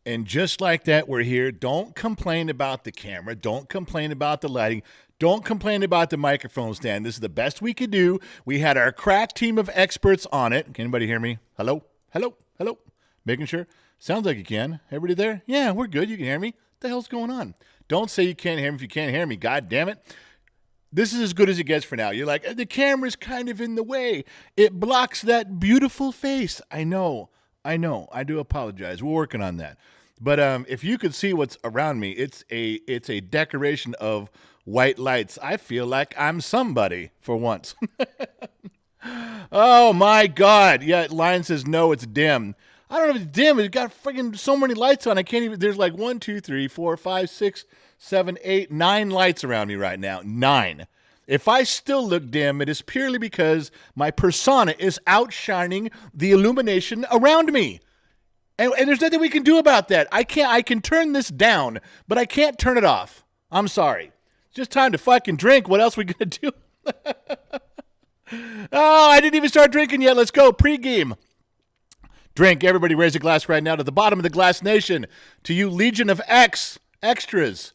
And just like that, we're here. Don't complain about the camera. Don't complain about the lighting. Don't complain about the microphone stand. This is the best we could do. We had our crack team of experts on it. Can anybody hear me? Hello? Hello? Hello? Making sure? Sounds like you can. Everybody there? Yeah, we're good. You can hear me. What the hell's going on? Don't say you can't hear me if you can't hear me. God damn it. This is as good as it gets for now. You're like, the camera's kind of in the way. It blocks that beautiful face. I know. I do apologize. We're working on that. But if you could see what's around me, it's a decoration of white lights. I feel like I'm somebody for once. Oh my God! Yeah, line says no, it's dim. I don't know if it's dim. It's got freaking so many lights on. I can't even. There's like 1, 2, 3, 4, 5, 6, 7, 8, 9 lights around me right now. 9. If I still look dim, it is purely because my persona is outshining the illumination around me. And there's nothing we can do about that. I can turn this down, but I can't turn it off. I'm sorry. It's just time to fucking drink. What else are we going to do? Oh, I didn't even start drinking yet. Let's go. Pre-game. Drink. Everybody raise a glass right now to the bottom of the glass nation. To you, Legion of Extras.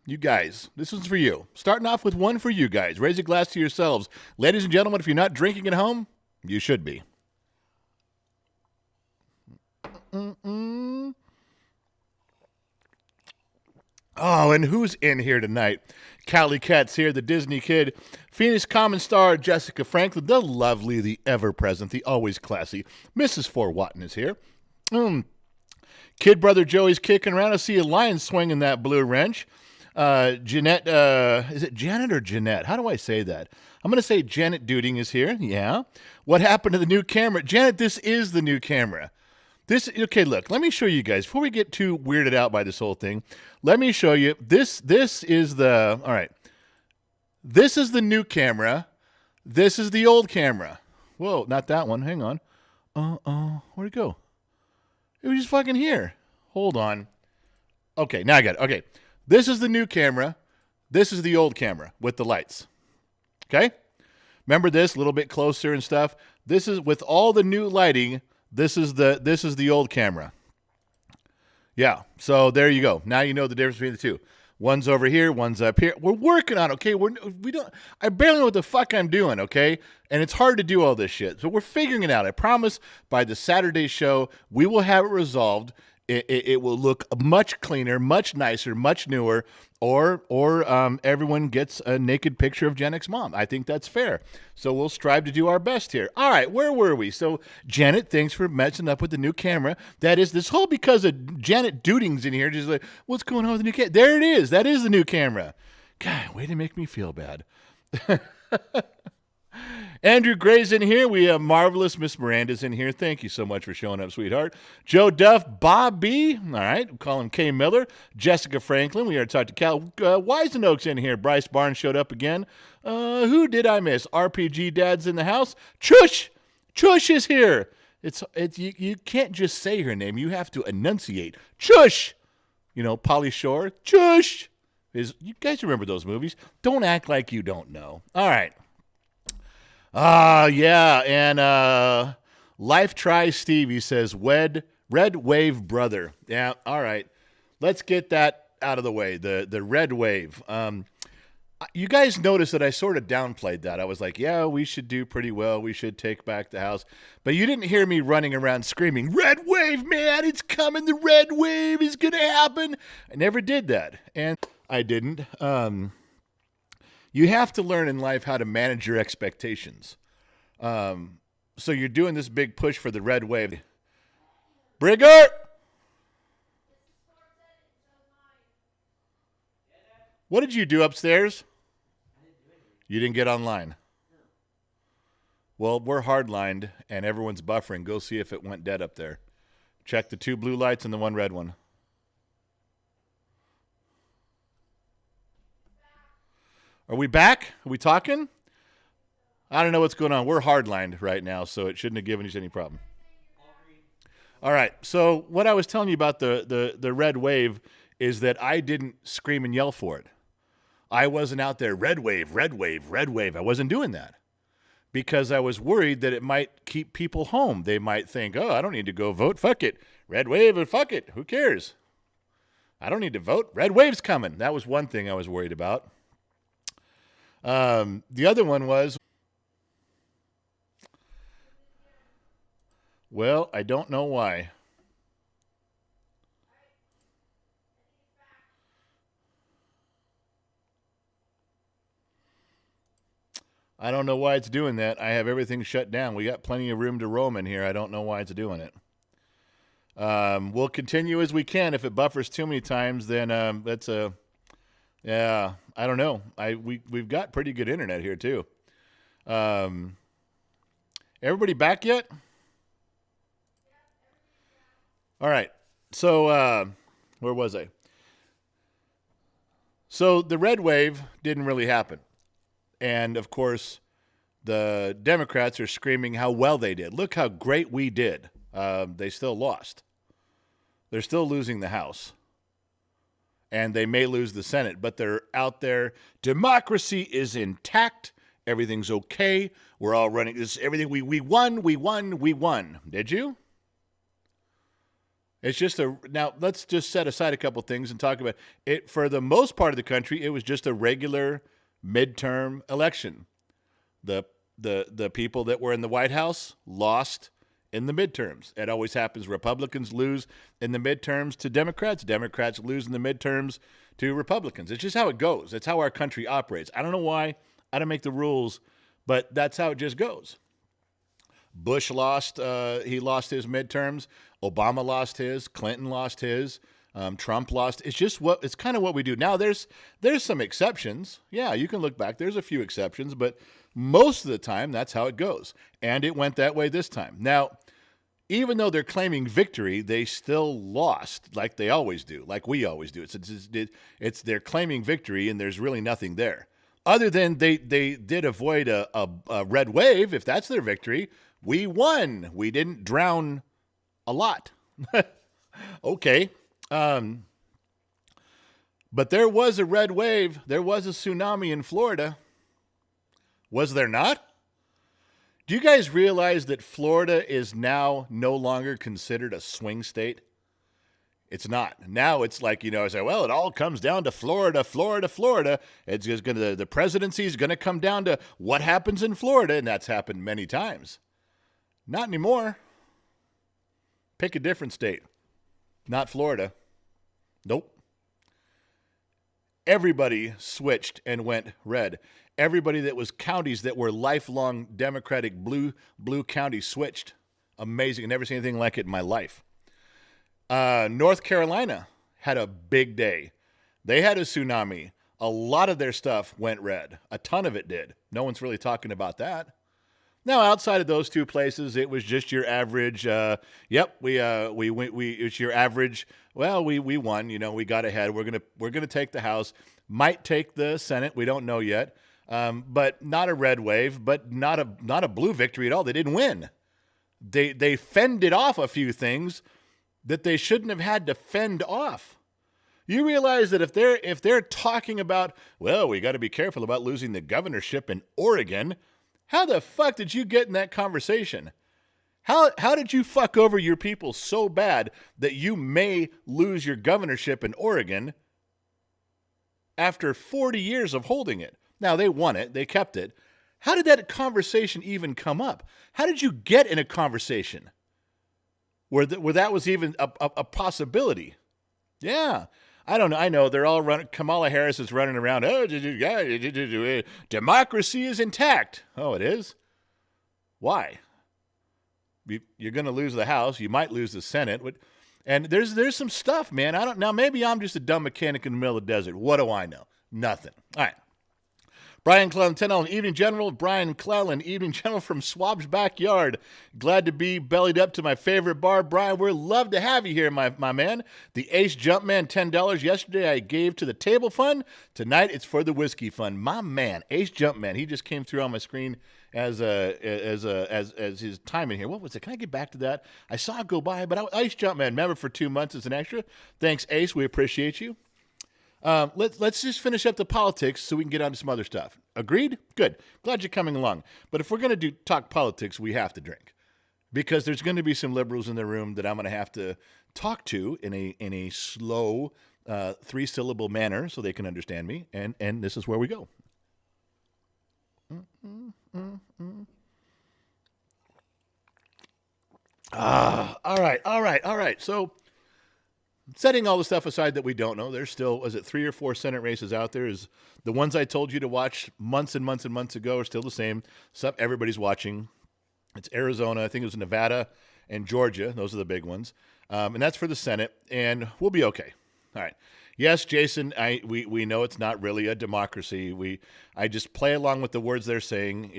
You guys, this one's for you. Starting off with one for you guys. Raise a glass to yourselves. Ladies and gentlemen, if you're not drinking at home, you should be. Oh, and who's in here tonight? Callie Katz here, the Disney kid. Phoenix Common Star, Jessica Franklin, the lovely, the ever-present, the always classy Mrs. Fort Watton is here. Kid brother Joey's kicking around. I see a lion swinging that blue wrench. Jeanette, is it Janet or Jeanette? How do I say that? I'm going to say Janet Duding is here. Yeah. What happened to the new camera? Janet, this is the new camera. Okay, look, let me show you guys. Before we get too weirded out by this whole thing, let me show you. This is the, all right. This is the new camera. This is the old camera. Whoa, not that one. Hang on. Where'd it go? It was just fucking here. Hold on. Okay, now I got it. Okay. This is the new camera. This is the old camera with the lights. Okay? Remember this? A little bit closer and stuff. This is with all the new lighting. This is the old camera. Yeah. So there you go. Now you know the difference between the two. One's over here, one's up here. We're working on it, okay? I barely know what the fuck I'm doing, okay? And it's hard to do all this shit. So we're figuring it out. I promise by the Saturday show, we will have it resolved. It will look much cleaner, much nicer, much newer, or everyone gets a naked picture of Janet's mom. I think that's fair. So we'll strive to do our best here. All right, where were we? So Janet, thanks for messing up with the new camera. That is this whole because of Janet Duding's in here. Just like, what's going on with the new camera? There it is. That is the new camera. God, way to make me feel bad. Andrew Gray's in here. We have marvelous Miss Miranda's in here. Thank you so much for showing up, sweetheart. Joe Duff, Bob B. All right, we'll call him K. Miller. Jessica Franklin. We already talked to Cal Weisenoak's in here. Bryce Barnes showed up again. Who did I miss? RPG Dad's in the house. Chush is here. You can't just say her name. You have to enunciate. Chush. You know, Pauly Shore. Chush. You guys remember those movies? Don't act like you don't know. All right. Yeah, and Life Tries Stevie says, Red Wave Brother. Yeah, all right. Let's get that out of the way, the Red Wave. You guys noticed that I sort of downplayed that. I was like, yeah, we should do pretty well. We should take back the house. But you didn't hear me running around screaming, Red Wave, man, it's coming. The Red Wave is going to happen. I never did that, and I didn't. You have to learn in life how to manage your expectations. So you're doing this big push for the Red Wave. Brigger! What did you do upstairs? You didn't get online. Well, we're hardlined and everyone's buffering. Go see if it went dead up there. Check the 2 blue lights and the 1 red one. Are we back? Are we talking? I don't know what's going on. We're hardlined right now, so it shouldn't have given us any problem. All right. So what I was telling you about the Red Wave is that I didn't scream and yell for it. I wasn't out there, Red Wave, Red Wave, Red Wave. I wasn't doing that because I was worried that it might keep people home. They might think, oh, I don't need to go vote. Fuck it. Red wave and fuck it. Who cares? I don't need to vote. Red wave's coming. That was one thing I was worried about. The other one was, well, I don't know why. I don't know why it's doing that. I have everything shut down. We got plenty of room to roam in here. I don't know why it's doing it. We'll continue as we can. If it buffers too many times, then that's a, yeah, I don't know. We've got pretty good internet here too. Everybody back yet? All right. So where was I? So the red wave didn't really happen. And, of course, the Democrats are screaming how well they did. Look how great we did. They still lost. They're still losing the House. And they may lose the Senate, but they're out there. Democracy is intact. Everything's okay. We're all running. This everything. We won. Did you? It's just now let's just set aside a couple things and talk about it. For the most part of the country, it was just a regular midterm election. The people that were in the White House lost in the midterms. It always happens. Republicans lose in the midterms to Democrats. Democrats lose in the midterms to Republicans. It's just how it goes. It's how our country operates. I don't know why. I don't make the rules, but that's how it just goes. Bush lost. He lost his midterms. Obama lost his. Clinton lost his. Trump lost. It's kind of what we do. Now there's some exceptions. Yeah, you can look back. There's a few exceptions, but most of the time that's how it goes. And it went that way this time. Now, even though they're claiming victory, they still lost, like they always do, like we always do. It's they're claiming victory, and there's really nothing there. Other than they did avoid a red wave. If that's their victory, we won. We didn't drown a lot. Okay. But there was a red wave. There was a tsunami in Florida. Was there not? Do you guys realize that Florida is now no longer considered a swing state? It's not. Now it's like, I say, well, it all comes down to Florida. It's just the presidency is going to come down to what happens in Florida, and that's happened many times. Not anymore. Pick a different state. Not Florida. Nope. Everybody switched and went red. Everybody that was counties that were lifelong Democratic blue counties switched. Amazing. I've never seen anything like it in my life. North Carolina had a big day. They had a tsunami. A lot of their stuff went red. A ton of it did. No one's really talking about that. Now, outside of those two places, it was just your average. It's your average. Well, we won. We got ahead. We're gonna take the House. Might take the Senate. We don't know yet. But not a red wave. But not a blue victory at all. They didn't win. They fended off a few things that they shouldn't have had to fend off. You realize that if they're talking about, well, we got to be careful about losing the governorship in Oregon. How the fuck did you get in that conversation? How did you fuck over your people so bad that you may lose your governorship in Oregon after 40 years of holding it? Now, they won it. They kept it. How did that conversation even come up? How did you get in a conversation where that was even a possibility? Yeah. I don't know. I know they're all running. Kamala Harris is running around. Oh, democracy is intact. Oh, it is? Why? You're going to lose the House. You might lose the Senate. And there's some stuff, man. I don't. Now, maybe I'm just a dumb mechanic in the middle of the desert. What do I know? Nothing. All right. Brian Clellan, $10 Evening General. Brian Clellan, Evening General from Swab's Backyard. Glad to be bellied up to my favorite bar. Brian, we're love to have you here, my man. The Ace Jumpman, $10. Yesterday I gave to the Table Fund. Tonight it's for the Whiskey Fund. My man, Ace Jumpman. He just came through on my screen as his time in here. What was it? Can I get back to that? I saw it go by, but Ace Jumpman, member for 2 months as an extra. Thanks, Ace. We appreciate you. Let's just finish up the politics so we can get on to some other stuff. Agreed? Good. Glad you're coming along. But if we're going to talk politics, we have to drink because there's going to be some liberals in the room that I'm going to have to talk to in a slow, 3-syllable manner so they can understand me. And this is where we go. All right. So, setting all the stuff aside that we don't know, there's still, was it 3 or 4 Senate races out there? Is the ones I told you to watch months and months and months ago are still the same. Stuff everybody's watching. It's Arizona, I think it was Nevada and Georgia. Those are the big ones. And that's for the Senate, and we'll be okay. All right. Yes, Jason, we know it's not really a democracy. I just play along with the words they're saying.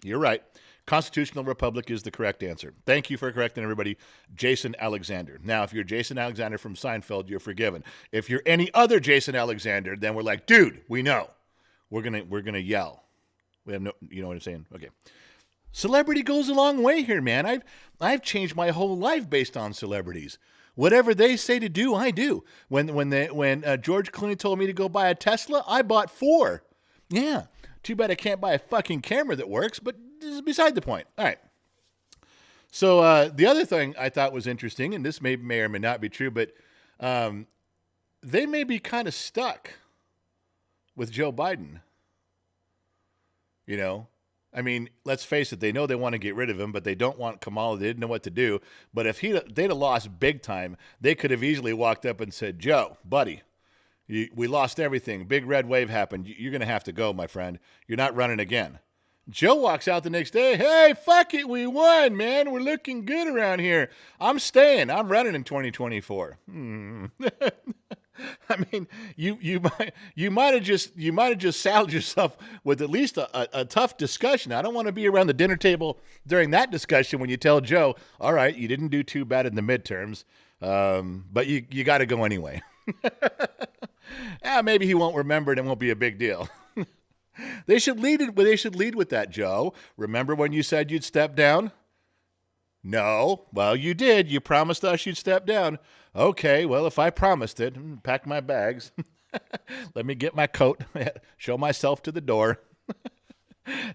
You're right. Constitutional republic is the correct answer. Thank you for correcting everybody. Jason Alexander. Now, if you're Jason Alexander from Seinfeld, you're forgiven. If you're any other Jason Alexander, then we're like, dude, we know. We're gonna yell. We have no, you know what I'm saying? Okay. Celebrity goes a long way here, man. I've changed my whole life based on celebrities. Whatever they say to do, I do. When George Clooney told me to go buy a Tesla, I bought 4. Yeah. Too bad I can't buy a fucking camera that works, but this is beside the point. All right. So the other thing I thought was interesting, and this may or may not be true, but they may be kind of stuck with Joe Biden. You know, I mean, let's face it. They know they want to get rid of him, but they don't want Kamala. They didn't know what to do. But if they'd have lost big time, they could have easily walked up and said, Joe, buddy, we lost everything. Big red wave happened. You're going to have to go, my friend. You're not running again. Joe walks out the next day. Hey, fuck it. We won, man. We're looking good around here. I'm staying. I'm running in 2024. I mean, you might have just saddled yourself with at least a tough discussion. I don't want to be around the dinner table during that discussion when you tell Joe, all right, you didn't do too bad in the midterms, but you got to go anyway. Maybe he won't remember it and it won't be a big deal. They should lead with that, Joe. Remember when you said you'd step down? No. Well, you did. You promised us you'd step down. Okay, well, if I promised it, pack my bags. Let me get my coat, show myself to the door.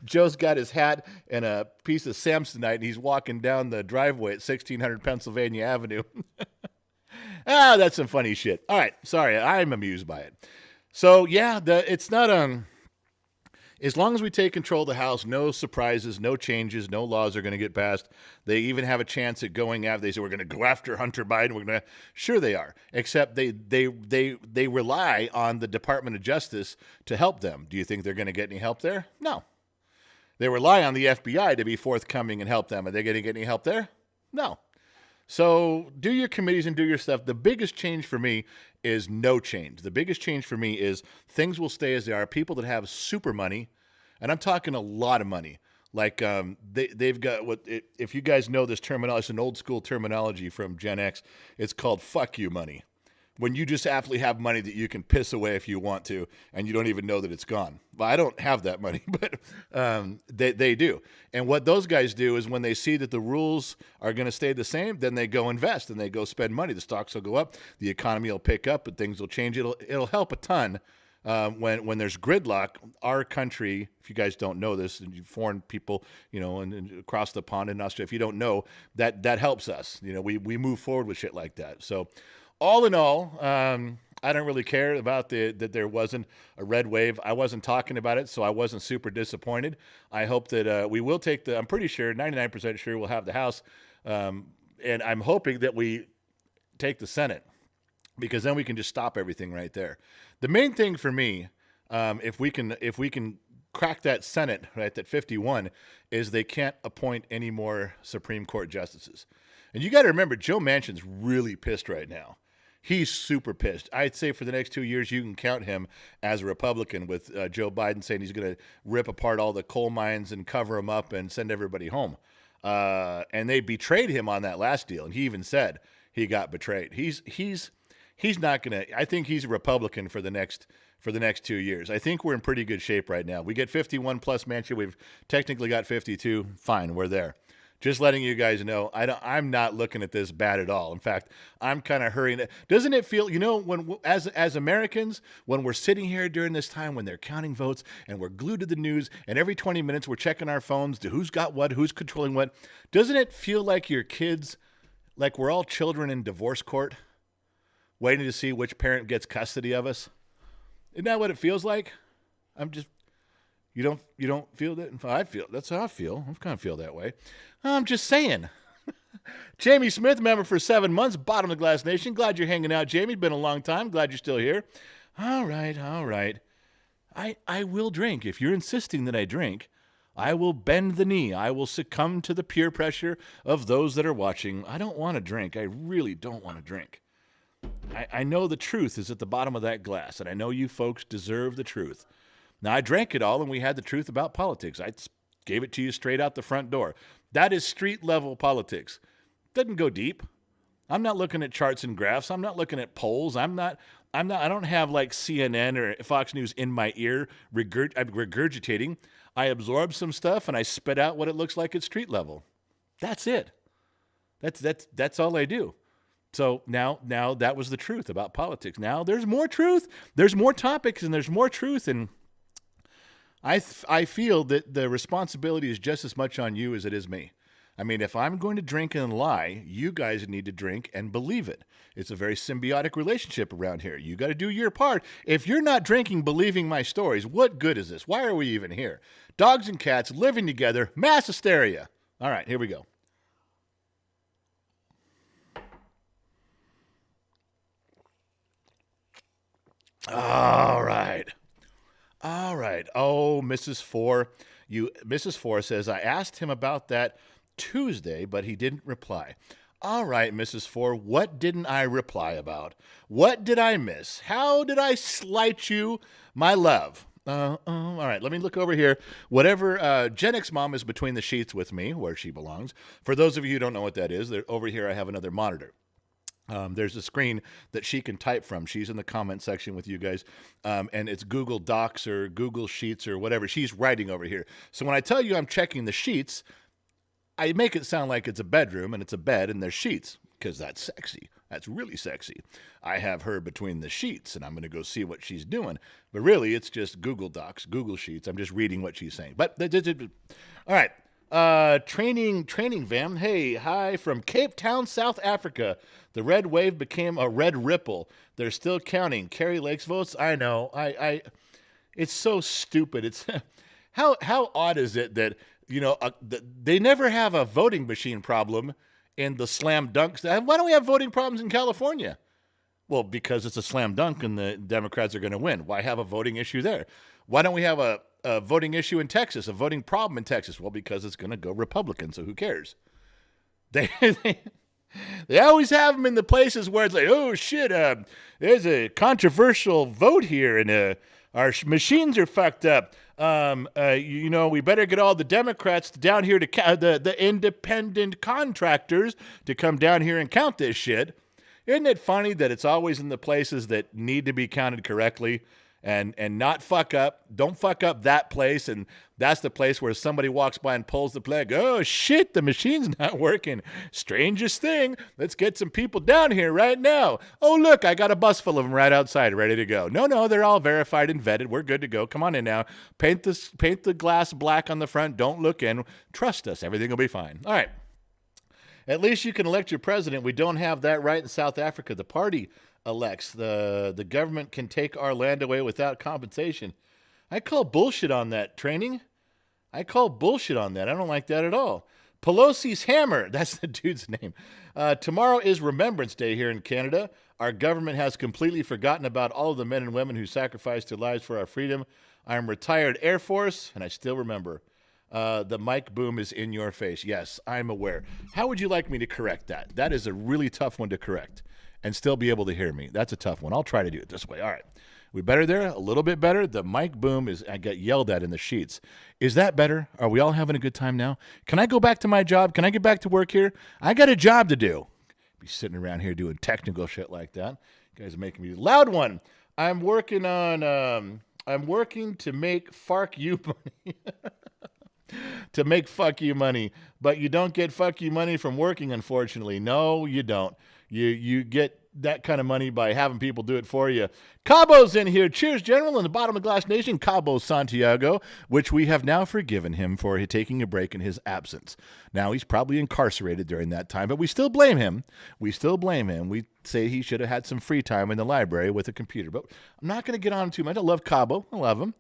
Joe's got his hat and a piece of Samsonite, and he's walking down the driveway at 1600 Pennsylvania Avenue. That's some funny shit. All right, sorry, I'm amused by it. So, yeah, it's not as long as we take control of the House, no surprises, no changes, no laws are going to get passed. They even have a chance at going after. They say we're going to go after Hunter Biden. Sure they are. Except they rely on the Department of Justice to help them. Do you think they're going to get any help there? No. They rely on the FBI to be forthcoming and help them. Are they going to get any help there? No. So do your committees and do your stuff. The biggest change for me is no change. The biggest change for me is things will stay as they are. People that have super money, and I'm talking a lot of money, like they've got if you guys know this terminology, it's an old school terminology from Gen X. It's called fuck you money. When you just absolutely have money that you can piss away if you want to, and you don't even know that it's gone. Well, I don't have that money, but they do. And what those guys do is when they see that the rules are going to stay the same, then they go invest and they go spend money. The stocks will go up, the economy will pick up, and things will change. It'll help a ton when there's gridlock. Our country, if you guys don't know this, and foreign people, and across the pond in Australia, if you don't know, that helps us. We move forward with shit like that. So. All in all, I don't really care about that there wasn't a red wave. I wasn't talking about it, so I wasn't super disappointed. I hope that we will take I'm pretty sure, 99% sure we'll have the House, and I'm hoping that we take the Senate, because then we can just stop everything right there. The main thing for me, if we can crack that Senate, right, that 51, is they can't appoint any more Supreme Court justices. And you got to remember, Joe Manchin's really pissed right now. He's super pissed. I'd say for the next 2 years, you can count him as a Republican, with Joe Biden saying he's going to rip apart all the coal mines and cover them up and send everybody home. And they betrayed him on that last deal. And he even said he got betrayed. He's not going to. I think he's a Republican for the next 2 years. I think we're in pretty good shape right now. We get 51 plus Manchin. We've technically got 52. Fine, we're there. Just letting you guys know, I'm not looking at this bad at all. In fact, I'm kind of hurrying. Doesn't it feel, when as Americans, when we're sitting here during this time when they're counting votes and we're glued to the news and every 20 minutes we're checking our phones to who's got what, who's controlling what, doesn't it feel like your kids, like we're all children in divorce court, waiting to see which parent gets custody of us? Isn't that what it feels like? You don't feel that? That's how I feel. I kind of feel that way. I'm just saying. Jamie Smith, member for 7 months, bottom of the Glass Nation. Glad you're hanging out, Jamie. Been a long time. Glad you're still here. All right. I will drink. If you're insisting that I drink, I will bend the knee. I will succumb to the peer pressure of those that are watching. I don't want to drink. I really don't want to drink. I know the truth is at the bottom of that glass, and I know you folks deserve the truth. Now, I drank it all, and we had the truth about politics. I gave it to you straight out the front door. That is street-level politics. Doesn't go deep. I'm not looking at charts and graphs. I'm not looking at polls. I don't have like CNN or Fox News in my ear regurgitating. I absorb some stuff, and I spit out what it looks like at street level. That's it. That's all I do. So now that was the truth about politics. Now there's more truth. There's more topics, and there's more truth, and I feel that the responsibility is just as much on you as it is me. I mean, if I'm going to drink and lie, you guys need to drink and believe it. It's a very symbiotic relationship around here. You got to do your part. If you're not drinking, believing my stories, what good is this? Why are we even here? Dogs and cats living together, mass hysteria. All right, here we go. All right. Oh, Mrs. Four says, I asked him about that Tuesday, but he didn't reply. All right, Mrs. Four, what didn't I reply about? What did I miss? How did I slight you, my love? All right, let me look over here. Whatever, Gen X Mom is between the sheets with me, where she belongs. For those of you who don't know what that is, over here I have another monitor. There's a screen that she can type from. She's in the comment section with you guys, and it's Google Docs or Google Sheets or whatever. She's writing over here. So when I tell you I'm checking the sheets, I make it sound like it's a bedroom and it's a bed and there's sheets, because that's sexy. That's really sexy. I have her between the sheets, and I'm going to go see what she's doing. But really, it's just Google Docs, Google Sheets. I'm just reading what she's saying. But all right. Training van. Hey, hi from Cape Town, South Africa. The red wave became a red ripple. They're still counting. Kerry Lake's votes. I know. It's so stupid. It's how odd is it that they never have a voting machine problem in the slam dunks. Why don't we have voting problems in California? Well, because it's a slam dunk and the Democrats are going to win. Why have a voting issue there? Why don't we have a voting issue in Texas, a voting problem in Texas? Well, because it's going to go Republican, so who cares? They always have them in the places where it's like, oh, shit, there's a controversial vote here, and our machines are fucked up. We better get all the Democrats down here to the independent contractors to come down here and count this shit. Isn't it funny that it's always in the places that need to be counted correctly and not fuck up? Don't fuck up that place, and that's the place where somebody walks by and pulls the plug. Oh, shit, the machine's not working. Strangest thing. Let's get some people down here right now. Oh, look, I got a bus full of them right outside ready to go. No, they're all verified and vetted. We're good to go. Come on in now. Paint the glass black on the front. Don't look in. Trust us. Everything will be fine. All right. At least you can elect your president. We don't have that right in South Africa. The party elects. The government can take our land away without compensation. I call bullshit on that, Training. I call bullshit on that. I don't like that at all. Pelosi's hammer. That's the dude's name. Tomorrow is Remembrance Day here in Canada. Our government has completely forgotten about all of the men and women who sacrificed their lives for our freedom. I'm retired Air Force, and I still remember. The mic boom is in your face. Yes, I'm aware. How would you like me to correct that? That is a really tough one to correct and still be able to hear me. That's a tough one. I'll try to do it this way. All right. We better there? A little bit better? The mic boom I got yelled at in the sheets. Is that better? Are we all having a good time now? Can I go back to my job? Can I get back to work here? I got a job to do. Be sitting around here doing technical shit like that. You guys are making me loud one. I'm working to make fuck you money. To make fuck you money. but you don't get fuck you money from working, unfortunately. No, you don't. You get that kind of money by having people do it for you. Cabo's in here. Cheers, General, in the bottom of Glass Nation. Cabo Santiago, which we have now forgiven him for taking a break in his absence. Now he's probably incarcerated during that time, but we still blame him. We say he should have had some free time in the library with a computer, but I'm not going to get on too much. I love Cabo. I love him.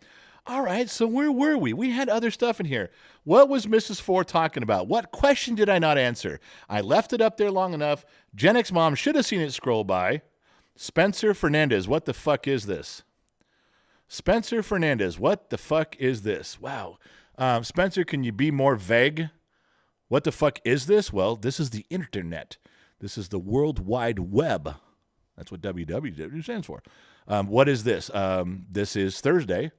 All right, so where were we? We had other stuff in here. What was Mrs. Four talking about? What question did I not answer? I left it up there long enough. Gen X Mom should have seen it scroll by. Spencer Fernandez, what the fuck is this? Spencer Fernandez, what the fuck is this? Wow. Spencer, can you be more vague? What the fuck is this? Well, this is the internet. This is the World Wide Web. That's what WWW stands for. What is this? This is Thursday.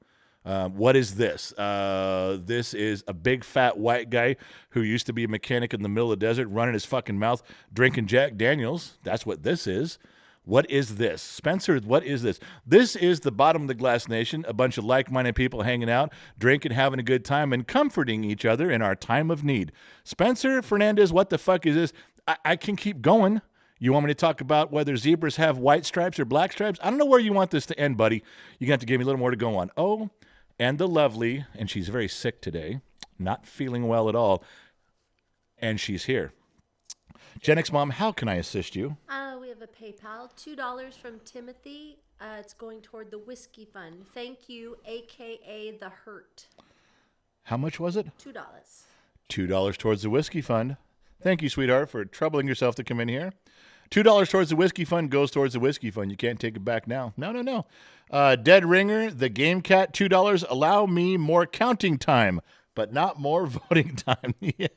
What is this? This is a big fat white guy who used to be a mechanic in the middle of the desert, running his fucking mouth, drinking Jack Daniels. That's what this is. What is this? Spencer, what is this? This is the bottom of the Glass Nation, a bunch of like-minded people hanging out, drinking, having a good time, and comforting each other in our time of need. Spencer Fernandez, what the fuck is this? I can keep going. You want me to talk about whether zebras have white stripes or black stripes? I don't know where you want this to end, buddy. You're going to have to give me a little more to go on. Oh, and the lovely, and she's very sick today, not feeling well at all, and she's here. Gen X Mom, how can I assist you? We have a PayPal, $2 from Timothy. It's going toward the Whiskey Fund. Thank you, a.k.a. The Hurt. How much was it? $2. $2 towards the Whiskey Fund. Thank you, sweetheart, for troubling yourself to come in here. $2 towards the Whiskey Fund goes towards the Whiskey Fund. You can't take it back now. No. Dead Ringer, the Game Cat, $2. Allow me more counting time, but not more voting time. Yeah.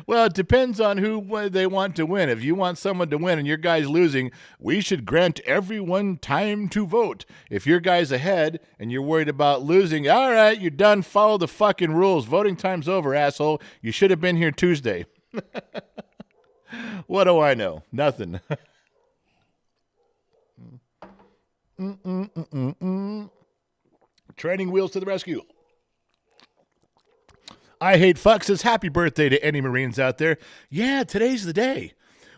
Well, it depends on who they want to win. If you want someone to win and your guy's losing, we should grant everyone time to vote. If your guy's ahead and you're worried about losing, all right, you're done. Follow the fucking rules. Voting time's over, asshole. You should have been here Tuesday. What do I know? Nothing. Training wheels to the rescue. I Hate Fuck says happy birthday to any Marines out there. Yeah, today's the day.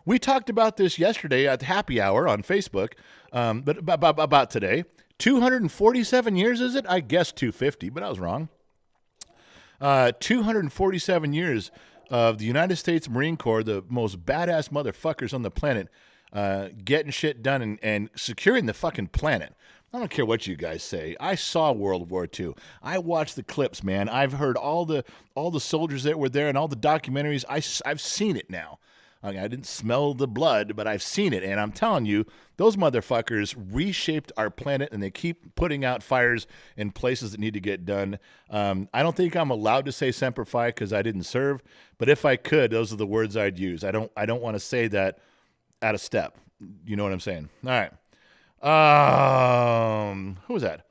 We talked about this yesterday at the happy hour on Facebook, but about today. 247 years, is it? I guessed 250, but I was wrong. 247 years of the United States Marine Corps, the most badass motherfuckers on the planet, getting shit done and securing the fucking planet. I don't care what you guys say. I saw World War II. I watched the clips, man. I've heard all the soldiers that were there and all the documentaries. I've seen it now. I didn't smell the blood, but I've seen it. And I'm telling you, those motherfuckers reshaped our planet, and they keep putting out fires in places that need to get done. I don't think I'm allowed to say Semper Fi because I didn't serve. But if I could, those are the words I'd use. I don't want to say that out of step. You know what I'm saying? All right. Who was that?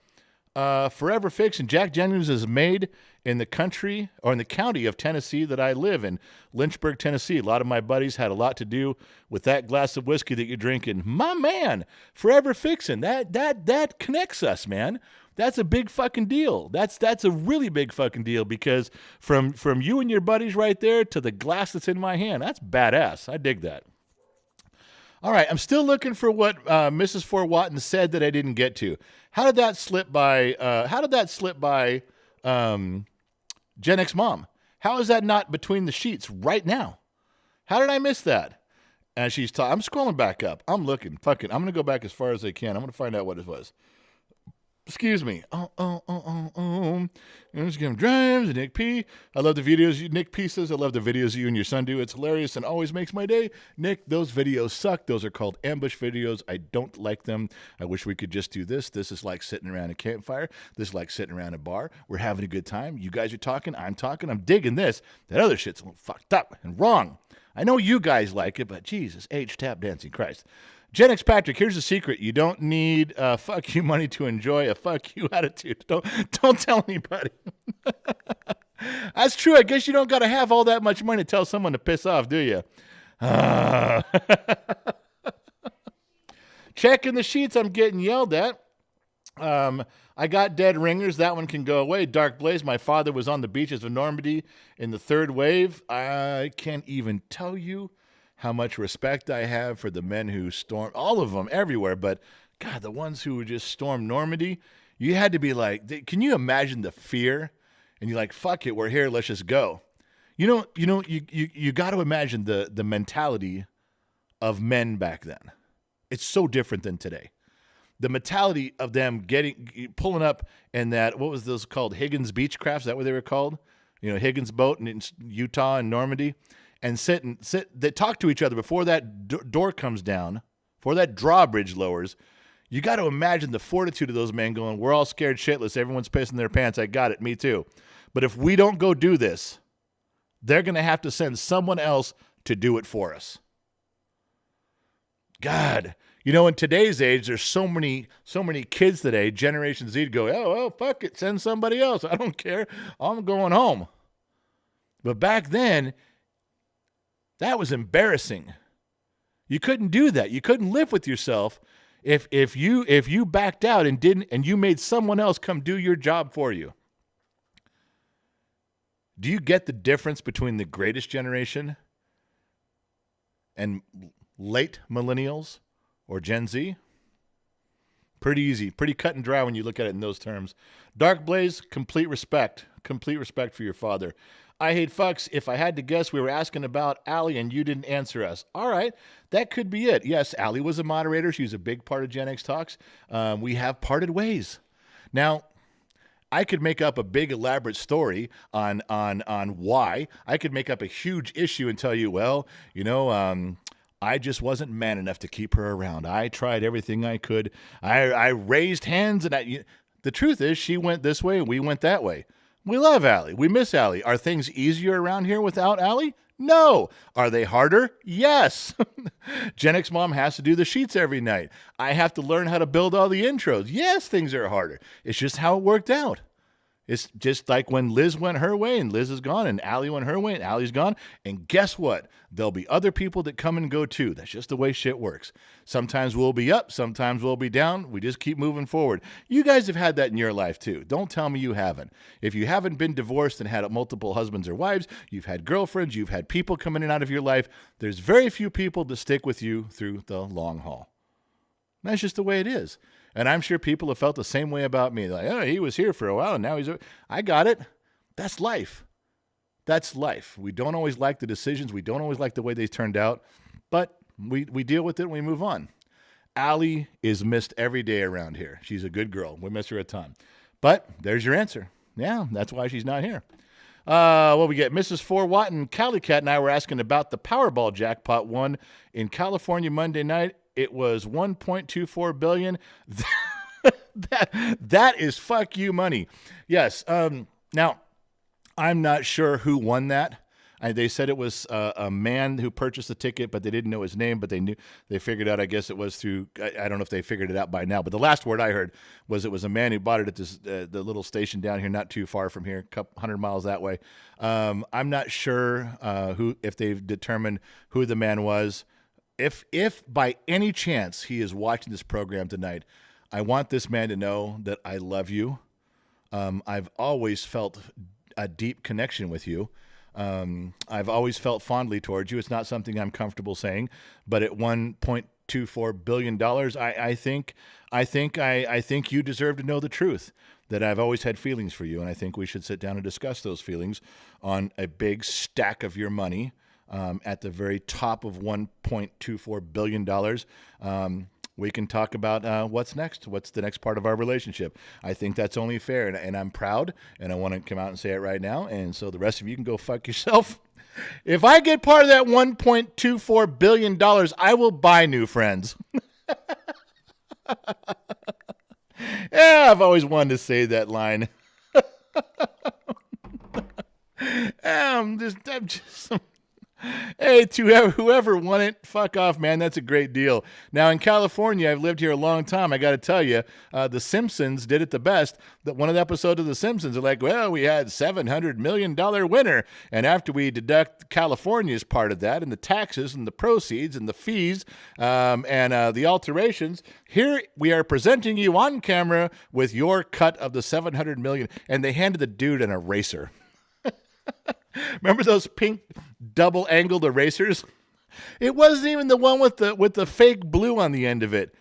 Forever Fiction. Jack Daniels is made in the country or in the county of Tennessee that I live in, Lynchburg, Tennessee. A lot of my buddies had a lot to do with that glass of whiskey that you're drinking. My man, Forever Fiction. That connects us, man. That's a big fucking deal. That's a really big fucking deal because from you and your buddies right there to the glass that's in my hand, that's badass. I dig that. All right, I'm still looking for what Mrs. Fort Watton said that I didn't get to. How did that slip by? Gen X Mom? How is that not between the sheets right now? How did I miss that? And she's I'm scrolling back up. I'm looking. Fuck it. I'm gonna go back as far as I can. I'm gonna find out what it was. Excuse me. Instagram Drives, Nick P. I love the videos Nick P says. I love the videos you and your son do. It's hilarious and always makes my day. Nick, those videos suck. Those are called ambush videos. I don't like them. I wish we could just do this. This is like sitting around a campfire. This is like sitting around a bar. We're having a good time. You guys are talking. I'm talking. I'm digging this. That other shit's a little fucked up and wrong. I know you guys like it, but Jesus, tap dancing Christ. Gen X Patrick, here's the secret. You don't need fuck you money to enjoy a fuck you attitude. Don't tell anybody. That's true. I guess you don't got to have all that much money to tell someone to piss off, do you? Checking the sheets, I'm getting yelled at. I got dead ringers. That one can go away. Dark Blaze. My father was on the beaches of Normandy in the third wave. I can't even tell you how much respect I have for the men who stormed, all of them everywhere. But God, the ones who just stormed Normandy, you had to be like, can you imagine the fear? And you're like, fuck it, we're here. Let's just go. You got to imagine the mentality of men back then. It's so different than today. The mentality of them pulling up in that, what was those called? Higgins Beechcraft, is that what they were called? Higgins boat in Utah and Normandy, and sit. They talk to each other before that door comes down, before that drawbridge lowers. You got to imagine the fortitude of those men going, we're all scared shitless. Everyone's pissing their pants. I got it. Me too. But if we don't go do this, they're going to have to send someone else to do it for us. God, in today's age, there's so many kids today, Generation Z, go, oh, fuck it, send somebody else. I don't care. I'm going home. But back then, that was embarrassing. You couldn't do that. You couldn't live with yourself if you backed out and you made someone else come do your job for you. Do you get the difference between the greatest generation and late millennials or Gen Z? Pretty easy, pretty cut and dry when you look at it in those terms. Dark Blaze, complete respect for your father. I hate fucks. If I had to guess, we were asking about Allie and you didn't answer us. All right, that could be it. Yes, Allie was a moderator. She was a big part of Gen X Talks. We have parted ways. Now, I could make up a big elaborate story on why. I could make up a huge issue and tell you, I just wasn't man enough to keep her around. I tried everything I could. I raised hands, and the truth is she went this way and we went that way. We love Allie. We miss Allie. Are things easier around here without Allie? No. Are they harder? Yes. Gen X Mom has to do the sheets every night. I have to learn how to build all the intros. Yes, things are harder. It's just how it worked out. It's just like when Liz went her way and Liz is gone, and Allie went her way and Allie's gone. And guess what? There'll be other people that come and go too. That's just the way shit works. Sometimes we'll be up, sometimes we'll be down. We just keep moving forward. You guys have had that in your life too. Don't tell me you haven't. If you haven't been divorced and had multiple husbands or wives, you've had girlfriends, you've had people come in and out of your life. There's very few people to stick with you through the long haul. That's just the way it is. And I'm sure people have felt the same way about me. Like, oh, he was here for a while, and now I got it. That's life. That's life. We don't always like the decisions. We don't always like the way they turned out. But we deal with it and we move on. Allie is missed every day around here. She's a good girl. We miss her a ton. But there's your answer. Yeah, that's why she's not here. What we get? Mrs. 4 Watt and Cali Cat and I were asking about the Powerball jackpot won in California Monday night. It was $1.24 billion. That is fuck you money. Yes. Now, I'm not sure who won that. They said it was a man who purchased the ticket, but they didn't know his name. But they figured out. I guess it was through. I don't know if they figured it out by now. But the last word I heard was it was a man who bought it at this the little station down here, not too far from here, a couple 100 miles that way. I'm not sure if they've determined who the man was. If by any chance he is watching this program tonight, I want this man to know that I love you. I've always felt a deep connection with you. I've always felt fondly towards you. It's not something I'm comfortable saying, but at $1.24 billion, I think you deserve to know the truth, that I've always had feelings for you. And I think we should sit down and discuss those feelings on a big stack of your money. At the very top of $1.24 billion. We can talk about what's next. What's the next part of our relationship? I think that's only fair, and I'm proud, and I want to come out and say it right now. And so the rest of you can go fuck yourself. If I get part of that $1.24 billion, I will buy new friends. Yeah, I've always wanted to say that line. I'm just Hey, to whoever won it, fuck off, man. That's a great deal. Now, in California, I've lived here a long time. I got to tell you, The Simpsons did it the best. That one of the episodes of The Simpsons are like, well, we had $700 million winner. And after we deduct California's part of that and the taxes and the proceeds and the fees and the alterations, here we are presenting you on camera with your cut of the $700 million. And they handed the dude an eraser. Remember those pink double-angled erasers? It wasn't even the one with the fake blue on the end of it.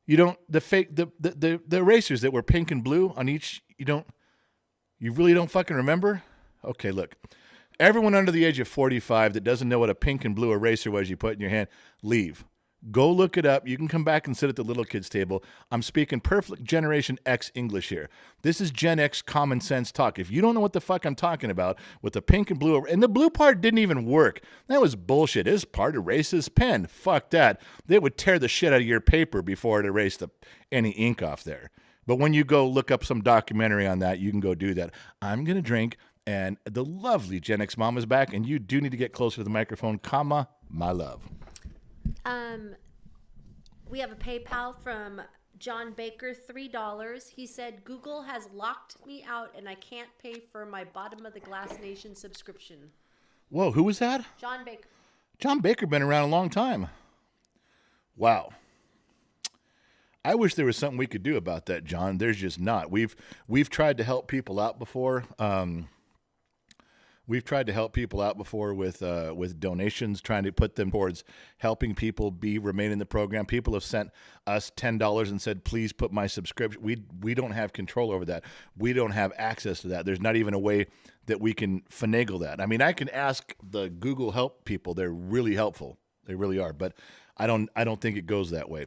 You don't the erasers that were pink and blue on each. You really don't fucking remember? Okay, look. Everyone under the age of 45 that doesn't know what a pink and blue eraser was you put in your hand, leave. Go look it up. You can come back and sit at the little kids table. I'm speaking perfect Generation X English here. This is Gen X common sense talk. If you don't know what the fuck I'm talking about with the pink and blue, and the blue part didn't even work. That was bullshit. This part erases pen. Fuck that. They would tear the shit out of your paper before it erased any ink off there. But when you go look up some documentary on that, you can go do that. I'm going to drink, and the lovely Gen X mom is back, and you do need to get closer to the microphone, comma, my love. We have a PayPal from John Baker, $3. He said, Google has locked me out and I can't pay for my Bottom of the Glass Nation subscription. Whoa, who was that? John Baker. John Baker been around a long time. Wow. I wish there was something we could do about that, John. There's just not. We've tried to help people out before. We've tried to help people out before with donations, trying to put them towards helping people remain in the program. People have sent us $10 and said, please put my subscription. We don't have control over that. We don't have access to that. There's not even a way that we can finagle that. I mean, I can ask the Google help people. They're really helpful. They really are. But I don't think it goes that way.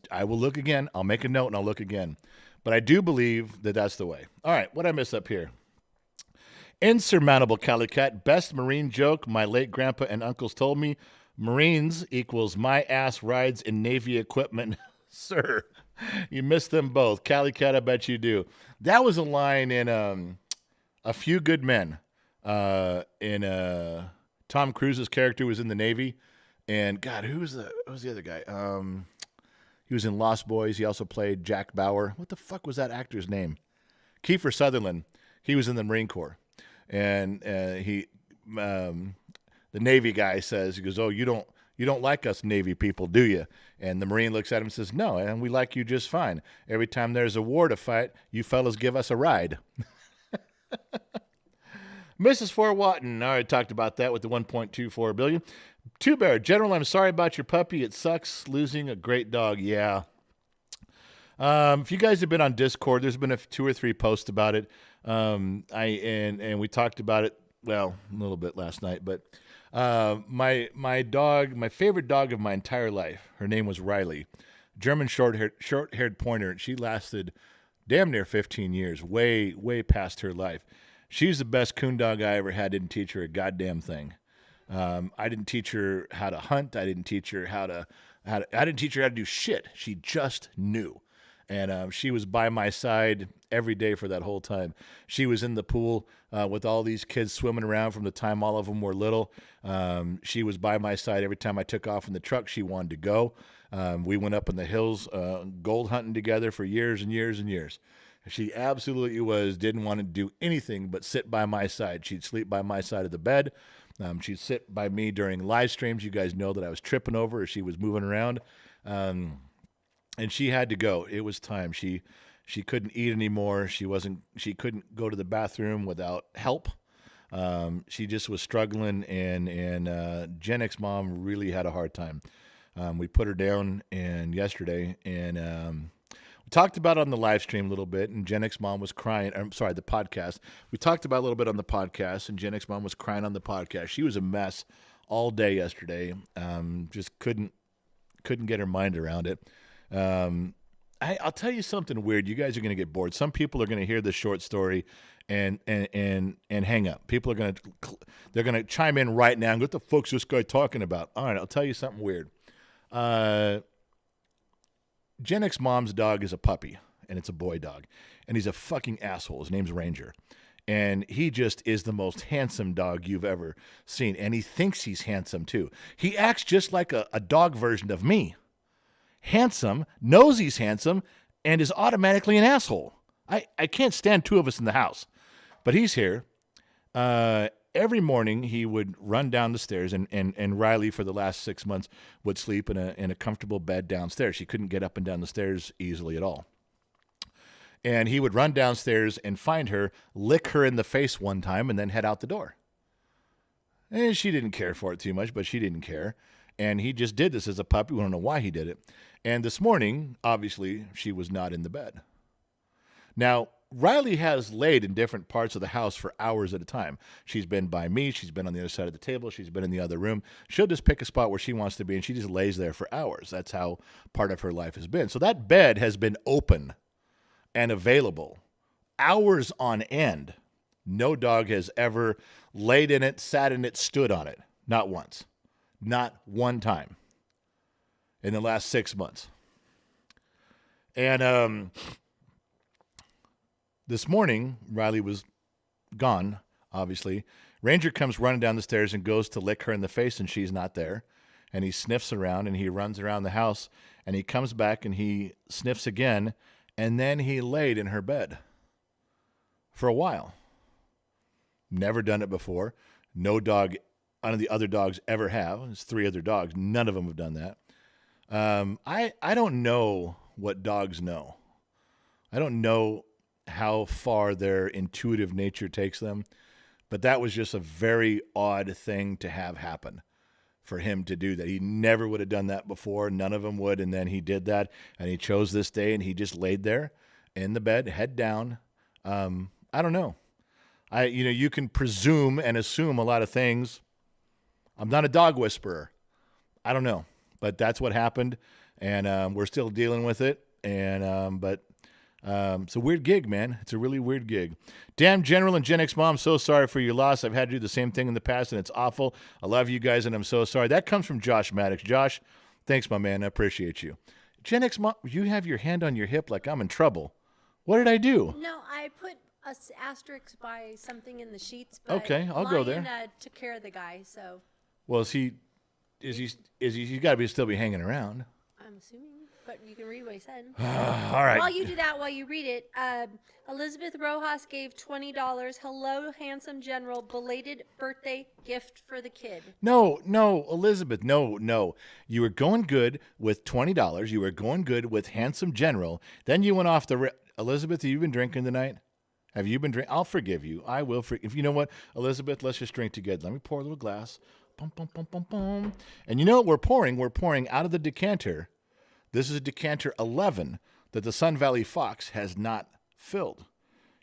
I will look again. I'll make a note and I'll look again. But I do believe that that's the way. All right, what did I miss up here? Insurmountable Cali Cat, best Marine joke my late grandpa and uncles told me. Marines equals my ass rides in Navy equipment. Sir, you missed them both. Cali Cat, I bet you do. That was a line in A Few Good Men. Tom Cruise's character was in the Navy. And God, who was the other guy? He was in Lost Boys. He also played Jack Bauer. What the fuck was that actor's name? Kiefer Sutherland. He was in the Marine Corps. And the Navy guy says, he goes, oh, you don't like us Navy people, do you? And the Marine looks at him and says, no, and we like you just fine. Every time there's a war to fight, you fellas give us a ride. Mrs. Fort Watton, I already talked about that with the $1.24 billion. Two Bear, General, I'm sorry about your puppy. It sucks losing a great dog. Yeah. If you guys have been on Discord, there's been 2 or 3 posts about it. And we talked about it, well, a little bit last night, but my dog, my favorite dog of my entire life, her name was Riley, German short-haired pointer. She lasted damn near 15 years, way past her life. She's the best coon dog I ever had. Didn't teach her a goddamn thing. I didn't teach her how to hunt. I didn't teach her how to do shit. She just knew. And she was by my side every day for that whole time. She was in the pool with all these kids swimming around from the time all of them were little. She was by my side every time I took off in the truck. She wanted to go. We went up in the hills gold hunting together for years and years and years. She absolutely didn't want to do anything but sit by my side. She'd sleep by my side of the bed. She'd sit by me during live streams. You guys know that I was tripping over her as she was moving around. And she had to go. It was time. She couldn't eat anymore. She couldn't go to the bathroom without help. She just was struggling, and Gen X mom really had a hard time. We put her down yesterday, and we talked about it on the live stream a little bit, and Gen X mom was crying. I'm sorry, the podcast. We talked about it a little bit on the podcast, and Gen X mom was crying on the podcast. She was a mess all day yesterday. Just couldn't get her mind around it. I'll tell you something weird. You guys are going to get bored. Some people are going to hear this short story and hang up. People are they're going to chime in right now and go, what the fuck's this guy talking about? All right, I'll tell you something weird. Gen X mom's dog is a puppy, and it's a boy dog, and he's a fucking asshole. His name's Ranger. And he just is the most handsome dog you've ever seen. And he thinks he's handsome too. He acts just like a dog version of me. Handsome, knows he's handsome, and is automatically an asshole. I can't stand two of us in the house. But he's here. Every morning he would run down the stairs, and Riley, for the last 6 months, would sleep in a comfortable bed downstairs. She couldn't get up and down the stairs easily at all. And he would run downstairs and find her, lick her in the face one time, and then head out the door. And she didn't care for it too much, but she didn't care. And he just did this as a puppy. We don't know why he did it. And this morning, obviously, she was not in the bed. Now, Riley has laid in different parts of the house for hours at a time. She's been by me. She's been on the other side of the table. She's been in the other room. She'll just pick a spot where she wants to be, and she just lays there for hours. That's how part of her life has been. So that bed has been open and available hours on end. No dog has ever laid in it, sat in it, stood on it. Not once. Not one time in the last 6 months. And this morning, Riley was gone, obviously. Ranger comes running down the stairs and goes to lick her in the face, and she's not there. And he sniffs around, and he runs around the house, and he comes back, and he sniffs again, and then he laid in her bed for a while. Never done it before. No dog, none of the other dogs ever have. There's 3 other dogs. None of them have done that. I don't know what dogs know. I don't know how far their intuitive nature takes them, but that was just a very odd thing to have happen for him to do that. He never would have done that before. None of them would. And then he did that, and he chose this day, and he just laid there in the bed, head down. I don't know. You can presume and assume a lot of things. I'm not a dog whisperer. I don't know, but that's what happened, and we're still dealing with it. And it's a weird gig, man. It's a really weird gig. Damn General and Gen X Mom, so sorry for your loss. I've had to do the same thing in the past, and it's awful. I love you guys, and I'm so sorry. That comes from Josh Maddox. Josh, thanks, my man. I appreciate you. Gen X Mom, you have your hand on your hip like I'm in trouble. What did I do? No, I put a asterisk by something in the sheets. But okay, I'll go there. Took care of the guy, so. Well, is he? He's got to still be hanging around. I'm assuming, but you can read what he said. All right. While you do that, while you read it, Elizabeth Rojas gave $20. Hello, handsome general. Belated birthday gift for the kid. No, Elizabeth, no. You were going good with $20. You were going good with handsome general. Then you went off the. Elizabeth, have you been drinking tonight? Have you been drinking? I'll forgive you. I will forgive. You know what, Elizabeth? Let's just drink together. Let me pour a little glass. Bum, bum, bum, bum, bum. And you know what we're pouring? We're pouring out of the decanter. This is a decanter 11 that the Sun Valley Fox has not filled.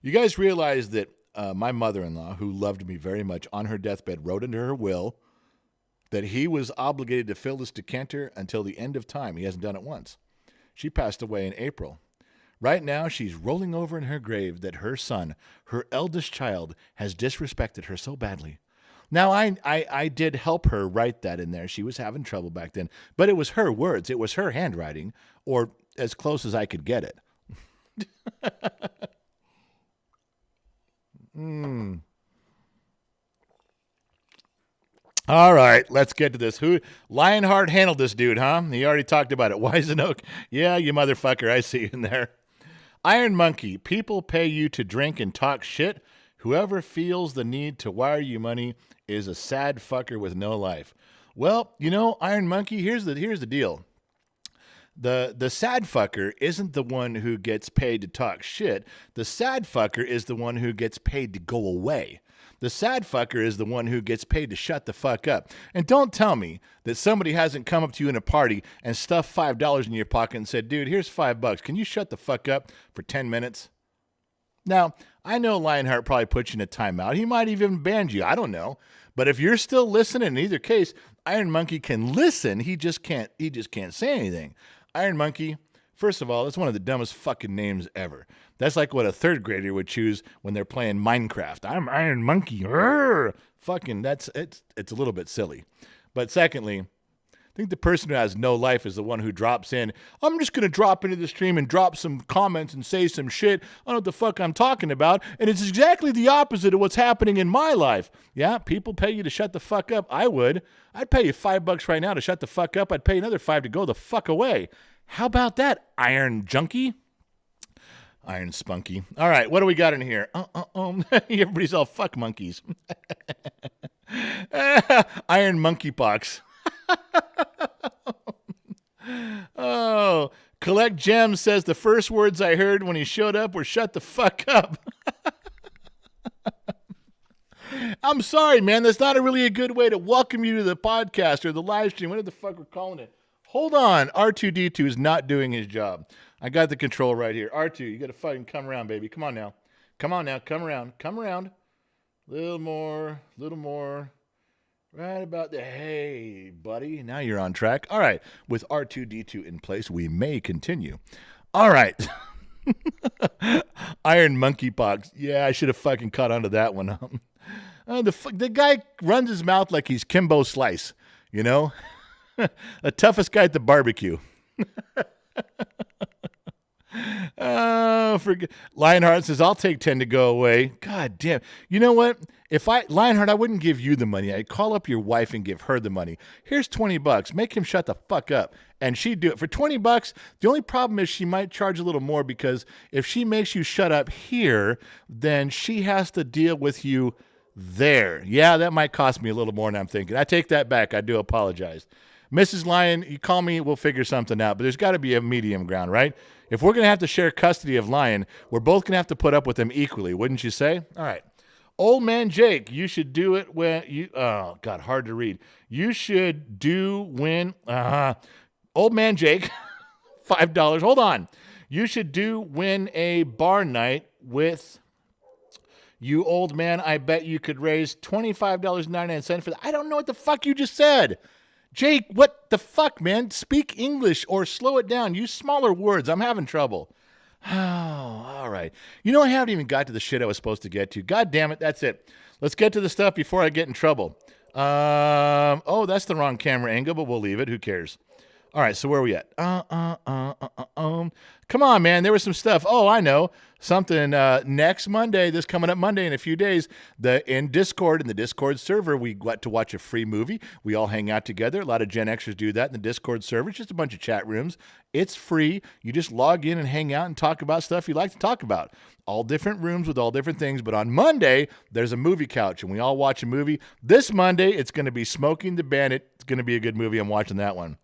You guys realize that my mother-in-law, who loved me very much, on her deathbed wrote into her will that he was obligated to fill this decanter until the end of time. He hasn't done it once. She passed away in April. Right now, she's rolling over in her grave that her son, her eldest child, has disrespected her so badly. Now, I did help her write that in there. She was having trouble back then. But it was her words. It was her handwriting, or as close as I could get it. All right, let's get to this. Lionheart handled this dude, huh? He already talked about it. Wisen Oak. Yeah, you motherfucker. I see you in there. Iron Monkey. People pay you to drink and talk shit. Whoever feels the need to wire you money is a sad fucker with no life. Well, Iron Monkey, here's the deal. The sad fucker isn't the one who gets paid to talk shit. The sad fucker is the one who gets paid to go away. The sad fucker is the one who gets paid to shut the fuck up. And don't tell me that somebody hasn't come up to you in a party and stuffed $5 in your pocket and said, dude, here's $5. Can you shut the fuck up for 10 minutes? Now, I know Lionheart probably put you in a timeout. He might even ban you. I don't know. But if you're still listening, in either case, Iron Monkey can listen. He just can't say anything. Iron Monkey, first of all, that's one of the dumbest fucking names ever. That's like what a third grader would choose when they're playing Minecraft. I'm Iron Monkey. Fucking, it's a little bit silly. But secondly, think the person who has no life is the one who drops in. I'm just going to drop into the stream and drop some comments and say some shit. I don't know what the fuck I'm talking about. And it's exactly the opposite of what's happening in my life. Yeah, people pay you to shut the fuck up. I would. I'd pay you $5 right now to shut the fuck up. I'd pay another $5 to go the fuck away. How about that, Iron Junkie? Iron Spunky. All right, what do we got in here? Everybody's all fuck monkeys. Iron Monkeypox. Oh, Collect Gems says the first words I heard when he showed up were shut the fuck up. I'm sorry, man. That's not really a good way to welcome you to the podcast or the live stream. What the fuck we're calling it? Hold on. R2-D2 is not doing his job. I got the control right here. R2, you got to fucking come around, baby. Come on now. Come on now. Come around. Come around. Little more. Little more. Right about there. Hey, buddy. Now you're on track. All right. With R2-D2 in place, we may continue. All right. Iron Monkeypox. Yeah, I should have fucking caught onto that one. The guy runs his mouth like he's Kimbo Slice, you know? The toughest guy at the barbecue. Lionheart says, I'll take 10 to go away. God damn. You know what? Lionheart, I wouldn't give you the money. I'd call up your wife and give her the money. Here's $20. Make him shut the fuck up. And she'd do it. For $20, the only problem is she might charge a little more because if she makes you shut up here, then she has to deal with you there. Yeah, that might cost me a little more than I'm thinking. I take that back. I do apologize. Mrs. Lion, you call me, we'll figure something out. But there's got to be a medium ground, right? If we're going to have to share custody of Lion, we're both going to have to put up with him equally, wouldn't you say? All right. Old Man Jake, you should do it when you... Oh, God, hard to read. You should do when... Old Man Jake, $5. Hold on. You should do win a bar night with... You old man, I bet you could raise $25.99 for that. I don't know what the fuck you just said. Jake, what the fuck, man? Speak English or slow it down. Use smaller words. I'm having trouble. Oh, all right. You know, I haven't even got to the shit I was supposed to get to. God damn it. That's it. Let's get to the stuff before I get in trouble. Oh, that's the wrong camera angle, but we'll leave it. Who cares? All right, so where are we at? Come on, man. There was some stuff. Oh, I know. Something next Monday, this coming up Monday in a few days, in Discord, in the Discord server, we got to watch a free movie. We all hang out together. A lot of Gen Xers do that in the Discord server. It's just a bunch of chat rooms. It's free. You just log in and hang out and talk about stuff you like to talk about. All different rooms with all different things. But on Monday, there's a movie couch, and we all watch a movie. This Monday, it's going to be Smoking the Bandit. It's going to be a good movie. I'm watching that one.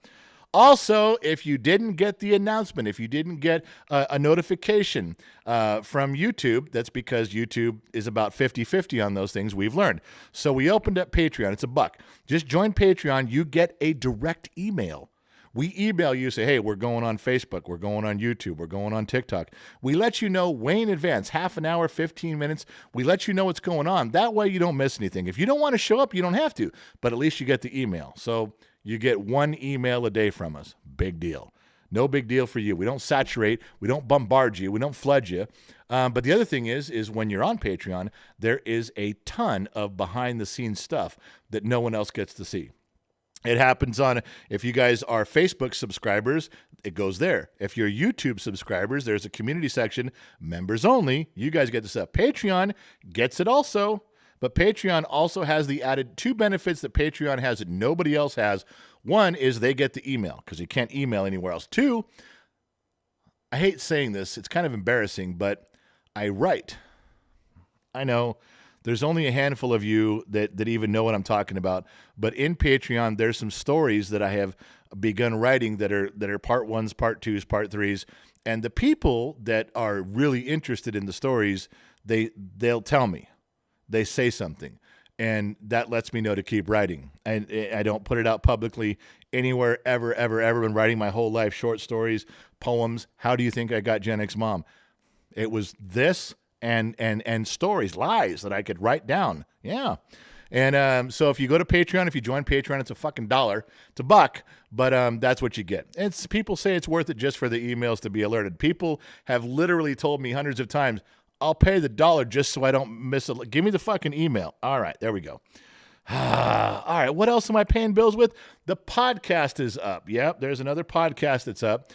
Also, if you didn't get the announcement, if you didn't get a notification from YouTube, that's because YouTube is about 50-50 on those things, we've learned. So we opened up Patreon. It's $1. Just join Patreon. You get a direct email. We email you, say, hey, we're going on Facebook, we're going on YouTube, we're going on TikTok. We let you know way in advance, half an hour, 15 minutes. We let you know what's going on. That way you don't miss anything. If you don't want to show up, you don't have to, but at least you get the email. So you get one email a day from us. Big deal. No big deal for you. We don't saturate. We don't bombard you. We don't flood you. But the other thing is when you're on Patreon, there is a ton of behind-the-scenes stuff that no one else gets to see. It happens if you guys are Facebook subscribers, it goes there. If you're YouTube subscribers, there's a community section, members only. You guys get this stuff. Patreon gets it also. But Patreon also has the added 2 benefits that Patreon has that nobody else has. One is they get the email because you can't email anywhere else. 2, I hate saying this. It's kind of embarrassing, but I write. I know there's only a handful of you that even know what I'm talking about. But in Patreon, there's some stories that I have begun writing that are part 1s, part 2s, part 3s. And the people that are really interested in the stories, they'll tell me. They say something, and that lets me know to keep writing. And I don't put it out publicly anywhere ever been writing my whole life, short stories, poems. How do you think I got Gen X Mom? It was this and stories, lies that I could write down. Yeah. And so if you go to Patreon, if you join Patreon, it's a fucking $1. It's $1, but that's what you get. People say it's worth it just for the emails to be alerted. People have literally told me hundreds of times, I'll pay the $1 just so I don't miss it. Give me the fucking email. All right, there we go. All right, what else am I paying bills with? The podcast is up. Yep, there's another podcast that's up.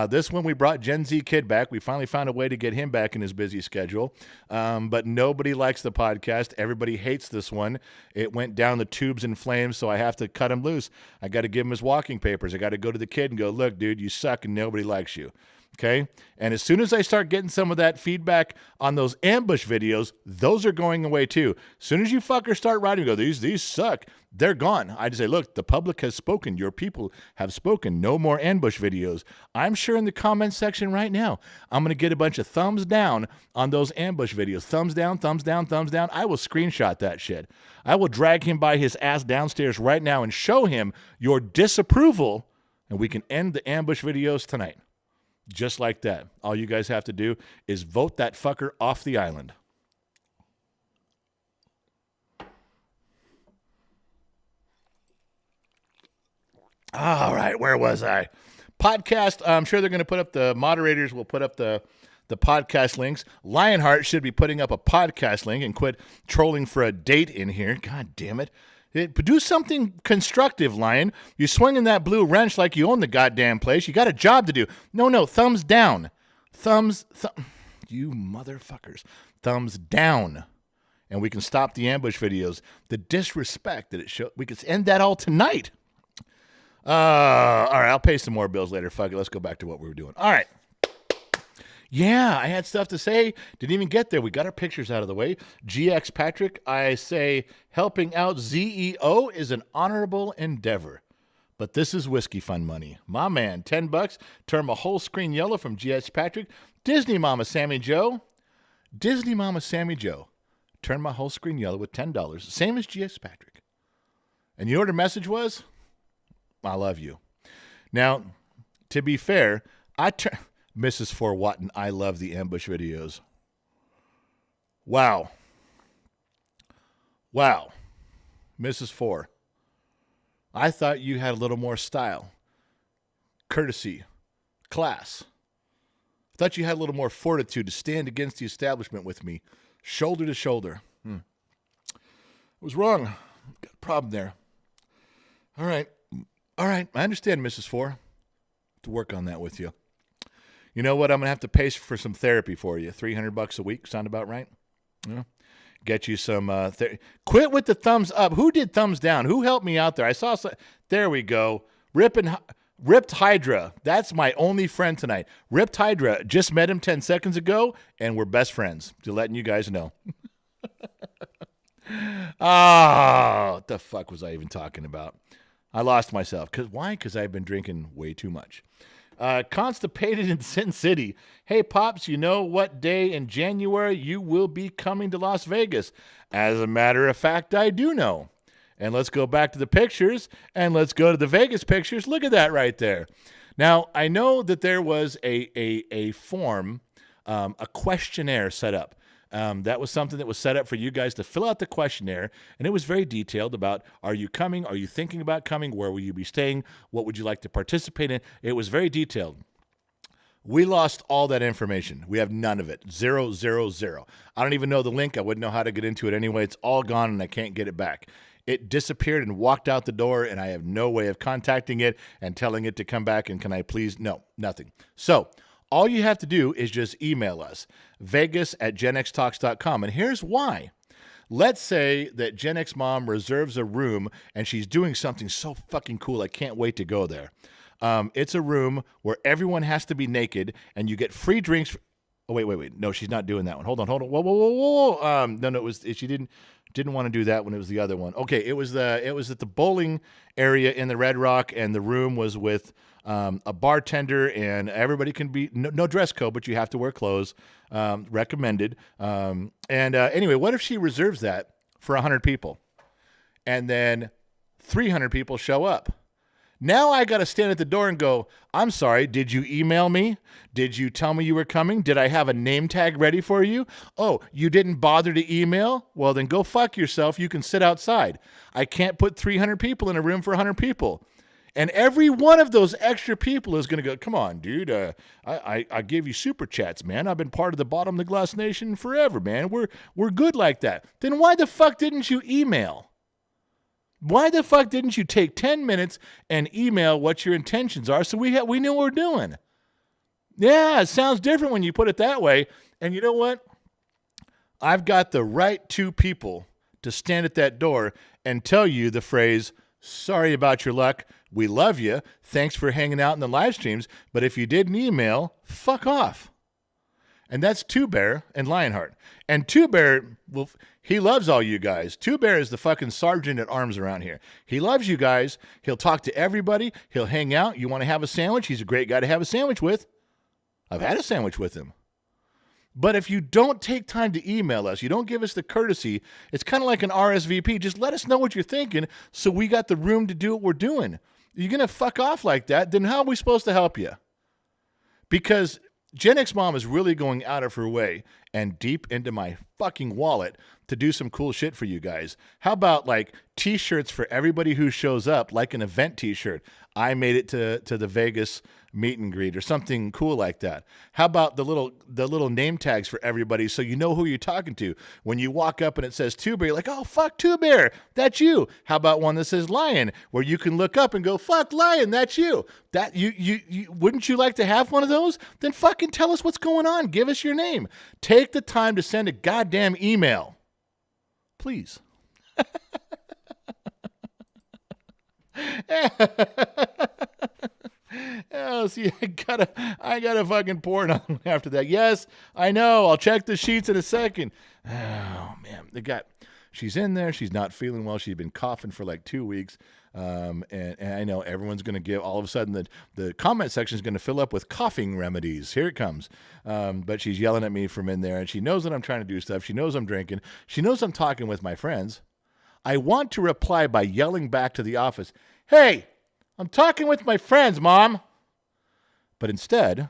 This one we brought Gen Z Kid back. We finally found a way to get him back in his busy schedule. But nobody likes the podcast. Everybody hates this one. It went down the tubes in flames, so I have to cut him loose. I got to give him his walking papers. I got to go to the kid and go, look, dude, you suck and nobody likes you. Okay. And as soon as I start getting some of that feedback on those ambush videos, those are going away too. As soon as you fuckers start writing, go, these suck, they're gone. I just say, look, the public has spoken. Your people have spoken. No more ambush videos. I'm sure in the comments section right now, I'm going to get a bunch of thumbs down on those ambush videos. Thumbs down, thumbs down, thumbs down. I will screenshot that shit. I will drag him by his ass downstairs right now and show him your disapproval, and we can end the ambush videos tonight. Just like that. All you guys have to do is vote that fucker off the island. All right, where was I? Podcast, I'm sure they're going to put up, the moderators will put up the podcast links. Lionheart should be putting up a podcast link and quit trolling for a date in here. God damn it. Do something constructive, Lion. You're swinging that blue wrench like you own the goddamn place. You got a job to do. No, thumbs down. You motherfuckers. Thumbs down. And we can stop the ambush videos. The disrespect that it shows. We could end that all tonight. All right, I'll pay some more bills later. Fuck it. Let's go back to what we were doing. All right. Yeah, I had stuff to say. Didn't even get there. We got our pictures out of the way. GX Patrick, I say helping out ZEO is an honorable endeavor. But this is whiskey fund money. My man, $10. Turn my whole screen yellow from GX Patrick. Disney Mama Sammy Joe. Disney Mama Sammy Joe. Turn my whole screen yellow with $10. Same as GX Patrick. And you know what her message was? I love you. Now, to be fair, Mrs. Fort Watton, I love the ambush videos. Wow. Mrs. Four, I thought you had a little more style, courtesy, class. I thought you had a little more fortitude to stand against the establishment with me, shoulder to shoulder. I was wrong. Got a problem there. All right. I understand, Mrs. Four. To work on that with you. You know what? I'm going to have to pay for some therapy for you. $300 a week. Sound about right? Yeah. Get you some quit with the thumbs up. Who did thumbs down? Who helped me out there? I saw there we go. Ripped Hydra. That's my only friend tonight. Ripped Hydra. Just met him 10 seconds ago, and we're best friends. Just letting you guys know. What the fuck was I even talking about? I lost myself. Why? Because I've been drinking way too much. Constipated in Sin City. Hey, Pops, you know what day in January you will be coming to Las Vegas? As a matter of fact, I do know. And let's go back to the pictures, and let's go to the Vegas pictures. Look at that right there. Now, I know that there was a form, a questionnaire set up. That was something that was set up for you guys to fill out the questionnaire, and it was very detailed about, are you coming? Are you thinking about coming? Where will you be staying? What would you like to participate in? It was very detailed. We lost all that information. We have none of it. 0, 0, 0. I don't even know the link. I wouldn't know how to get into it anyway. It's all gone, and I can't get it back. It disappeared and walked out the door, and I have no way of contacting it and telling it to come back, and can I please? No, nothing. So all you have to do is just email us, vegas@genxtalks.com. And here's why. Let's say that Gen X Mom reserves a room and she's doing something so fucking cool. I can't wait to go there. It's a room where everyone has to be naked and you get free drinks. Oh, wait. No, she's not doing that one. Hold on. Whoa. No, she didn't want to do that one. It was the other one. Okay, it was at the bowling area in the Red Rock, and the room was with a bartender, and everybody can be no dress code, but you have to wear clothes. Recommended. Anyway, what if she reserves that for 100 people, and then 300 people show up? Now I got to stand at the door and go, I'm sorry, did you email me? Did you tell me you were coming? Did I have a name tag ready for you? Oh, you didn't bother to email? Well, then go fuck yourself. You can sit outside. I can't put 300 people in a room for 100 people. And every one of those extra people is going to go, come on, dude. I give you super chats, man. I've been part of the Bottom of the Glass Nation forever, man. We're good like that. Then why the fuck didn't you email? Why the fuck didn't you take 10 minutes and email what your intentions are so we knew what we're doing? Yeah, it sounds different when you put it that way. And you know what? I've got the right two people to stand at that door and tell you the phrase, sorry about your luck. We love you. Thanks for hanging out in the live streams. But if you did an email, fuck off. And that's Two Bear and Lionheart. And Two Bear, he loves all you guys. Two Bear is the fucking sergeant at arms around here. He loves you guys. He'll talk to everybody. He'll hang out. You want to have a sandwich? He's a great guy to have a sandwich with. I've had a sandwich with him. But if you don't take time to email us, you don't give us the courtesy, it's kind of like an RSVP. Just let us know what you're thinking so we got the room to do what we're doing. You're going to fuck off like that, then how are we supposed to help you? Because Gen X Mom is really going out of her way and deep into my fucking wallet to do some cool shit for you guys. How about like t-shirts for everybody who shows up, like an event t-shirt? I made it to the Vegas meet and greet or something cool like that. How about the little name tags for everybody so you know who you're talking to? When you walk up and it says Two Bear, you're like, oh, fuck Two Bear, that's you. How about one that says Lion, where you can look up and go, fuck Lion, that's you. That you wouldn't you like to have one of those? Then fucking tell us what's going on. Give us your name. Take the time to send a goddamn email. Please. Oh, see, I gotta fucking pour it on after that. Yes, I know. I'll check the sheets in a second. Oh man, she's in there. She's not feeling well. She's been coughing for like 2 weeks. And I know everyone's going to give, all of a sudden the comment section is going to fill up with coughing remedies. Here it comes. But she's yelling at me from in there, and she knows that I'm trying to do stuff. She knows I'm drinking. She knows I'm talking with my friends. I want to reply by yelling back to the office, hey, I'm talking with my friends, Mom. But instead,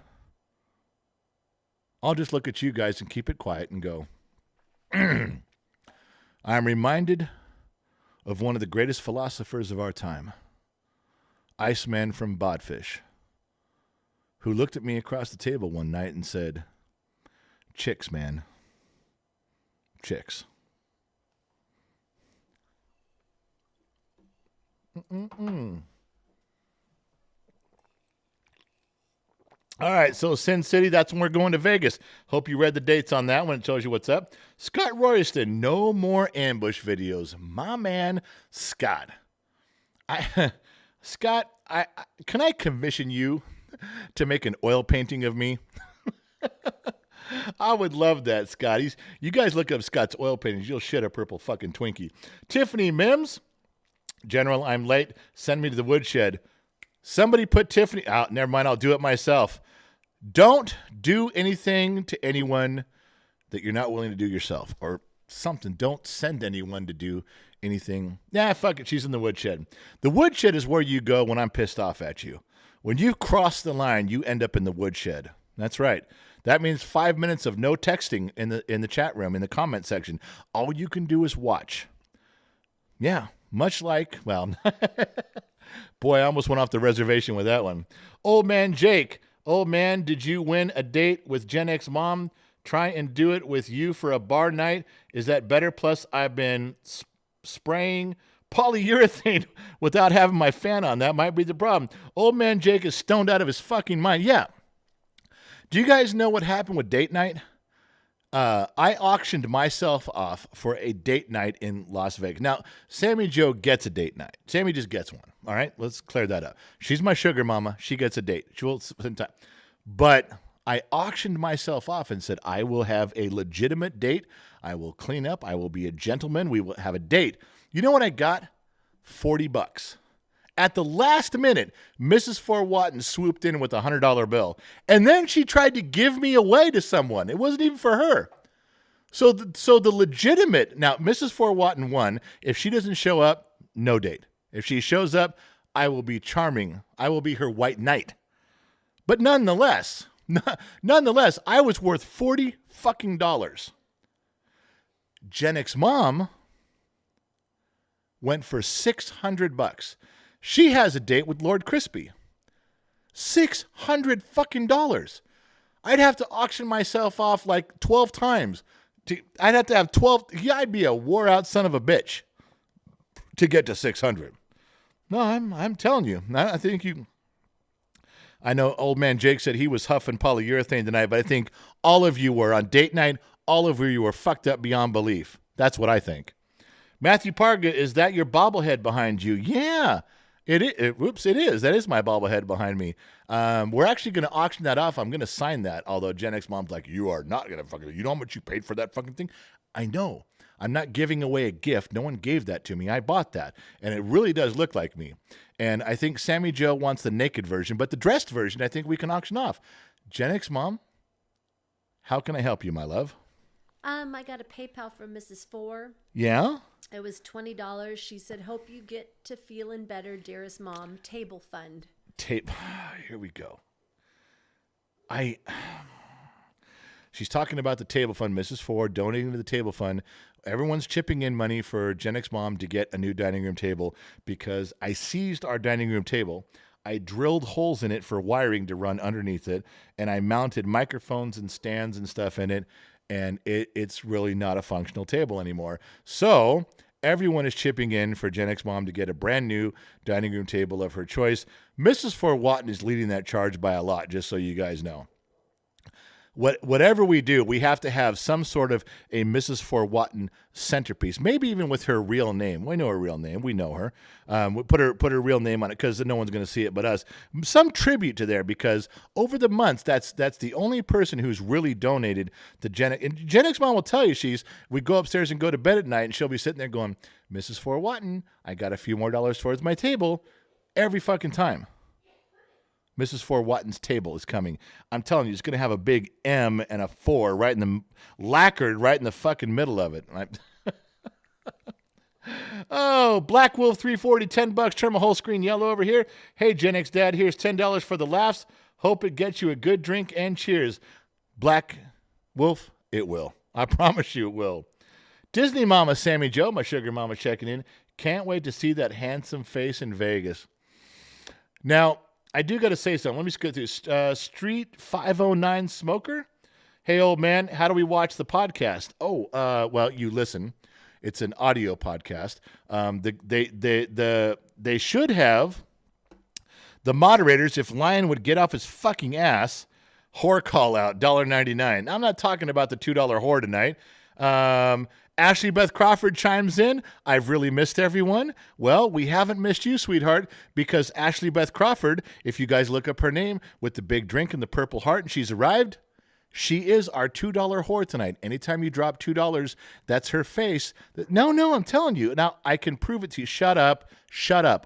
I'll just look at you guys and keep it quiet and go, I'm reminded of one of the greatest philosophers of our time, Iceman from Bodfish, who looked at me across the table one night and said, chicks, man. Chicks. All right, so Sin City, that's when we're going to Vegas. Hope you read the dates on that one. It tells you what's up. Scott Royston, no more ambush videos. My man, Scott. Scott, can I commission you to make an oil painting of me? I would love that, Scott. You guys look up Scott's oil paintings. You'll shit a purple fucking Twinkie. Tiffany Mims, General, I'm late. Send me to the woodshed. Somebody put Tiffany out. Never mind, I'll do it myself. Don't do anything to anyone that you're not willing to do yourself or something. Don't send anyone to do anything. Nah, fuck it. She's in the woodshed. The woodshed is where you go when I'm pissed off at you. When you cross the line, you end up in the woodshed. That's right. That means 5 minutes of no texting in the chat room, in the comment section. All you can do is watch. Yeah, much like, well, boy, I almost went off the reservation with that one. Old man Jake. Old man, did you win a date with Gen X Mom? Try and do it with you for a bar night. Is that better? Plus, I've been spraying polyurethane without having my fan on. That might be the problem. Old man Jake is stoned out of his fucking mind. Yeah. Do you guys know what happened with date night? I auctioned myself off for a date night in Las Vegas. Now, Sammy Joe gets a date night. Sammy just gets one. All right, let's clear that up. She's my sugar mama. She gets a date. She will spend time. But I auctioned myself off and said, I will have a legitimate date. I will clean up. I will be a gentleman. We will have a date. You know what I got? $40. At the last minute, Mrs. Fort Watton swooped in with a $100 bill. And then she tried to give me away to someone. It wasn't even for her. So the legitimate, now Mrs. Fort Watton won. If she doesn't show up, no date. If she shows up, I will be charming. I will be her white knight. But nonetheless, I was worth $40 fucking dollars. Gen X Mom went for $600. She has a date with Lord Crispy. $600 fucking dollars. I'd have to auction myself off like 12 times. I'd have to have 12. Yeah, I'd be a wore out son of a bitch to get to 600. No, I'm telling you. I think you. I know old man Jake said he was huffing polyurethane tonight, but I think all of you were on date night. All of you were fucked up beyond belief. That's what I think. Matthew Parga, is that your bobblehead behind you? Yeah, it is. That is my bobblehead behind me. We're actually going to auction that off. I'm going to sign that, although Gen X Mom's like, you are not going to fucking, you know how much you paid for that fucking thing? I know. I'm not giving away a gift. No one gave that to me. I bought that, and it really does look like me. And I think Sammy Joe wants the naked version, but the dressed version I think we can auction off. Gen X Mom, how can I help you, my love? I got a PayPal from Mrs. Four. Yeah? It was $20. She said, hope you get to feeling better, dearest mom. Table fund. Here we go. She's talking about the table fund, Mrs. Ford donating to the table fund. Everyone's chipping in money for Gen X Mom to get a new dining room table because I seized our dining room table. I drilled holes in it for wiring to run underneath it, and I mounted microphones and stands and stuff in it, and it's really not a functional table anymore. So everyone is chipping in for Gen X Mom to get a brand new dining room table of her choice. Mrs. Fort Watton is leading that charge by a lot, just so you guys know. Whatever we do, we have to have some sort of a Mrs. Fort Watton centerpiece, maybe even with her real name. We know her real name. We know her. We put her real name on it because no one's going to see it but us. Some tribute to there because over the months, that's the only person who's really donated to Gen X. And Gen X Mom will tell you we go upstairs and go to bed at night, and she'll be sitting there going, Mrs. Fort Watton, I got a few more dollars towards my table every fucking time. Mrs. Fort Watton's table is coming. I'm telling you, it's going to have a big M and a 4 lacquered right in the fucking middle of it. Oh, Black Wolf 340, $10. Turn my whole screen yellow over here. Hey, Gen X Dad, here's $10 for the laughs. Hope it gets you a good drink and cheers. Black Wolf, it will. I promise you it will. Disney Mama Sammy Joe, my sugar mama checking in. Can't wait to see that handsome face in Vegas. Now, I do got to say something. Let me just go through. Street 509 Smoker. Hey, old man, how do we watch the podcast? Oh, well, you listen. It's an audio podcast. They should have the moderators, if Lion would get off his fucking ass, whore call out, $1.99. I'm not talking about the $2 whore tonight. Ashley Beth Crawford chimes in. I've really missed everyone. Well, we haven't missed you, sweetheart, because Ashley Beth Crawford, if you guys look up her name with the big drink and the purple heart, and she's arrived, she is our $2 whore tonight. Anytime you drop $2, that's her face. No, I'm telling you. Now, I can prove it to you. Shut up.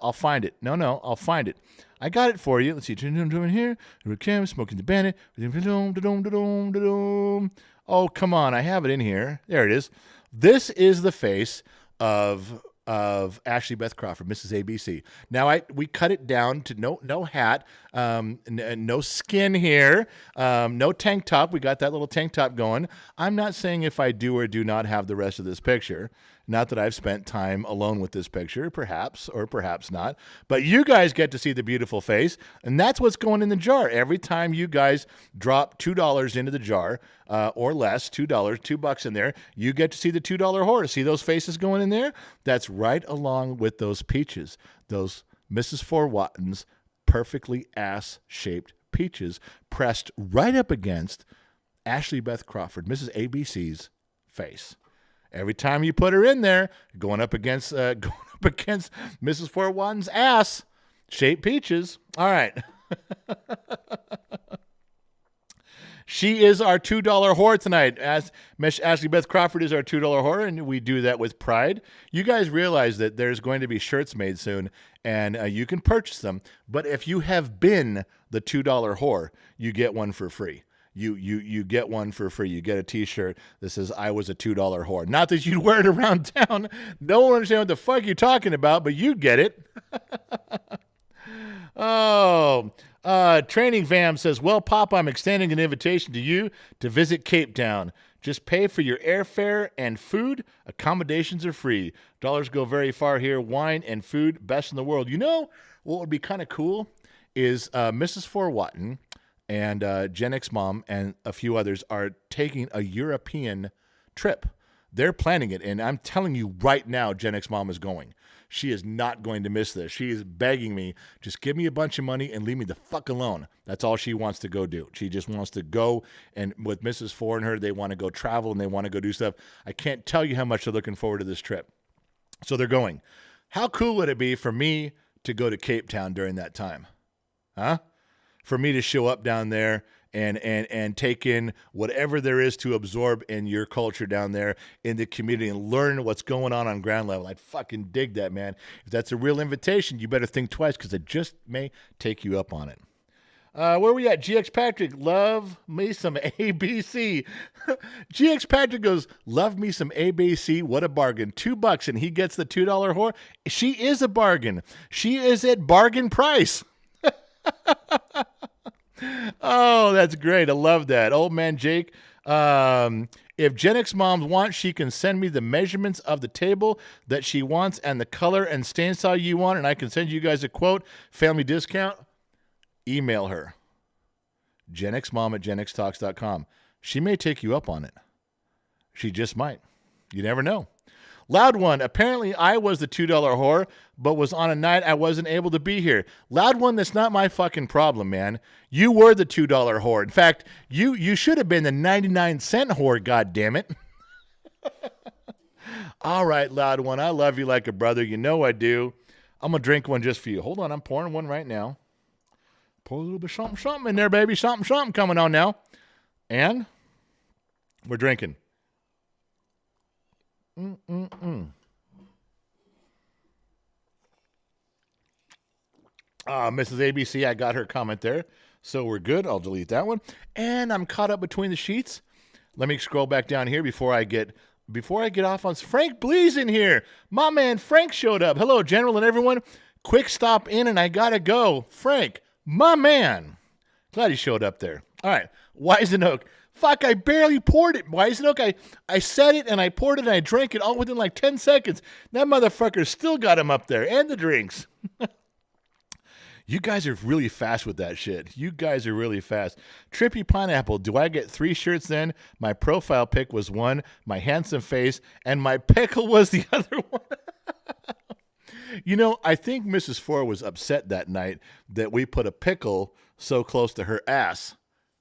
I'll find it. No, I'll find it. I got it for you. Let's see. Here. Smoking the Bandit. Oh, come on. I have it in here. There it is. This is the face of Ashley Beth Crawford, Mrs. ABC. Now we cut it down to no hat, no skin here, no tank top. We got that little tank top going. I'm not saying if I do or do not have the rest of this picture. Not that I've spent time alone with this picture, perhaps or perhaps not. But you guys get to see the beautiful face, and that's what's going in the jar. Every time you guys drop $2 into the jar or less, $2 in there, you get to see the $2 whore. See those faces going in there? That's right along with those peaches, those Mrs. Fort Watton's perfectly ass-shaped peaches pressed right up against Ashley Beth Crawford, Mrs. ABC's face. Every time you put her in there, going up against Mrs. Fort Watton's ass, shaped peaches. All right. She is our $2 whore tonight. As Ashley Beth Crawford is our $2 whore, and we do that with pride. You guys realize that there's going to be shirts made soon, and you can purchase them. But if you have been the $2 whore, you get one for free. You get one for free. You get a T-shirt that says, I was a $2 whore. Not that you'd wear it around town. No one understands what the fuck you're talking about, but you get it. Training Vam says, well, Pop, I'm extending an invitation to you to visit Cape Town. Just pay for your airfare and food. Accommodations are free. Dollars go very far here. Wine and food, best in the world. You know what would be kind of cool is Mrs. Fort Watton and Gen X Mom and a few others are taking a European trip. They're planning it, and I'm telling you right now, Gen X Mom is going. She is not going to miss this. She is begging me, just give me a bunch of money and leave me the fuck alone. That's all she wants to go do. She just wants to go, and with Mrs. Four and her, they want to go travel and they want to go do stuff. I can't tell you how much they're looking forward to this trip. So they're going. How cool would it be for me to go to Cape Town during that time? Huh? For me to show up down there and take in whatever there is to absorb in your culture down there in the community and learn what's going on ground level. I'd fucking dig that, man. If that's a real invitation, you better think twice because it just may take you up on it. Where we at? GX Patrick, love me some ABC. GX Patrick goes, love me some ABC. What a bargain. $2 and he gets the $2 whore. She is a bargain. She is at bargain price. Oh, that's great. I love that. Old man Jake. If Gen X moms want, she can send me the measurements of the table that she wants and the color and stain style you want, and I can send you guys a quote, family discount. Email her. genxmom@genxtalks.com. She may take you up on it. She just might. You never know. Loud One, apparently I was the $2 whore, but was on a night I wasn't able to be here. Loud One, that's not my fucking problem, man. You were the $2 whore. In fact, you should have been the 99-cent whore, goddammit. All right, Loud One, I love you like a brother. You know I do. I'm going to drink one just for you. Hold on, I'm pouring one right now. Pour a little bit something in there, baby. Something coming on now. And we're drinking. Mrs. ABC, I got her comment there. So we're good. I'll delete that one. And I'm caught up between the sheets. Let me scroll back down here before I get off on Frank Blees in here. My man Frank showed up. Hello, General and everyone. Quick stop in and I gotta go. Frank, my man. Glad he showed up there. All right. Wisen Oak. Fuck, I barely poured it. Wisen Oak, I set it and I poured it and I drank it all within like 10 seconds. That motherfucker still got him up there and the drinks. You guys are really fast with that shit. You guys are really fast. Trippy Pineapple, do I get 3 shirts then? My profile pic was one, my handsome face, and my pickle was the other one. You know, I think Mrs. Four was upset that night that we put a pickle so close to her ass,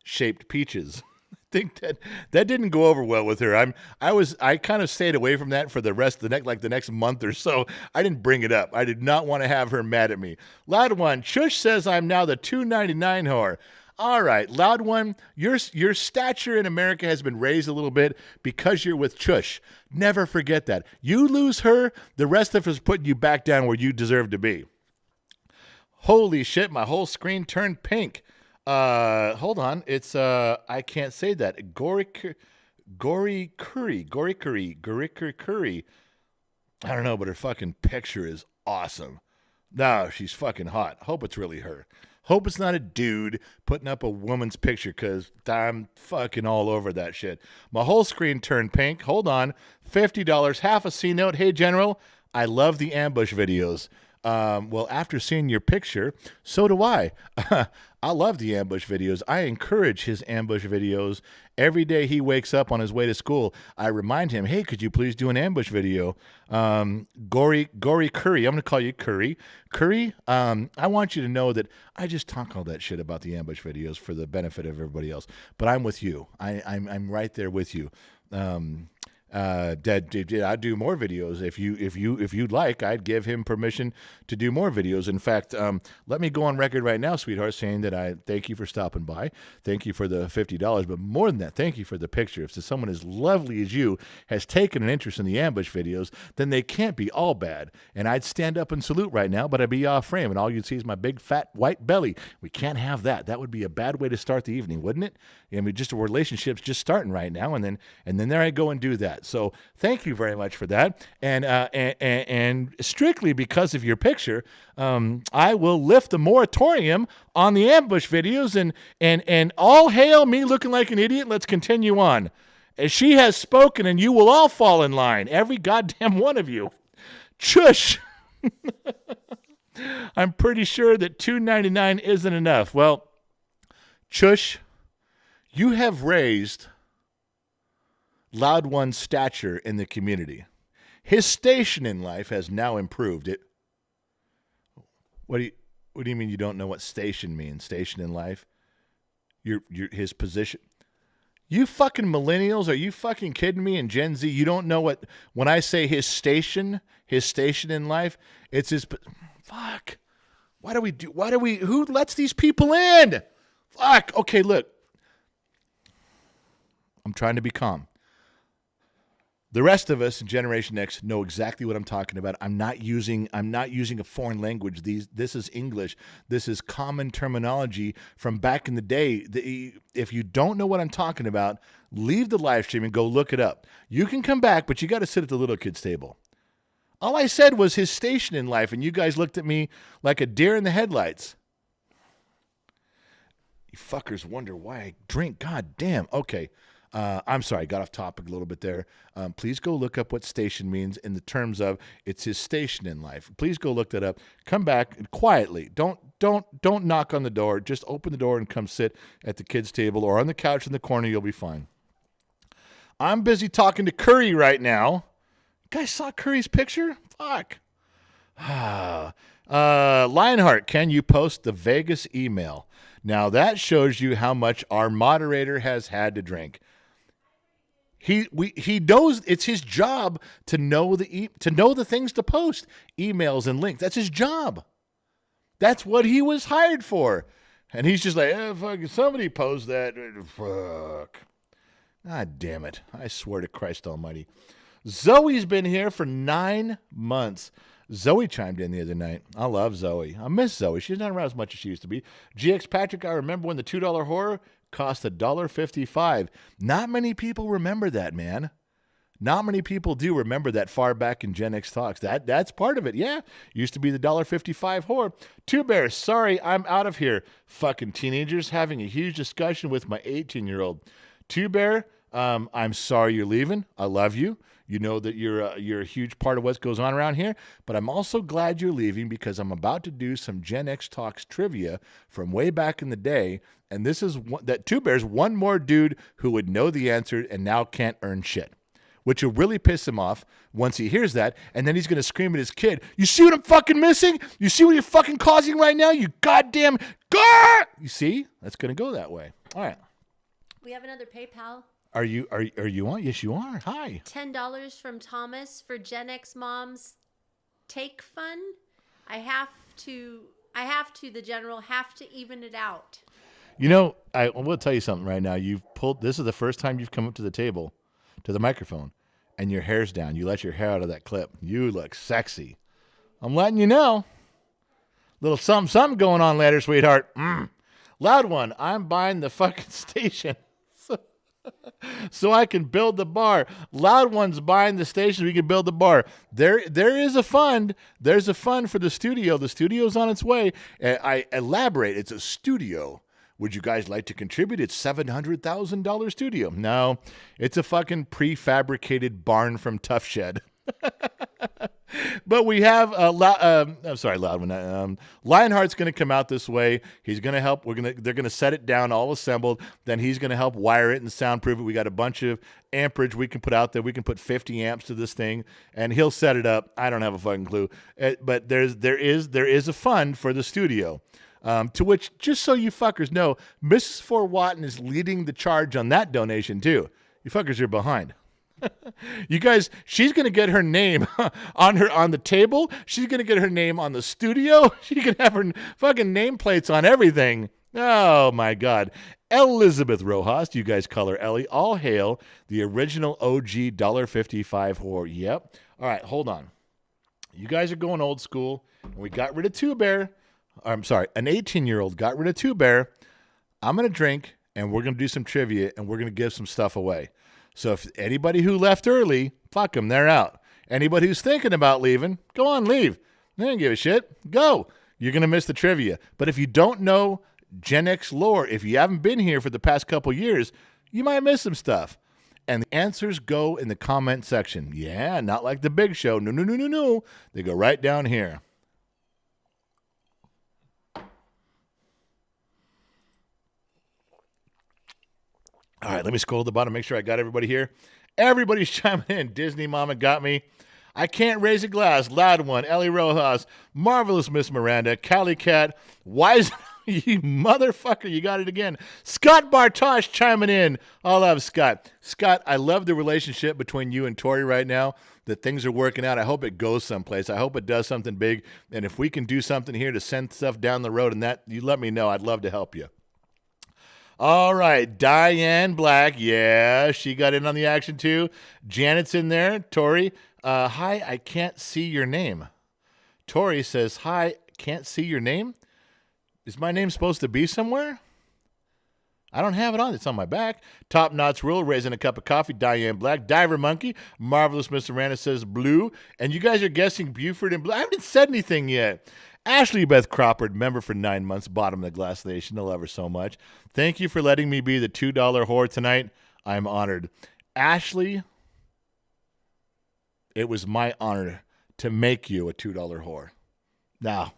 shaped peaches. I think that didn't go over well with her. I kind of stayed away from that for the rest of the next month or so. I didn't bring it up. I did not want to have her mad at me. Loud One, Chush says I'm now the $2.99 whore. All right, Loud One, your stature in America has been raised a little bit because you're with Chush. Never forget that. You lose her, the rest of us putting you back down where you deserve to be. Holy shit, my whole screen turned pink. Hold on. It's I can't say that. Gory Curry. I don't know, but her fucking picture is awesome. No, she's fucking hot. Hope it's really her. Hope it's not a dude putting up a woman's picture because I'm fucking all over that shit. My whole screen turned pink. Hold on. $50, half a C note. Hey, General, I love the ambush videos. Well, after seeing your picture, so do I. I love the ambush videos. I encourage his ambush videos. Every day he wakes up on his way to school, I remind him, hey, could you please do an ambush video? Gory Curry. I'm going to call you Curry. Curry, I want you to know that I just talk all that shit about the ambush videos for the benefit of everybody else. But I'm with you. I'm right there with you. I'd do more videos if you'd like. I'd give him permission to do more videos. In fact, let me go on record right now, sweetheart, saying that I thank you for stopping by. Thank you for the $50, but more than that, thank you for the picture. If someone as lovely as you has taken an interest in the ambush videos, then they can't be all bad. And I'd stand up and salute right now, but I'd be off frame, and all you'd see is my big fat white belly. We can't have that. That would be a bad way to start the evening, wouldn't it? I mean, just a relationship's just starting right now, and then there I go and do that. So thank you very much for that. And strictly because of your picture, I will lift the moratorium on the ambush videos and all hail me looking like an idiot. Let's continue on. As she has spoken, and you will all fall in line. Every goddamn one of you. Chush. I'm pretty sure that $2.99 isn't enough. Well, Chush, you have raised Loud One's stature in the community. His station in life has now improved. It What do you mean you don't know what station means? Station in life? His position. You fucking millennials, are you fucking kidding me? And Gen Z, you don't know what, when I say his station in life, it's his, fuck. Who lets these people in? Fuck. Okay, look. I'm trying to be calm. The rest of us in Generation X know exactly what I'm talking about. I'm not using a foreign language. This is English. This is common terminology from back in the day. If you don't know what I'm talking about, leave the live stream and go look it up. You can come back, but you got to sit at the little kids table. All I said was his station in life, and you guys looked at me like a deer in the headlights. You fuckers wonder why I drink. God damn. Okay. I'm sorry, I got off topic a little bit there. Please go look up what station means in the terms of it's his station in life. Please go look that up. Come back quietly. Don't knock on the door. Just open the door and come sit at the kids' table or on the couch in the corner. You'll be fine. I'm busy talking to Curry right now. You guys saw Curry's picture? Fuck. Lionheart, can you post the Vegas email? Now that shows you how much our moderator has had to drink. He knows it's his job to know the things to post, emails and links. That's his job. That's what he was hired for. And he's just like, fuck, somebody post that. Fuck. God damn it. I swear to Christ almighty. Zoe's been here for 9 months. Zoe chimed in the other night. I love Zoe. I miss Zoe. She's not around as much as she used to be. GX Patrick, I remember when the $2 horror cost $1.55. Not many people remember that, man. Not many people do remember that far back in Gen X Talks. That's part of it. Yeah, used to be the $1.55 horror. Two Bears, sorry, I'm out of here. Fucking teenagers having a huge discussion with my 18-year-old. Two Bear, I'm sorry you're leaving. I love you. You know that you're a huge part of what goes on around here, but I'm also glad you're leaving because I'm about to do some Gen X Talks trivia from way back in the day, and this is that Two Bears, one more dude who would know the answer and now can't earn shit, which will really piss him off once he hears that, and then he's going to scream at his kid, you see what I'm fucking missing? You see what you're fucking causing right now? You goddamn... You see? That's going to go that way. All right. We have another PayPal. Are you on? Yes, you are. Hi. $10 from Thomas for Gen X Moms Take Fun. I have to, the general, have to even it out. You know, I will tell you something right now. This is the first time you've come up to the table, to the microphone, and your hair's down. You let your hair out of that clip. You look sexy. I'm letting you know. Little something going on later, sweetheart. Loud one, I'm buying the fucking station. So I can build the bar. Loud one's buying the station. We can build the bar. There is a fund. There's a fund for the studio. The studio's on its way. I elaborate. It's a studio. Would you guys like to contribute? It's $700,000 studio. No, it's a fucking prefabricated barn from Tough Shed. But we have Loudman. Lionheart's going to come out this way. He's going to help. They're going to set it down, all assembled. Then he's going to help wire it and soundproof it. We got a bunch of amperage we can put out there. We can put 50 amps to this thing, and he'll set it up. I don't have a fucking clue. But there is a fund for the studio. To which, just so you fuckers know, Mrs. Fort Watton is leading the charge on that donation too. You fuckers are behind. You guys, she's gonna get her name on the table. She's gonna get her name on the studio. She can have her fucking nameplates on everything. Oh my God, Elizabeth Rojas, you guys call her Ellie. All hail the original OG $1.55 whore. Yep. All right, hold on. You guys are going old school. We got rid of Two Bear. I'm sorry, an 18-year-old got rid of Two Bear. I'm gonna drink, and we're gonna do some trivia, and we're gonna give some stuff away. So if anybody who left early, fuck them, they're out. Anybody who's thinking about leaving, go on, leave. They don't give a shit. Go. You're going to miss the trivia. But if you don't know Gen X lore, if you haven't been here for the past couple years, you might miss some stuff. And the answers go in the comment section. Yeah, not like the Big Show. No. They go right down here. All right, let me scroll to the bottom, make sure I got everybody here. Everybody's chiming in. Disney Mama got me. I Can't Raise a Glass, Loud One, Ellie Rojas, Marvelous Miss Miranda, Cali Cat, Wise, you motherfucker, you got it again. Scott Bartosh chiming in. I love Scott. Scott, I love the relationship between you and Tori right now, that things are working out. I hope it goes someplace. I hope it does something big. And if we can do something here to send stuff down the road and that, you let me know. I'd love to help you. All right, Diane Black. Yeah, she got in on the action too. Janet's in there. Tori, hi, I can't see your name. Tori says, hi, can't see your name? Is my name supposed to be somewhere? I don't have it on. It's on my back. Top Knots Rule, raising a cup of coffee. Diane Black. Diver Monkey. Marvelous Mr. Randa says blue. And you guys are guessing Buford and blue. I haven't said anything yet. Ashley Beth Crawford, member for 9 months, bottom of the Glass Nation. I love her so much. Thank you for letting me be the $2 whore tonight. I'm honored. Ashley, it was my honor to make you a $2 whore. Now,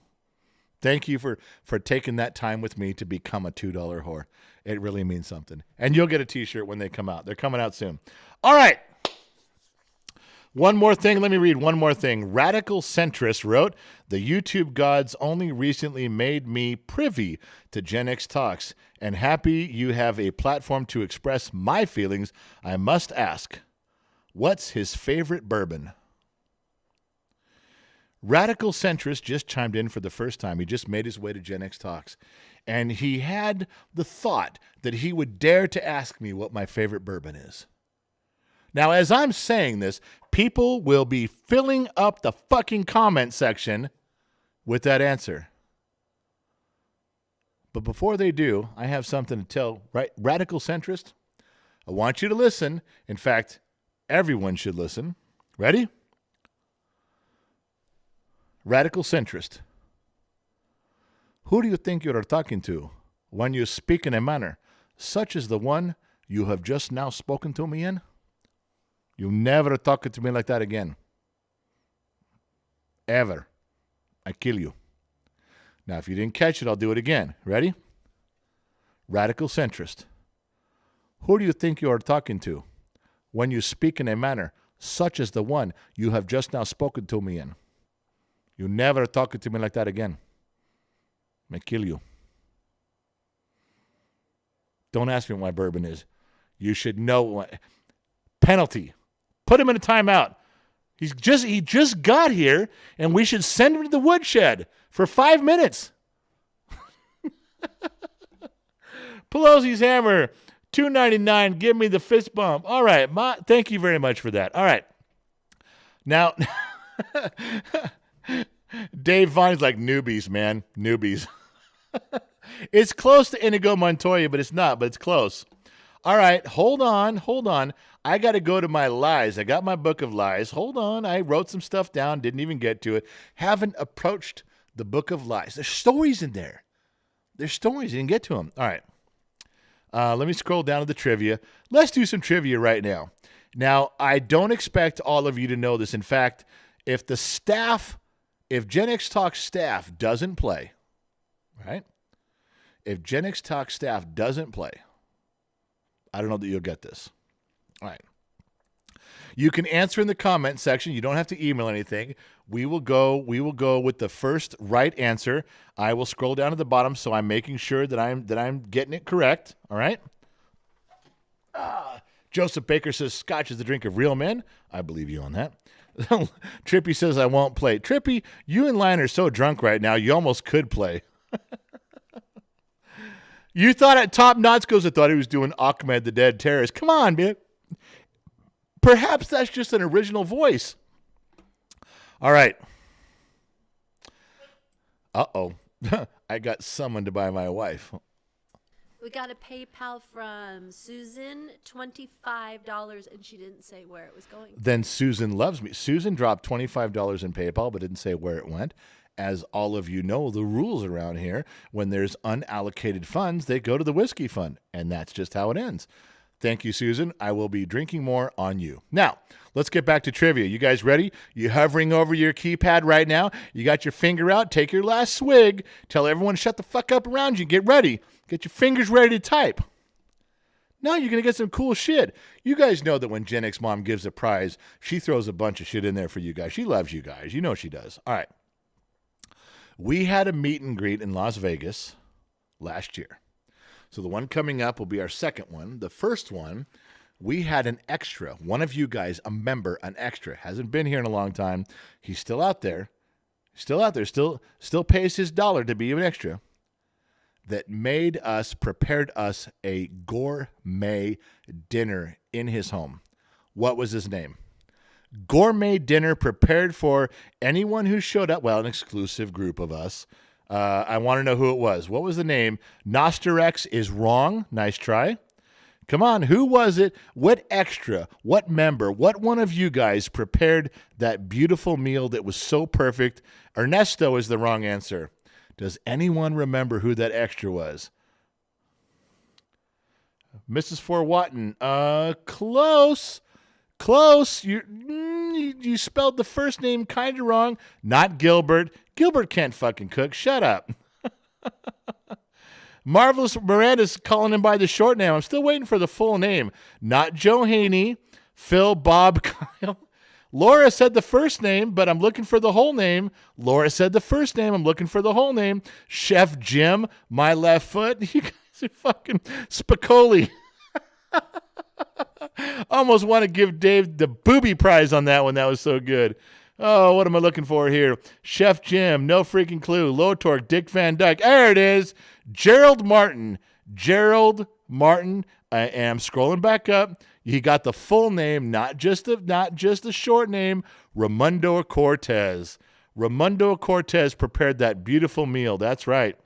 thank you for taking that time with me to become a $2 whore. It really means something. And you'll get a t-shirt when they come out. They're coming out soon. All right. One more thing. Let me read one more thing. Radical Centrist wrote, the YouTube gods only recently made me privy to Gen X Talks, and happy you have a platform to express my feelings. I must ask, what's his favorite bourbon? Radical Centrist just chimed in for the first time. He just made his way to Gen X Talks. And he had the thought that he would dare to ask me what my favorite bourbon is. Now, as I'm saying this, people will be filling up the fucking comment section with that answer. But before they do, I have something to tell. Right, Radical Centrist, I want you to listen. In fact, everyone should listen. Ready? Radical Centrist. Who do you think you are talking to when you speak in a manner such as the one you have just now spoken to me in? You never talk to me like that again. Ever. I kill you. Now, if you didn't catch it, I'll do it again. Ready? Radical Centrist. Who do you think you are talking to when you speak in a manner such as the one you have just now spoken to me in? You never talk to me like that again. I kill you. Don't ask me what my bourbon is. You should know. Penalty. Put him in a timeout. He just got here, and we should send him to the woodshed for 5 minutes. Pelosi's Hammer, $2.99. Give me the fist bump. All right, thank you very much for that. All right. Now, Dave Vine's like newbies, man. Newbies. It's close to Inigo Montoya, but it's not, but it's close. All right, hold on. I got to go to my lies. I got my book of lies. Hold on. I wrote some stuff down, didn't even get to it. Haven't approached the book of lies. There's stories in there. There's stories. You didn't get to them. All right. Let me scroll down to the trivia. Let's do some trivia right now. Now, I don't expect all of you to know this. In fact, if Gen X Talk staff doesn't play, right? If Gen X Talk staff doesn't play, I don't know that you'll get this. All right. You can answer in the comment section. You don't have to email anything. We will go with the first right answer. I will scroll down to the bottom, so I'm making sure that I'm getting it correct. All right. Joseph Baker says Scotch is the drink of real men. I believe you on that. Trippy says I won't play. Trippy, you and Lion are so drunk right now, you almost could play. You thought at Top Knots goes, I thought he was doing Ahmed the Dead Terrorist. Come on, man. Perhaps that's just an original voice. All right. Uh-oh. I got summoned by my wife. We got a PayPal from Susan, $25, and she didn't say where it was going. Then Susan loves me. Susan dropped $25 in PayPal, but didn't say where it went. As all of you know, the rules around here, when there's unallocated funds, they go to the whiskey fund, and that's just how it ends. Thank you, Susan. I will be drinking more on you. Now, let's get back to trivia. You guys ready? You hovering over your keypad right now? You got your finger out? Take your last swig. Tell everyone to shut the fuck up around you. Get ready. Get your fingers ready to type. No, you're going to get some cool shit. You guys know that when Gen X Mom gives a prize, she throws a bunch of shit in there for you guys. She loves you guys. You know she does. All right. We had a meet and greet in Las Vegas last year. So the one coming up will be our second one. The first one, we had an extra. One of you guys, a member, an extra. Hasn't been here in a long time. He's still out there. Still pays his dollar to be an extra. That prepared us a gourmet dinner in his home. What was his name? Gourmet dinner prepared for anyone who showed up. Well, an exclusive group of us. I want to know who it was. What was the name? Nosterex is wrong. Nice try. Come on, who was it? What extra, what member, what one of you guys prepared that beautiful meal that was so perfect? Ernesto is the wrong answer. Does anyone remember who that extra was? Mrs. Fort Watton. Close. You spelled the first name kind of wrong. Not Gilbert. Gilbert can't fucking cook. Shut up. Marvelous Miranda's calling him by the short name. I'm still waiting for the full name. Not Joe Haney. Phil, Bob, Kyle. Laura said the first name, but I'm looking for the whole name. Laura said the first name. I'm looking for the whole name. Chef Jim, my left foot. You guys are fucking Spicoli. Almost want to give Dave the booby prize on that one. That was so good. Oh, what am I looking for here? Chef Jim, no freaking clue. Low Torque, Dick Van Dyke. There it is. Gerald Martin. And I'm scrolling back up. He got the full name, not just the short name. Raimundo Cortez. Raimundo Cortez prepared that beautiful meal. That's right.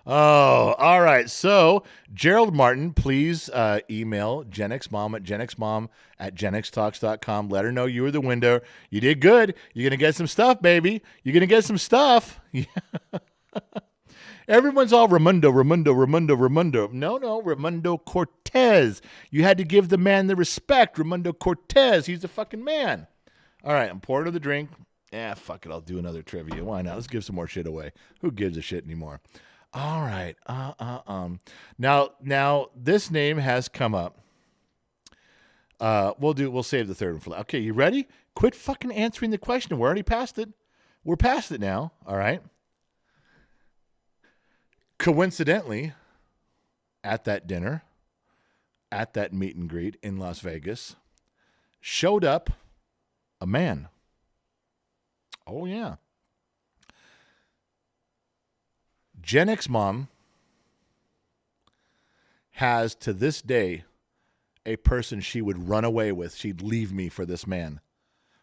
Oh, all right. So, Gerald Martin, please email GenXMom at GenXmom@GenXTalks.com. Let her know you were the winner. You did good. You're going to get some stuff, baby. You're going to get some stuff. Everyone's all Raimundo. No, Raimundo Cortez. You had to give the man the respect. Raimundo Cortez. He's the fucking man. All right, I'm pouring her the drink. Fuck it. I'll do another trivia. Why not? Let's give some more shit away. Who gives a shit anymore? All right. Now this name has come up. We'll save the third one for later. Okay, you ready? Quit fucking answering the question. We're already past it. We're past it now. All right. Coincidentally, at that dinner, at that meet and greet in Las Vegas, showed up a man. Oh, yeah. Gen X Mom has, to this day, a person she would run away with. She'd leave me for this man.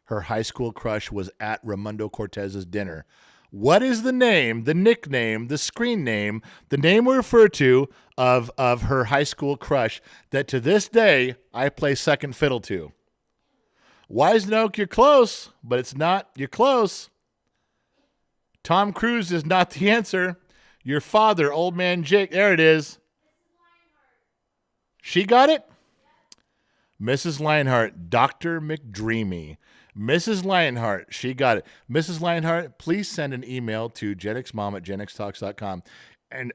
Her high school crush was at Raimundo Cortez's dinner. What is the name, the nickname, the screen name, the name we refer to of her high school crush that to this day I play second fiddle to? Wise Oak, you're close, but it's not. You're close. Tom Cruise is not the answer. Your father, old man Jake. There it is. She got it? Mrs. Lionheart, Dr. McDreamy. Mrs. Lionheart, she got it. Mrs. Lionheart, please send an email to GenXmom at GenXTalks.com. And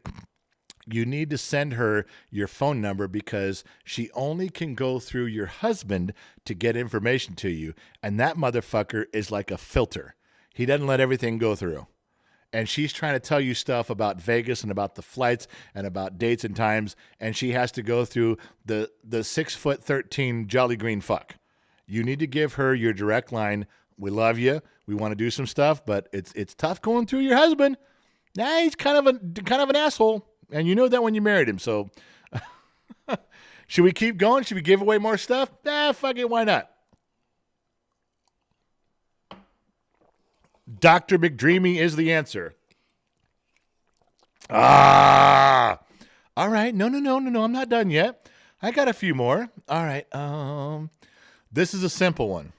you need to send her your phone number because she only can go through your husband to get information to you. And that motherfucker is like a filter. He doesn't let everything go through. And she's trying to tell you stuff about Vegas and about the flights and about dates and times. And she has to go through the 6'13" Jolly Green fuck. You need to give her your direct line. We love you. We want to do some stuff, but it's tough going through your husband. He's kind of an asshole, and you know that when you married him. So, should we keep going? Should we give away more stuff? Fuck it. Why not? Dr. McDreamy is the answer. All right. No. I'm not done yet. I got a few more. All right. This is a simple one.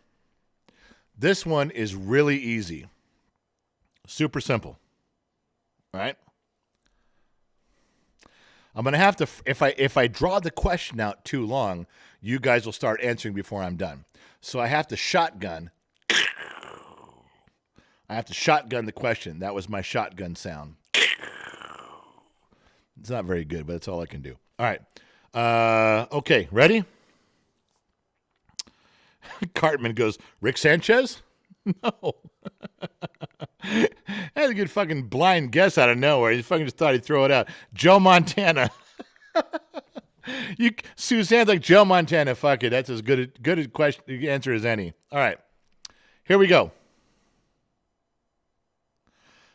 This one is really easy. Super simple. All right. I'm going to have to, if I draw the question out too long, you guys will start answering before I'm done. So I have to shotgun. The question. That was my shotgun sound. It's not very good, but it's all I can do. All right. Okay, ready? Cartman goes, Rick Sanchez? No. That's a good fucking blind guess out of nowhere. He fucking just thought he'd throw it out. Joe Montana. Suzanne's like, Joe Montana. Fuck it. That's as good a question answer as any. All right. Here we go.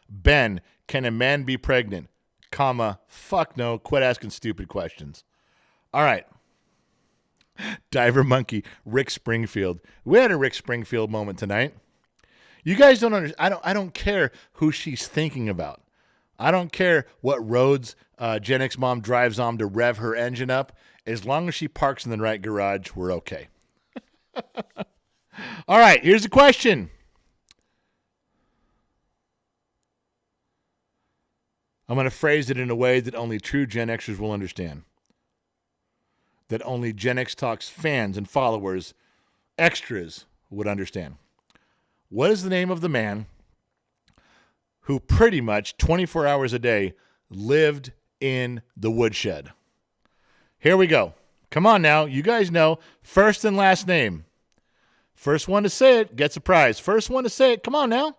Ben, can a man be pregnant? Comma, fuck no. Quit asking stupid questions. All right. Diver Monkey, Rick Springfield. We had a Rick Springfield moment tonight. You guys don't understand. I don't care who she's thinking about. I don't care what roads Gen X mom drives on to rev her engine up. As long as she parks in the right garage, we're okay. All right, here's the question. I'm going to phrase it in a way that only true Gen Xers will understand. That only Gen X Talks fans and followers, extras, would understand. What is the name of the man who pretty much 24 hours a day lived in the woodshed? Here we go. Come on now. You guys know. First and last name. First one to say it gets a prize. First one to say it. Come on now.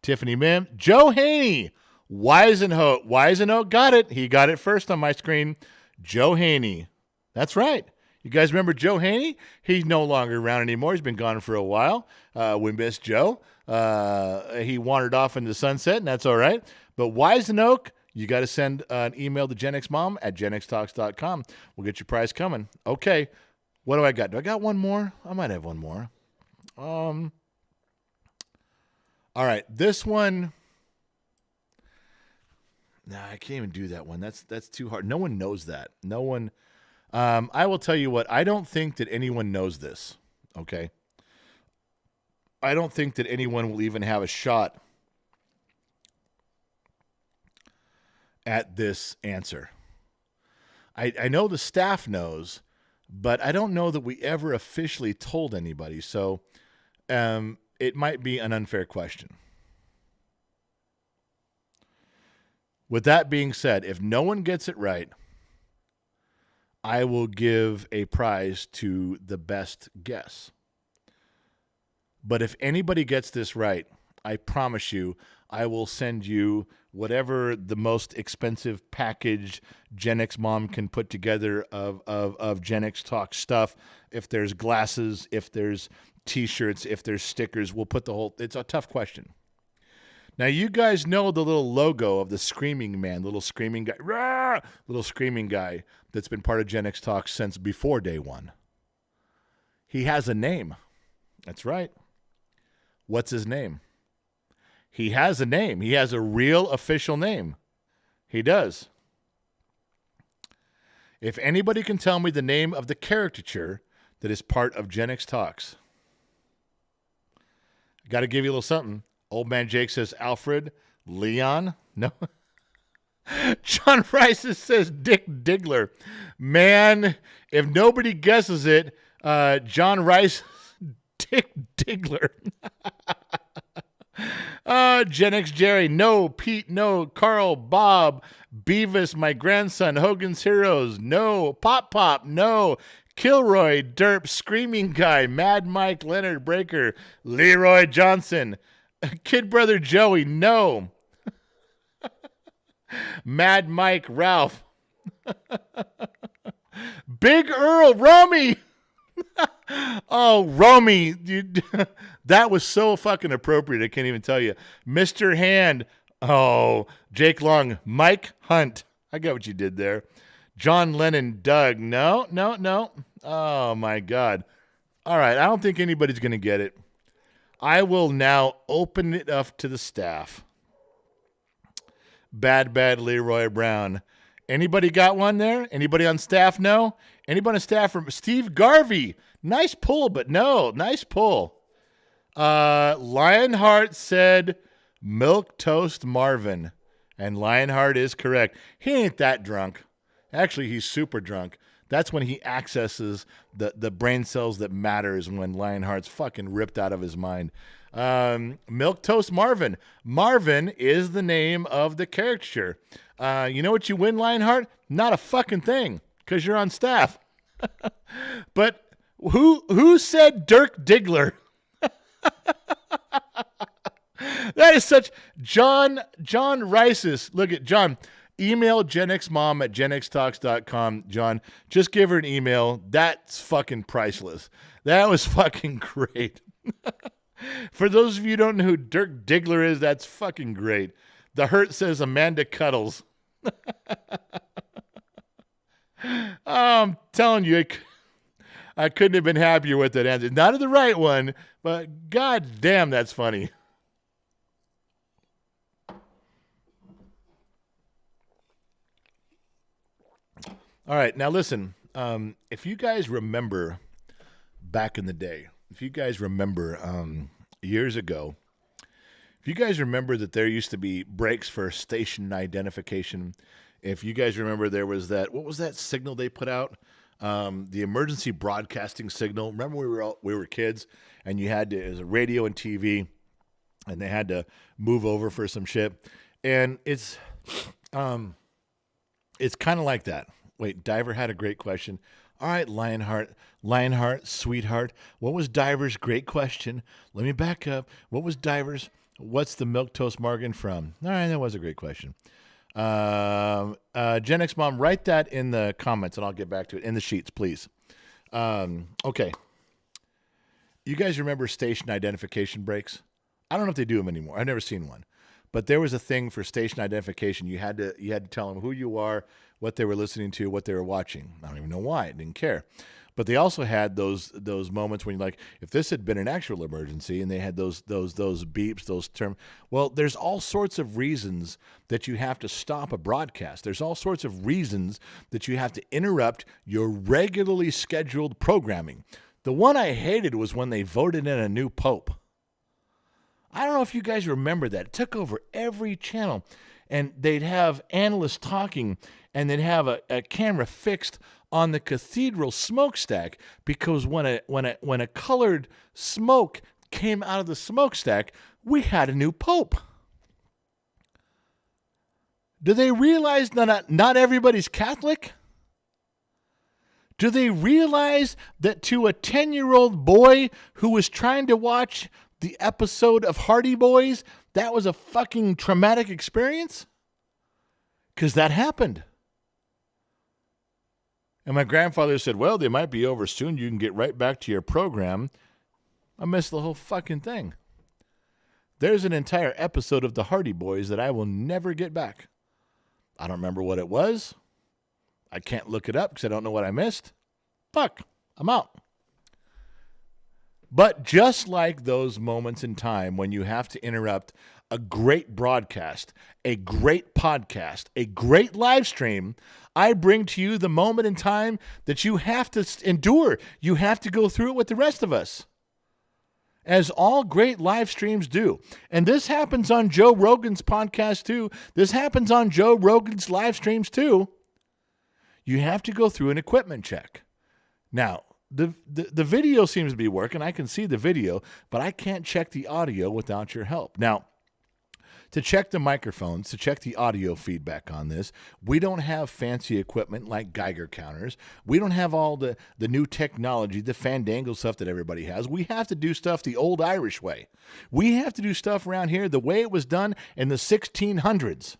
Tiffany Mim. Joe Haney. Weisenholt got it. He got it first on my screen. Joe Haney. That's right. You guys remember Joe Haney? He's no longer around anymore. He's been gone for a while. We miss Joe. He wandered off into the sunset, and that's all right. But Weisenholt, you got to send an email to GenXMom at genxtalks.com. We'll get your prize coming. Okay. What do I got? Do I got one more? I might have one more. All right. This one. Nah, I can't even do that one. That's too hard. No one knows that. No one. I will tell you what. I don't think that anyone knows this. Okay. I don't think that anyone will even have a shot at this answer. I know the staff knows, but I don't know that we ever officially told anybody. So it might be an unfair question. With that being said, if no one gets it right, I will give a prize to the best guess. But if anybody gets this right, I promise you, I will send you whatever the most expensive package Gen X Mom can put together of Gen X Talk stuff. If there's glasses, if there's T-shirts, if there's stickers, we'll put the whole... It's a tough question. Now, you guys know the little logo of the Screaming Man, little screaming guy, rah! Little screaming guy that's been part of Gen X Talk since before day one. He has a name. That's right. What's his name? He has a name. He has a real official name. He does. If anybody can tell me the name of the caricature that is part of Gen X Talks, I got to give you a little something. Old Man Jake says Alfred. Leon? No. John Rice says Dick Diggler. Man, if nobody guesses it, John Rice, Dick Diggler. Gen X Jerry, no. Pete, no. Carl, Bob, Beavis, my grandson, Hogan's Heroes, no. Pop, no. Kilroy, Derp, Screaming Guy, Mad Mike, Leonard Breaker, Leroy Johnson, Kid Brother Joey, no. Mad Mike, Ralph. Big Earl, Romy. Oh, Romy, dude, that was so fucking appropriate. I can't even tell you. Mr. Hand. Oh, Jake Long. Mike Hunt. I got what you did there. John Lennon. Doug. No. Oh, my God. All right. I don't think anybody's going to get it. I will now open it up to the staff. Bad Leroy Brown. Anybody got one there? Anybody on staff? No? Anybody on staff from Steve Garvey? Nice pull, but no. Nice pull. Lionheart said Milk Toast Marvin. And Lionheart is correct. He ain't that drunk. Actually, he's super drunk. That's when he accesses the brain cells that matters when Lionheart's fucking ripped out of his mind. Milquetoast Marvin. Marvin is the name of the caricature. You know what you win, Lionheart? Not a fucking thing, because you're on staff. But who said Dirk Diggler? That is such John Rice's. Look at John. Email GenXMom at genxtalks.com. John, just give her an email. That's fucking priceless. That was fucking great. For those of you who don't know who Dirk Diggler is, that's fucking great. The Hurt says Amanda Cuddles. I'm telling you, I couldn't have been happier with that answer. Not the right one, but god damn, that's funny. All right, now listen. If you guys remember back in the day, if you guys remember years ago, if you guys remember that there used to be breaks for station identification, if you guys remember there was that, what was that signal they put out? The emergency broadcasting signal. Remember we were kids and you had to, it was a radio and TV and they had to move over for some shit. And it's kind of like that. Wait, Diver had a great question. All right, Lionheart, sweetheart. What was Diver's great question? Let me back up. What was Diver's? What's the Milquetoast Marvin from? All right, that was a great question. Gen X Mom, write that in the comments and I'll get back to it. In the sheets, please. Okay. You guys remember station identification breaks? I don't know if they do them anymore. I've never seen one. But there was a thing for station identification. You had to tell them who you are, what they were listening to, what they were watching. I don't even know why. I didn't care. But they also had those moments when you're like, if this had been an actual emergency, and they had those beeps, those terms. Well, there's all sorts of reasons that you have to stop a broadcast. There's all sorts of reasons that you have to interrupt your regularly scheduled programming. The one I hated was when they voted in a new pope. I don't know if you guys remember that. It took over every channel, and they'd have analysts talking, and they'd have a camera fixed on the cathedral smokestack, because when a colored smoke came out of the smokestack, we had a new pope. Do they realize that not everybody's Catholic? Do they realize that to a 10-year-old boy who was trying to watch the episode of Hardy Boys, that was a fucking traumatic experience? Because that happened. And my grandfather said, well, they might be over soon. You can get right back to your program. I missed the whole fucking thing. There's an entire episode of the Hardy Boys that I will never get back. I don't remember what it was. I can't look it up because I don't know what I missed. Fuck, I'm out. But just like those moments in time when you have to interrupt a great broadcast, a great podcast, a great live stream, I bring to you the moment in time that you have to endure. You have to go through it with the rest of us, as all great live streams do. And this happens on Joe Rogan's podcast too. This happens on Joe Rogan's live streams too. You have to go through an equipment check. Now, the video seems to be working. I can see the video, but I can't check the audio without your help. Now, to check the microphones, to check the audio feedback on this, we don't have fancy equipment like Geiger counters. We don't have all the new technology, the Fandango stuff that everybody has. We have to do stuff the old Irish way. We have to do stuff around here the way it was done in the 1600s.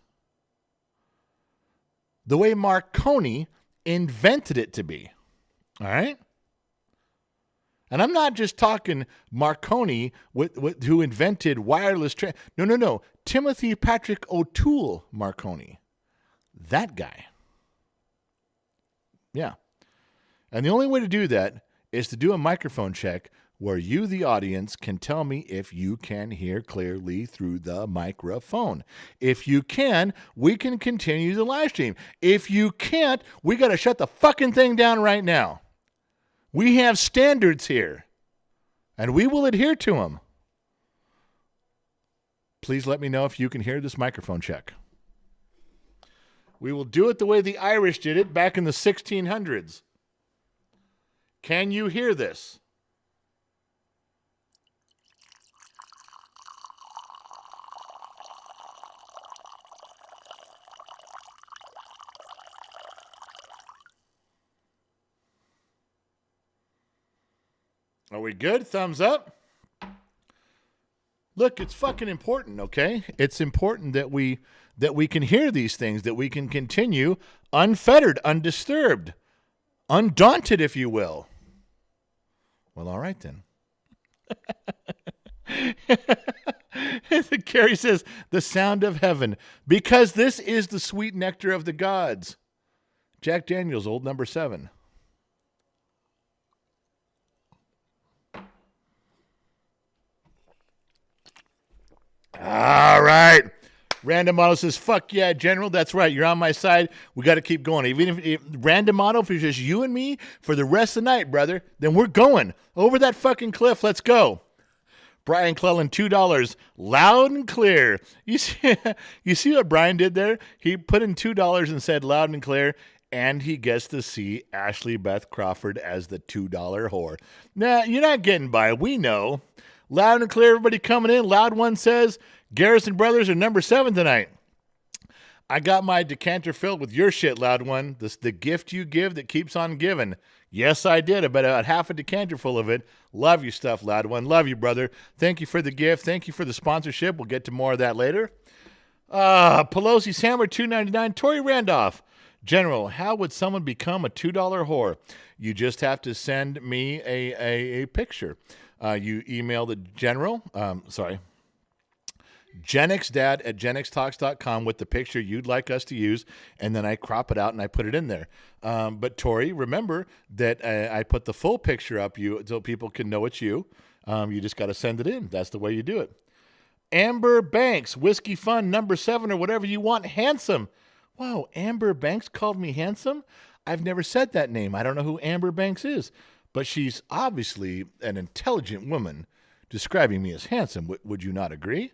The way Marconi invented it to be. All right? And I'm not just talking Marconi, who invented wireless. No. Timothy Patrick O'Toole Marconi. That guy. Yeah. And the only way to do that is to do a microphone check where you, the audience, can tell me if you can hear clearly through the microphone. If you can, we can continue the live stream. If you can't, we got to shut the fucking thing down right now. We have standards here, and we will adhere to them. Please let me know if you can hear this microphone check. We will do it the way the Irish did it back in the 1600s. Can you hear this? Are we good? Thumbs up. Look, it's fucking important, okay? It's important that we can hear these things, that we can continue unfettered, undisturbed, undaunted, if you will. Well, all right then. Carrie says, the sound of heaven, because this is the sweet nectar of the gods. Jack Daniels, old number 7. All right. Random Auto says, fuck yeah, General. That's right. You're on my side. We got to keep going. Even if Random Auto, if it's just you and me for the rest of the night, brother, then we're going over that fucking cliff. Let's go. Brian Clellan, $2, loud and clear. You see what Brian did there? He put in $2 and said loud and clear, and he gets to see Ashley Beth Crawford as the $2 whore. Nah, you're not getting by. We know. Loud and clear, everybody coming in. Loud one says, Garrison Brothers are number 7 tonight. I got my decanter filled with your shit, Loud one. This the gift you give that keeps on giving. Yes, I did. About half a decanter full of it. Love your stuff, Loud one. Love you, brother. Thank you for the gift. Thank you for the sponsorship. We'll get to more of that later. Pelosi Sammer, $2.99. Tori Randolph. General, how would someone become a $2 whore? You just have to send me a picture. You email the general, GenXDad at GenXTalks.com with the picture you'd like us to use, and then I crop it out and I put it in there. But Tori, remember that I put the full picture up so people can know it's you. You just got to send it in. That's the way you do it. Amber Banks, Whiskey Fun, number 7 or whatever you want. Handsome. Wow, Amber Banks called me handsome? I've never said that name. I don't know who Amber Banks is, but she's obviously an intelligent woman describing me as handsome. Would you not agree?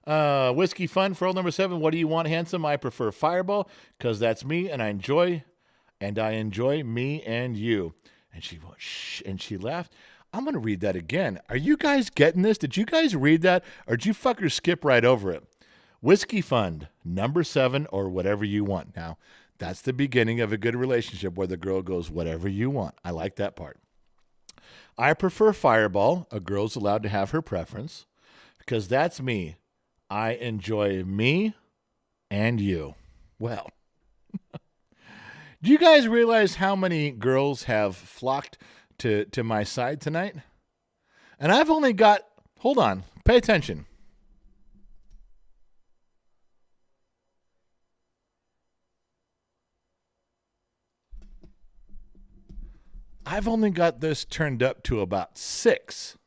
Whiskey Fun for old number 7. What do you want, handsome? I prefer Fireball because that's me, and I enjoy me and you. And she went, shh, and she laughed. I'm going to read that again. Are you guys getting this? Did you guys read that, or did you fuckers skip right over it? Whiskey Fund, number 7, or whatever you want. Now, that's the beginning of a good relationship where the girl goes, whatever you want. I like that part. I prefer Fireball. A girl's allowed to have her preference because that's me. I enjoy me and you. Well, do you guys realize how many girls have flocked to my side tonight? And I've only got, hold on, pay attention. I've only got this turned up to about 6.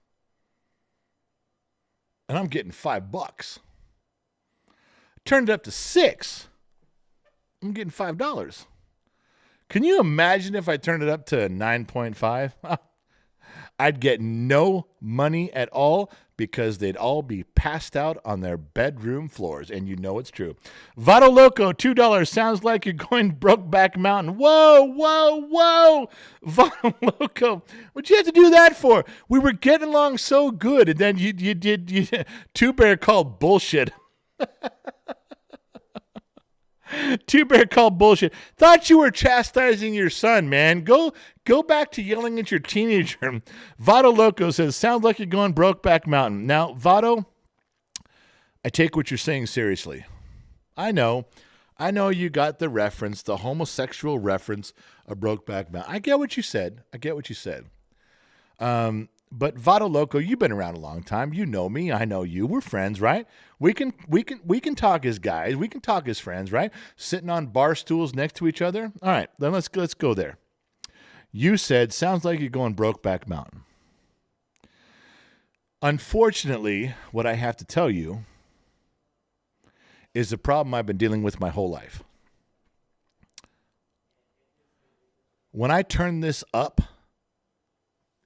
And I'm getting $5. Turned it up to 6. I'm getting $5. Can you imagine if I turned it up to 9.5? I'd get no money at all because they'd all be passed out on their bedroom floors. And you know it's true. Vado Loco, $2. Sounds like you're going Brokeback Mountain. Whoa, whoa, whoa. Vado Loco, what'd you have to do that for? We were getting along so good. And then you did Two Bear called bullshit. Two Bear called bullshit. Thought you were chastising your son, man. Go back to yelling at your teenager. Vado Loco says, sounds like you're going Brokeback Mountain. Now, Vado, I take what you're saying seriously. I know you got the reference, the homosexual reference of Brokeback Mountain. I get what you said. But Vado Loco, you've been around a long time. You know me. I know you. We're friends, right? We can talk as guys. We can talk as friends, right? Sitting on bar stools next to each other. All right, then let's go there. You said, sounds like you're going Brokeback Mountain. Unfortunately, what I have to tell you is the problem I've been dealing with my whole life. When I turn this up,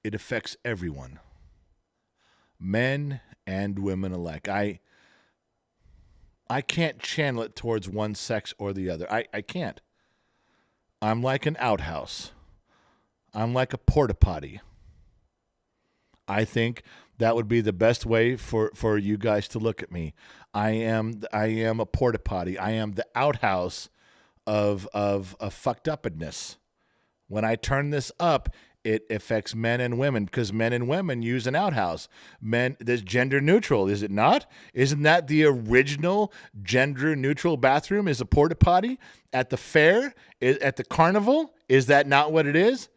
it affects everyone, men and women alike. I can't channel it towards one sex or the other. I can't. I'm like an outhouse. I'm like a porta potty. I think that would be the best way for you guys to look at me. I am a porta potty. I am the outhouse of fucked upness. When I turn this up, it affects men and women because men and women use an outhouse. Men, there's gender neutral, is it not? Isn't that the original gender neutral bathroom? Is a porta potty at the fair, at the carnival? Is that not what it is?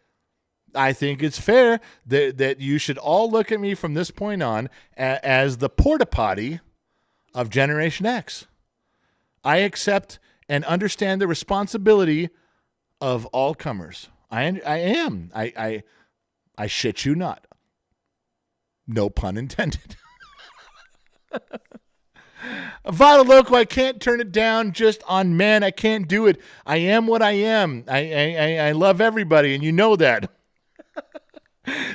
I think it's fair that you should all look at me from this point on as the porta potty of Generation X. I accept and understand the responsibility of all comers. I am. I shit you not. No pun intended. Vital Loco, I can't turn it down just on men. I can't do it. I am what I am. I love everybody, and you know that.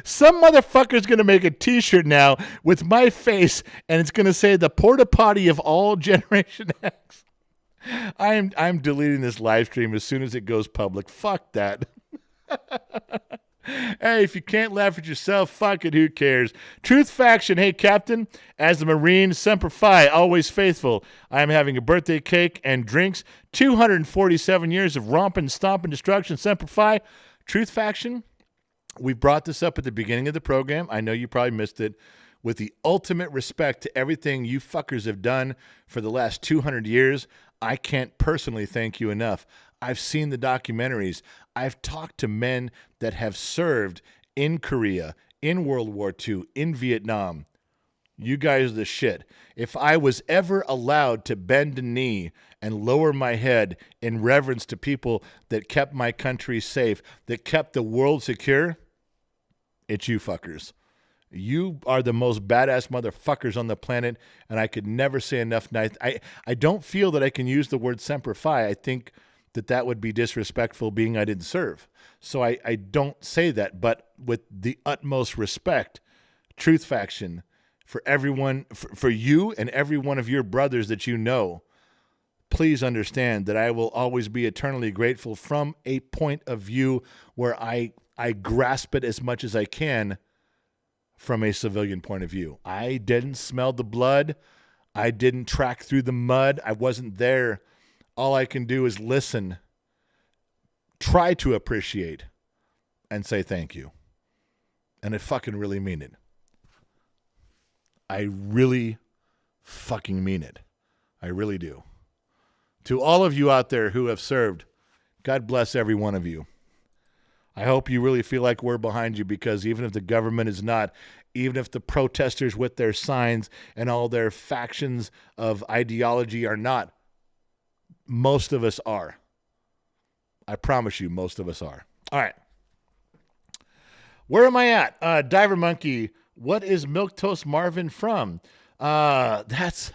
Some motherfucker's going to make a t-shirt now with my face, and it's going to say the porta potty of all Generation X. I'm deleting this live stream as soon as it goes public. Fuck that. Hey, if you can't laugh at yourself, fuck it, who cares? Truth Faction, hey, Captain, as a Marine, Semper Fi, always faithful. I am having a birthday cake and drinks. 247 years of romping, stomping destruction, Semper Fi. Truth Faction, we brought this up at the beginning of the program. I know you probably missed it. With the ultimate respect to everything you fuckers have done for the last 200 years, I can't personally thank you enough. I've seen the documentaries. I've talked to men that have served in Korea, in World War II, in Vietnam. You guys are the shit. If I was ever allowed to bend a knee and lower my head in reverence to people that kept my country safe, that kept the world secure, it's you fuckers. You are the most badass motherfuckers on the planet, and I could never say enough nice. I don't feel that I can use the word Semper Fi. I think that would be disrespectful, being I didn't serve. So I don't say that, but with the utmost respect, Truth Faction, for everyone, for you and every one of your brothers that you know, please understand that I will always be eternally grateful from a point of view where I grasp it as much as I can from a civilian point of view. I didn't smell the blood. I didn't track through the mud. I wasn't there. All I can do is listen, try to appreciate, and say thank you. And I fucking really mean it. I really fucking mean it. I really do. To all of you out there who have served, God bless every one of you. I hope you really feel like we're behind you, because even if the government is not, even if the protesters with their signs and all their factions of ideology are not, most of us are. I promise you, most of us are. All right. Where am I at? Diver Monkey, what is Milquetoast Marvin from? That's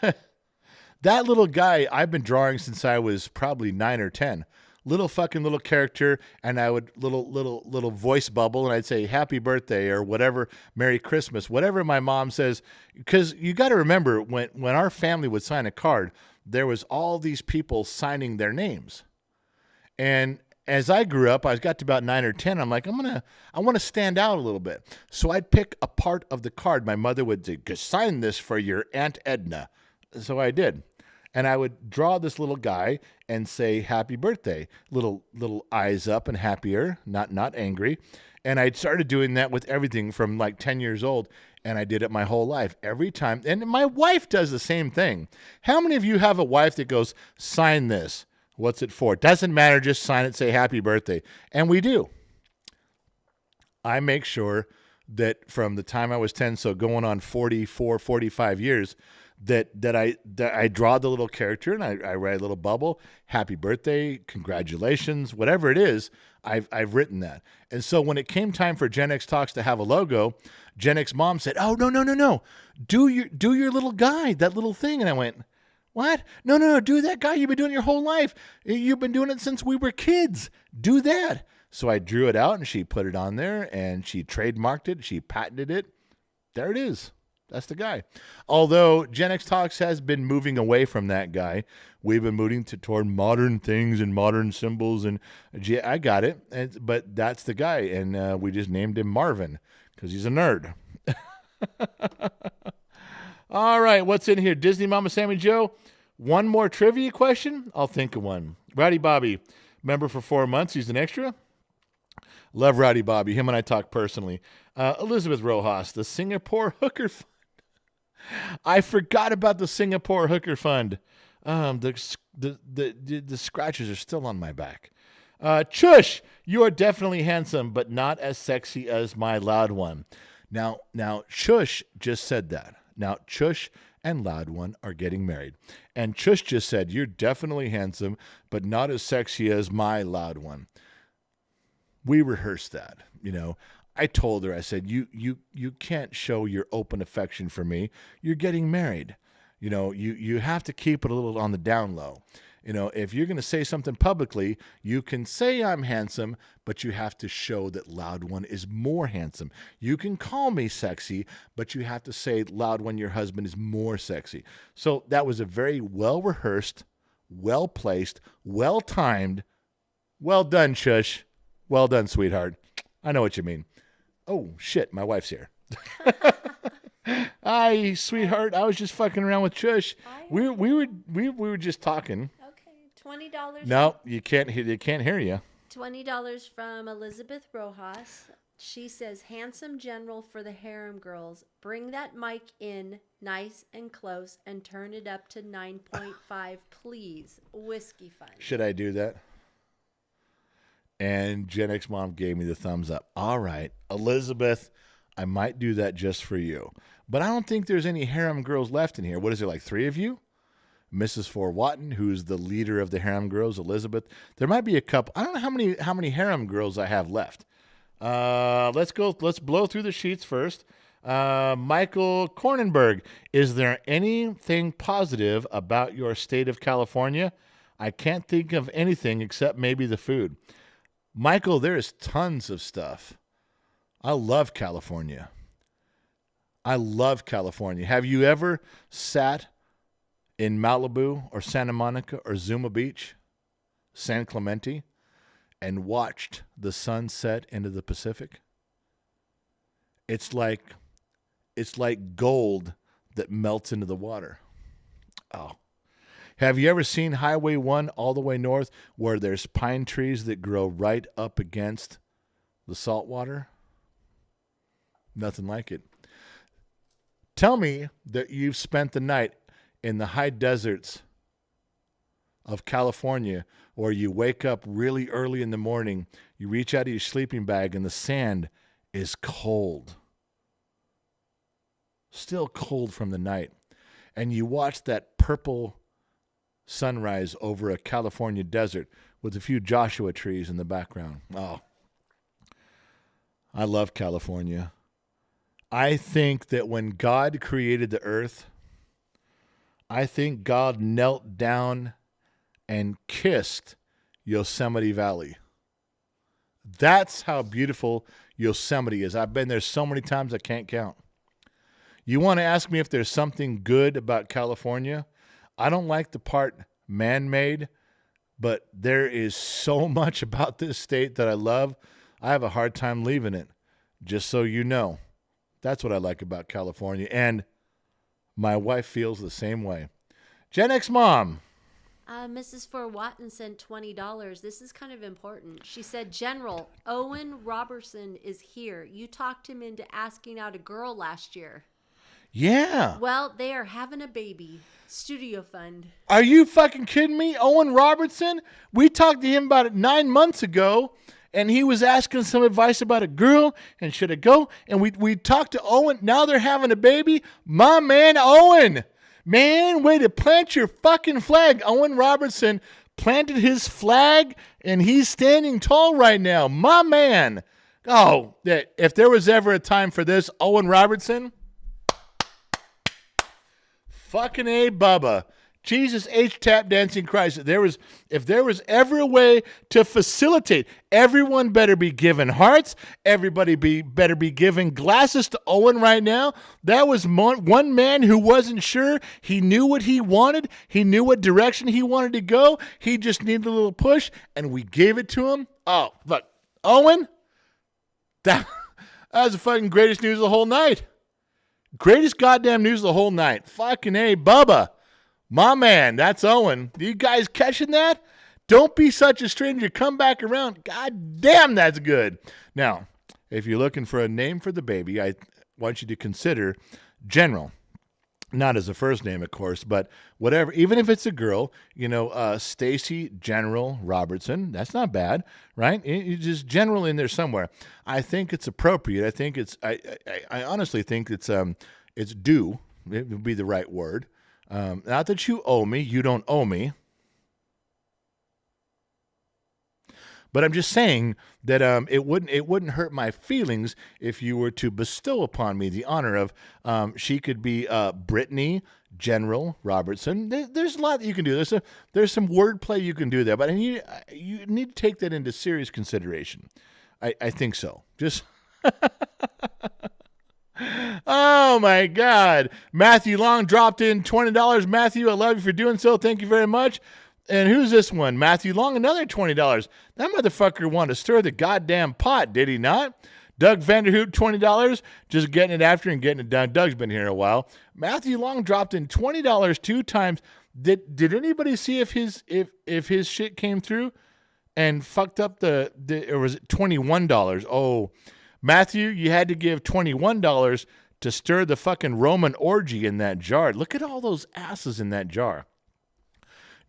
that little guy I've been drawing since I was probably 9 or 10. Little character, and I would little voice bubble, and I'd say happy birthday or whatever, Merry Christmas, whatever my mom says. Because you got to remember, when our family would sign a card, there was all these people signing their names. And as I grew up, I got to about 9 or 10. I'm like, I want to stand out a little bit. So I'd pick a part of the card. My mother would say, sign this for your Aunt Edna. So I did. And I would draw this little guy and say, happy birthday. Little eyes up and happier, not angry. And I started doing that with everything from like 10 years old. And I did it my whole life. Every time. And my wife does the same thing. How many of you have a wife that goes, sign this? What's it for? It doesn't matter. Just sign it. Say happy birthday. And we do. I make sure that from the time I was 10, so going on 44, 45 years, that I draw the little character and I write a little bubble, happy birthday, congratulations, whatever it is, I've written that. And so when it came time for Gen X Talks to have a logo, Gen X mom said, oh, no. Do your little guy, that little thing. And I went, what? No, do that guy you've been doing your whole life. You've been doing it since we were kids. Do that. So I drew it out and she put it on there and she trademarked it. She patented it. There it is. That's the guy. Although Gen X Talks has been moving away from that guy, we've been moving toward modern things and modern symbols. And I got it, but that's the guy. And we just named him Marvin because he's a nerd. All right, what's in here? Disney Mama Sammy Joe. One more trivia question? I'll think of one. Rowdy Bobby, member for 4 months. He's an extra. Love Rowdy Bobby. Him and I talk personally. Elizabeth Rojas, the Singapore Hooker Fund. I forgot about the Singapore Hooker Fund. The scratches are still on my back. Chush, you are definitely handsome, but not as sexy as my loud one. Now, Chush just said that. Now, Chush and Loud One are getting married. And Chush just said, you're definitely handsome, but not as sexy as my Loud One. We rehearsed that, I told her, I said, you can't show your open affection for me. You're getting married. You have to keep it a little on the down low. If you're going to say something publicly, you can say I'm handsome, but you have to show that Loud One is more handsome. You can call me sexy, but you have to say, Loud One, your husband is more sexy. So that was a very well-rehearsed, well-placed, well-timed, well done, Shush. Well done, sweetheart. I know what you mean. Oh, shit, my wife's here. Hi, sweetheart. I was just fucking around with Shush. We were just talking. Okay, $20. No, you can't hear you. $20 from Elizabeth Rojas. She says, handsome general for the harem girls. Bring that mic in nice and close and turn it up to 9.5, please. Whiskey Fund. Should I do that? And Gen X Mom gave me the thumbs up. All right, Elizabeth, I might do that just for you. But I don't think there's any harem girls left in here. What is there, like 3 of you? Mrs. Forwatton, who's the leader of the harem girls, Elizabeth. There might be a couple. I don't know how many harem girls I have left. Let's blow through the sheets first. Michael Kornenberg, is there anything positive about your state of California? I can't think of anything except maybe the food. Michael, there is tons of stuff. I love California. Have you ever sat in Malibu or Santa Monica or Zuma Beach, San Clemente, and watched the sun set into the Pacific? It's like gold that melts into the water. Oh. Have you ever seen Highway 1 all the way north where there's pine trees that grow right up against the salt water? Nothing like it. Tell me that you've spent the night in the high deserts of California where you wake up really early in the morning, you reach out of your sleeping bag and the sand is cold. Still cold from the night. And you watch that purple sunrise over a California desert with a few Joshua trees in the background. Oh, I love California. I think that when God created the earth, I think God knelt down and kissed Yosemite Valley. That's how beautiful Yosemite is. I've been there so many times I can't count. You want to ask me if there's something good about California? I don't like the part man-made, but there is so much about this state that I love. I have a hard time leaving it, just so you know. That's what I like about California, and my wife feels the same way. Gen X Mom. Mrs. Forwatton sent $20. This is kind of important. She said, General, Owen Robertson is here. You talked him into asking out a girl last year. Yeah. Well, they are having a baby. Studio Fund. Are you fucking kidding me? Owen Robertson? We talked to him about it 9 months ago, and he was asking some advice about a girl, and should it go? And we talked to Owen. Now they're having a baby. My man, Owen. Man, way to plant your fucking flag. Owen Robertson planted his flag, and he's standing tall right now. My man. Oh, if there was ever a time for this, Owen Robertson... Fucking A, Bubba. Jesus H. Tap Dancing Christ. If there was ever a way to facilitate, everyone better be giving hearts. Everybody better be giving glasses to Owen right now. That was one man who wasn't sure. He knew what he wanted. He knew what direction he wanted to go. He just needed a little push, and we gave it to him. Oh, fuck. Owen? That was the fucking greatest news of the whole night. Greatest goddamn news of the whole night. Fucking A, Bubba. My man, that's Owen. You guys catching that? Don't be such a stranger. Come back around. God damn, that's good. Now, if you're looking for a name for the baby, I want you to consider General. Not as a first name, of course, but whatever. Even if it's a girl, Stacy General Robertson. That's not bad, right? You just General in there somewhere. I think it's appropriate. I think it's. I honestly think it's due. It would be the right word. Not that you owe me. You don't owe me. But I'm just saying that it wouldn't hurt my feelings if you were to bestow upon me the honor of she could be Brittany General Robertson. There's a lot that you can do. There's some wordplay you can do there, but you need to take that into serious consideration. I think so. Just oh my God, Matthew Long dropped in $20. Matthew, I love you for doing so. Thank you very much. And who's this one? Matthew Long, another $20. That motherfucker wanted to stir the goddamn pot, did he not? Doug Vanderhoot, $20. Just getting it after and getting it done. Doug's been here a while. Matthew Long dropped in $20 two times. Did anybody see if his shit came through and fucked up or was it $21? Oh, Matthew, you had to give $21 to stir the fucking Roman orgy in that jar. Look at all those asses in that jar.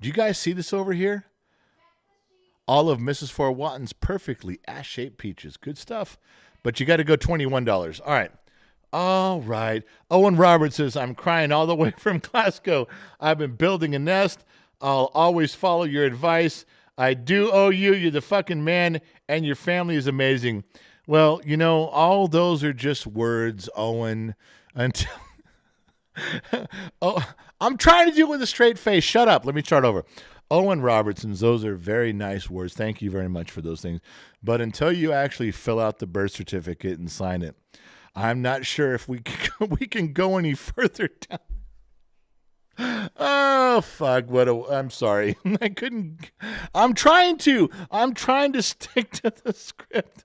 Do you guys see this over here? All of Mrs. Fort Watton's perfectly ass-shaped peaches. Good stuff. But you got to go $21. All right. All right. Owen Roberts says, I'm crying all the way from Glasgow. I've been building a nest. I'll always follow your advice. I do owe you. You're the fucking man, and your family is amazing. Well, all those are just words, Owen, until... Oh, I'm trying to do it with a straight face. Shut up. Let me start over. Owen Robertson's, those are very nice words. Thank you very much for those things. But until you actually fill out the birth certificate and sign it, I'm not sure if we can go any further down. Oh, fuck. I'm sorry. I couldn't. I'm trying to stick to the script.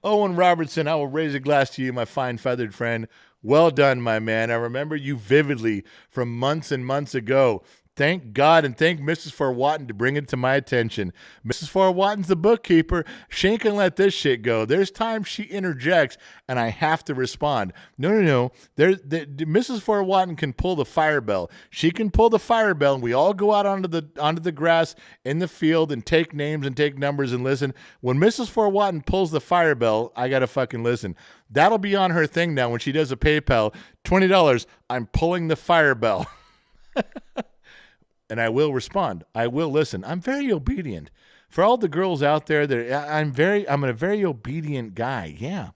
Owen Robertson, I will raise a glass to you, my fine feathered friend. Well done, my man. I remember you vividly from months and months ago. Thank God and thank Mrs. Fort Watton to bring it to my attention. Mrs. Fort Watton's the bookkeeper. She ain't gonna let this shit go. There's times she interjects and I have to respond. No. Mrs. Fort Watton can pull the fire bell. She can pull the fire bell and we all go out onto the grass in the field and take names and take numbers and listen. When Mrs. Fort Watton pulls the fire bell, I gotta fucking listen. That'll be on her thing now when she does a PayPal. $20, I'm pulling the fire bell. And I will respond. I will listen. I'm very obedient. For all the girls out there, I'm a very obedient guy. Yeah.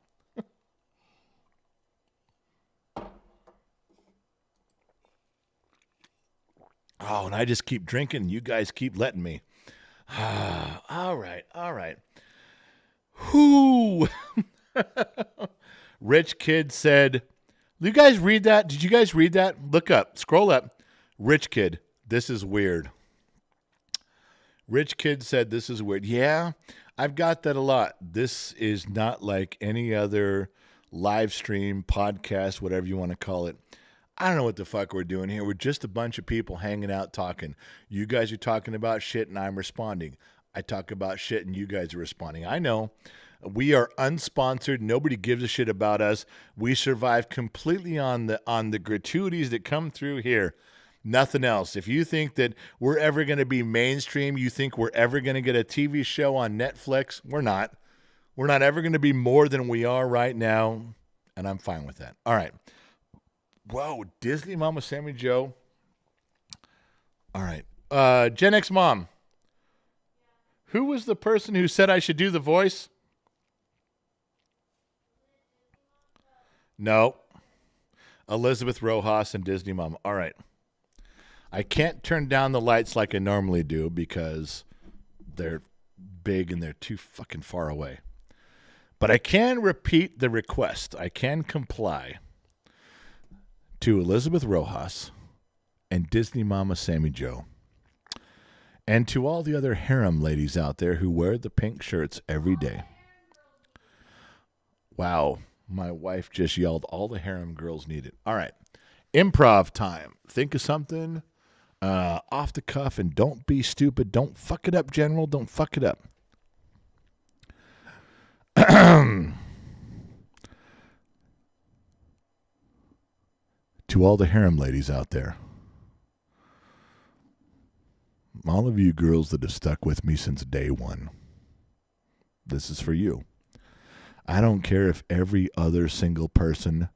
Oh, and I just keep drinking. You guys keep letting me. All right. Whoo. Rich Kid said, "Do you guys read that? Did you guys read that? Look up. Scroll up. Rich Kid. This is weird." Rich Kid said, "This is weird." Yeah, I've got that a lot. This is not like any other live stream, podcast, whatever you want to call it. I don't know what the fuck we're doing here. We're just a bunch of people hanging out talking. You guys are talking about shit and I'm responding. I talk about shit and you guys are responding. I know. We are unsponsored. Nobody gives a shit about us. We survive completely on the gratuities that come through here. Nothing else. If you think that we're ever going to be mainstream, you think we're ever going to get a TV show on Netflix, we're not. We're not ever going to be more than we are right now, and I'm fine with that. All right. Whoa, Disney Mama Sammy Joe. All right. Gen X Mom. Who was the person who said I should do the voice? No. Elizabeth Rojas and Disney Mama. All right. I can't turn down the lights like I normally do because they're big and they're too fucking far away. But I can repeat the request. I can comply to Elizabeth Rojas and Disney Mama Sammy Joe and to all the other harem ladies out there who wear the pink shirts every day. Wow. My wife just yelled, all the harem girls need it. All right. Improv time. Think of something off the cuff, and don't be stupid. Don't fuck it up, General. Don't fuck it up. To all the harem ladies out there, all of you girls that have stuck with me since day one, this is for you. I don't care if every other single person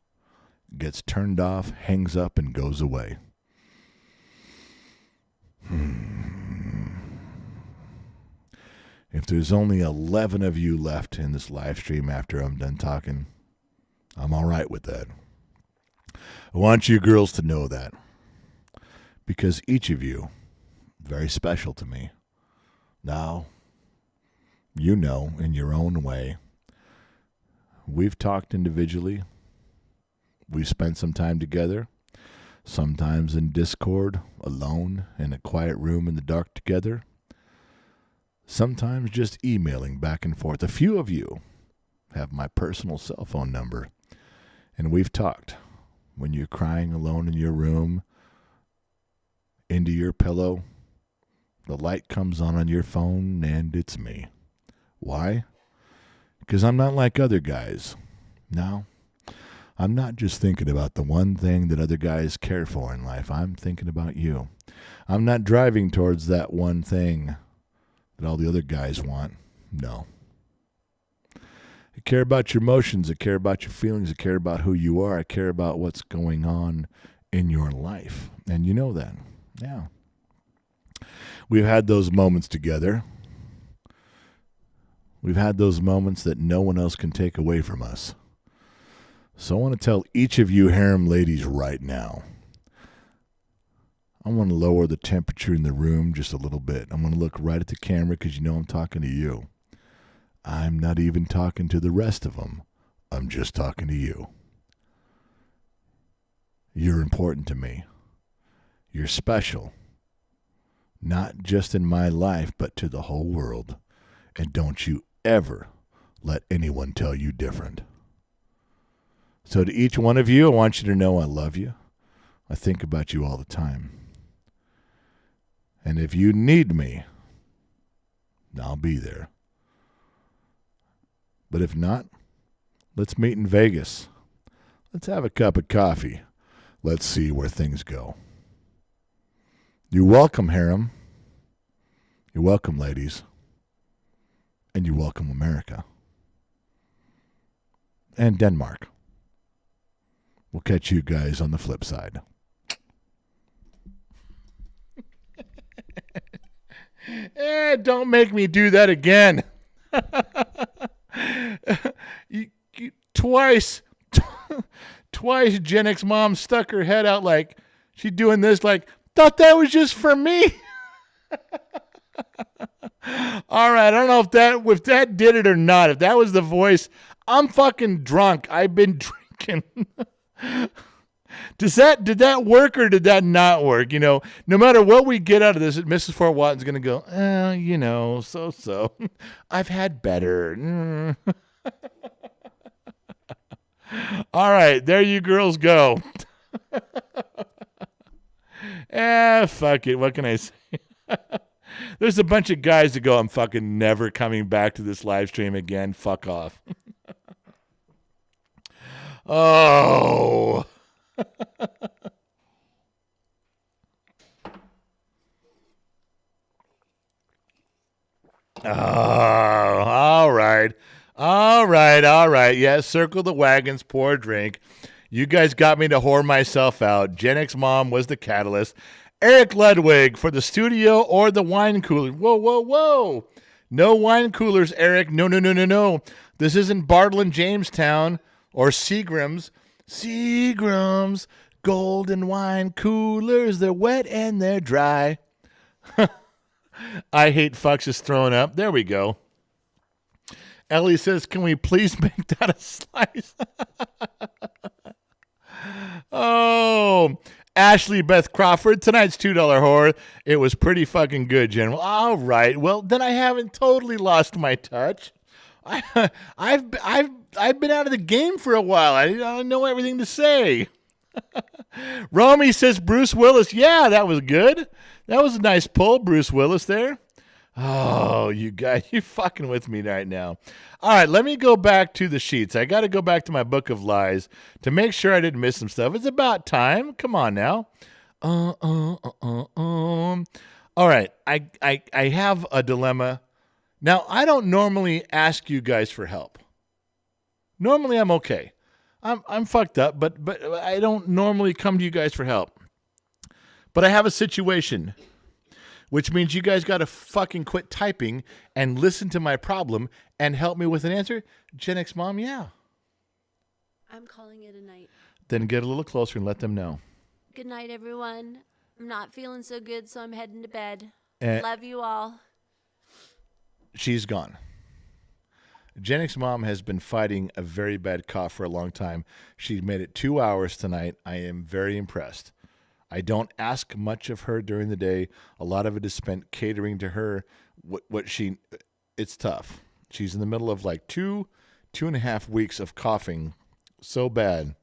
gets turned off, hangs up, and goes away. If there's only 11 of you left in this live stream after I'm done talking, I'm all right with that. I want you girls to know that, because each of you is very special to me. Now, you know, in your own way, we've talked individually. We've spent some time together, sometimes in Discord, alone, in a quiet room in the dark together, sometimes just emailing back and forth. A few of you have my personal cell phone number, and we've talked. When you're crying alone in your room, into your pillow, the light comes on your phone, and it's me. Why? Because I'm not like other guys. No, I'm not just thinking about the one thing that other guys care for in life. I'm thinking about you. I'm not driving towards that one thing that all the other guys want. No. I care about your emotions. I care about your feelings. I care about who you are. I care about what's going on in your life. And you know that. Yeah. We've had those moments together. We've had those moments that no one else can take away from us. So I want to tell each of you harem ladies right now, I want to lower the temperature in the room just a little bit. I'm going to look right at the camera because you know I'm talking to you. I'm not even talking to the rest of them. I'm just talking to you. You're important to me. You're special. Not just in my life, but to the whole world. And don't you ever let anyone tell you different. So to each one of you, I want you to know I love you. I think about you all the time. And if you need me, I'll be there. But if not, let's meet in Vegas. Let's have a cup of coffee. Let's see where things go. You're welcome, harem. You're welcome, ladies. And you're welcome, America. And Denmark. We'll catch you guys on the flip side. Don't make me do that again. Twice Gen X mom stuck her head out like she doing this like, thought that was just for me. All right, I don't know if that did it or not. If that was the voice, I'm fucking drunk. I've been drinking. Did that work or did that not work? You know, no matter what we get out of this, Mrs. Fort Watton's going to go, you know, so. I've had better. All right, there you girls go. Fuck it. What can I say? There's a bunch of guys that go, I'm fucking never coming back to this live stream again. Fuck off. Oh. Oh, all right. All right. Yes, circle the wagons, pour a drink. You guys got me to whore myself out. Gen X Mom was the catalyst. Eric Ludwig for the studio or the wine cooler. Whoa. No wine coolers, Eric. No. This isn't Bartlett, Jamestown, or Seagram's. Seagram's golden wine coolers. They're wet and they're dry. I hate fucks is throwing up. There we go. Ellie says, can we please make that a slice? Oh, Ashley Beth Crawford, tonight's $2 whore. It was pretty fucking good, General. All right. Well, then I haven't totally lost my touch. I've been out of the game for a while. I don't know everything to say. Romy says Bruce Willis. Yeah, that was good. That was a nice pull, Bruce Willis there. Oh, you guys, you're fucking with me right now. All right, let me go back to the sheets. I got to go back to my book of lies to make sure I didn't miss some stuff. It's about time. Come on now. All right, I have a dilemma. Now, I don't normally ask you guys for help. Normally, I'm okay. I'm fucked up, but I don't normally come to you guys for help. But I have a situation, which means you guys got to fucking quit typing and listen to my problem and help me with an answer. Gen X Mom, yeah. I'm calling it a night. Then get a little closer and let them know. Good night, everyone. I'm not feeling so good, so I'm heading to bed. And Love you all. she's gone. Gen X Mom has been fighting a very bad cough for a long time. She made it 2 hours tonight. I am very impressed. I don't ask much of her during the day. A lot of it is spent catering to her. It's tough. She's in the middle of like 2.5 weeks of coughing so bad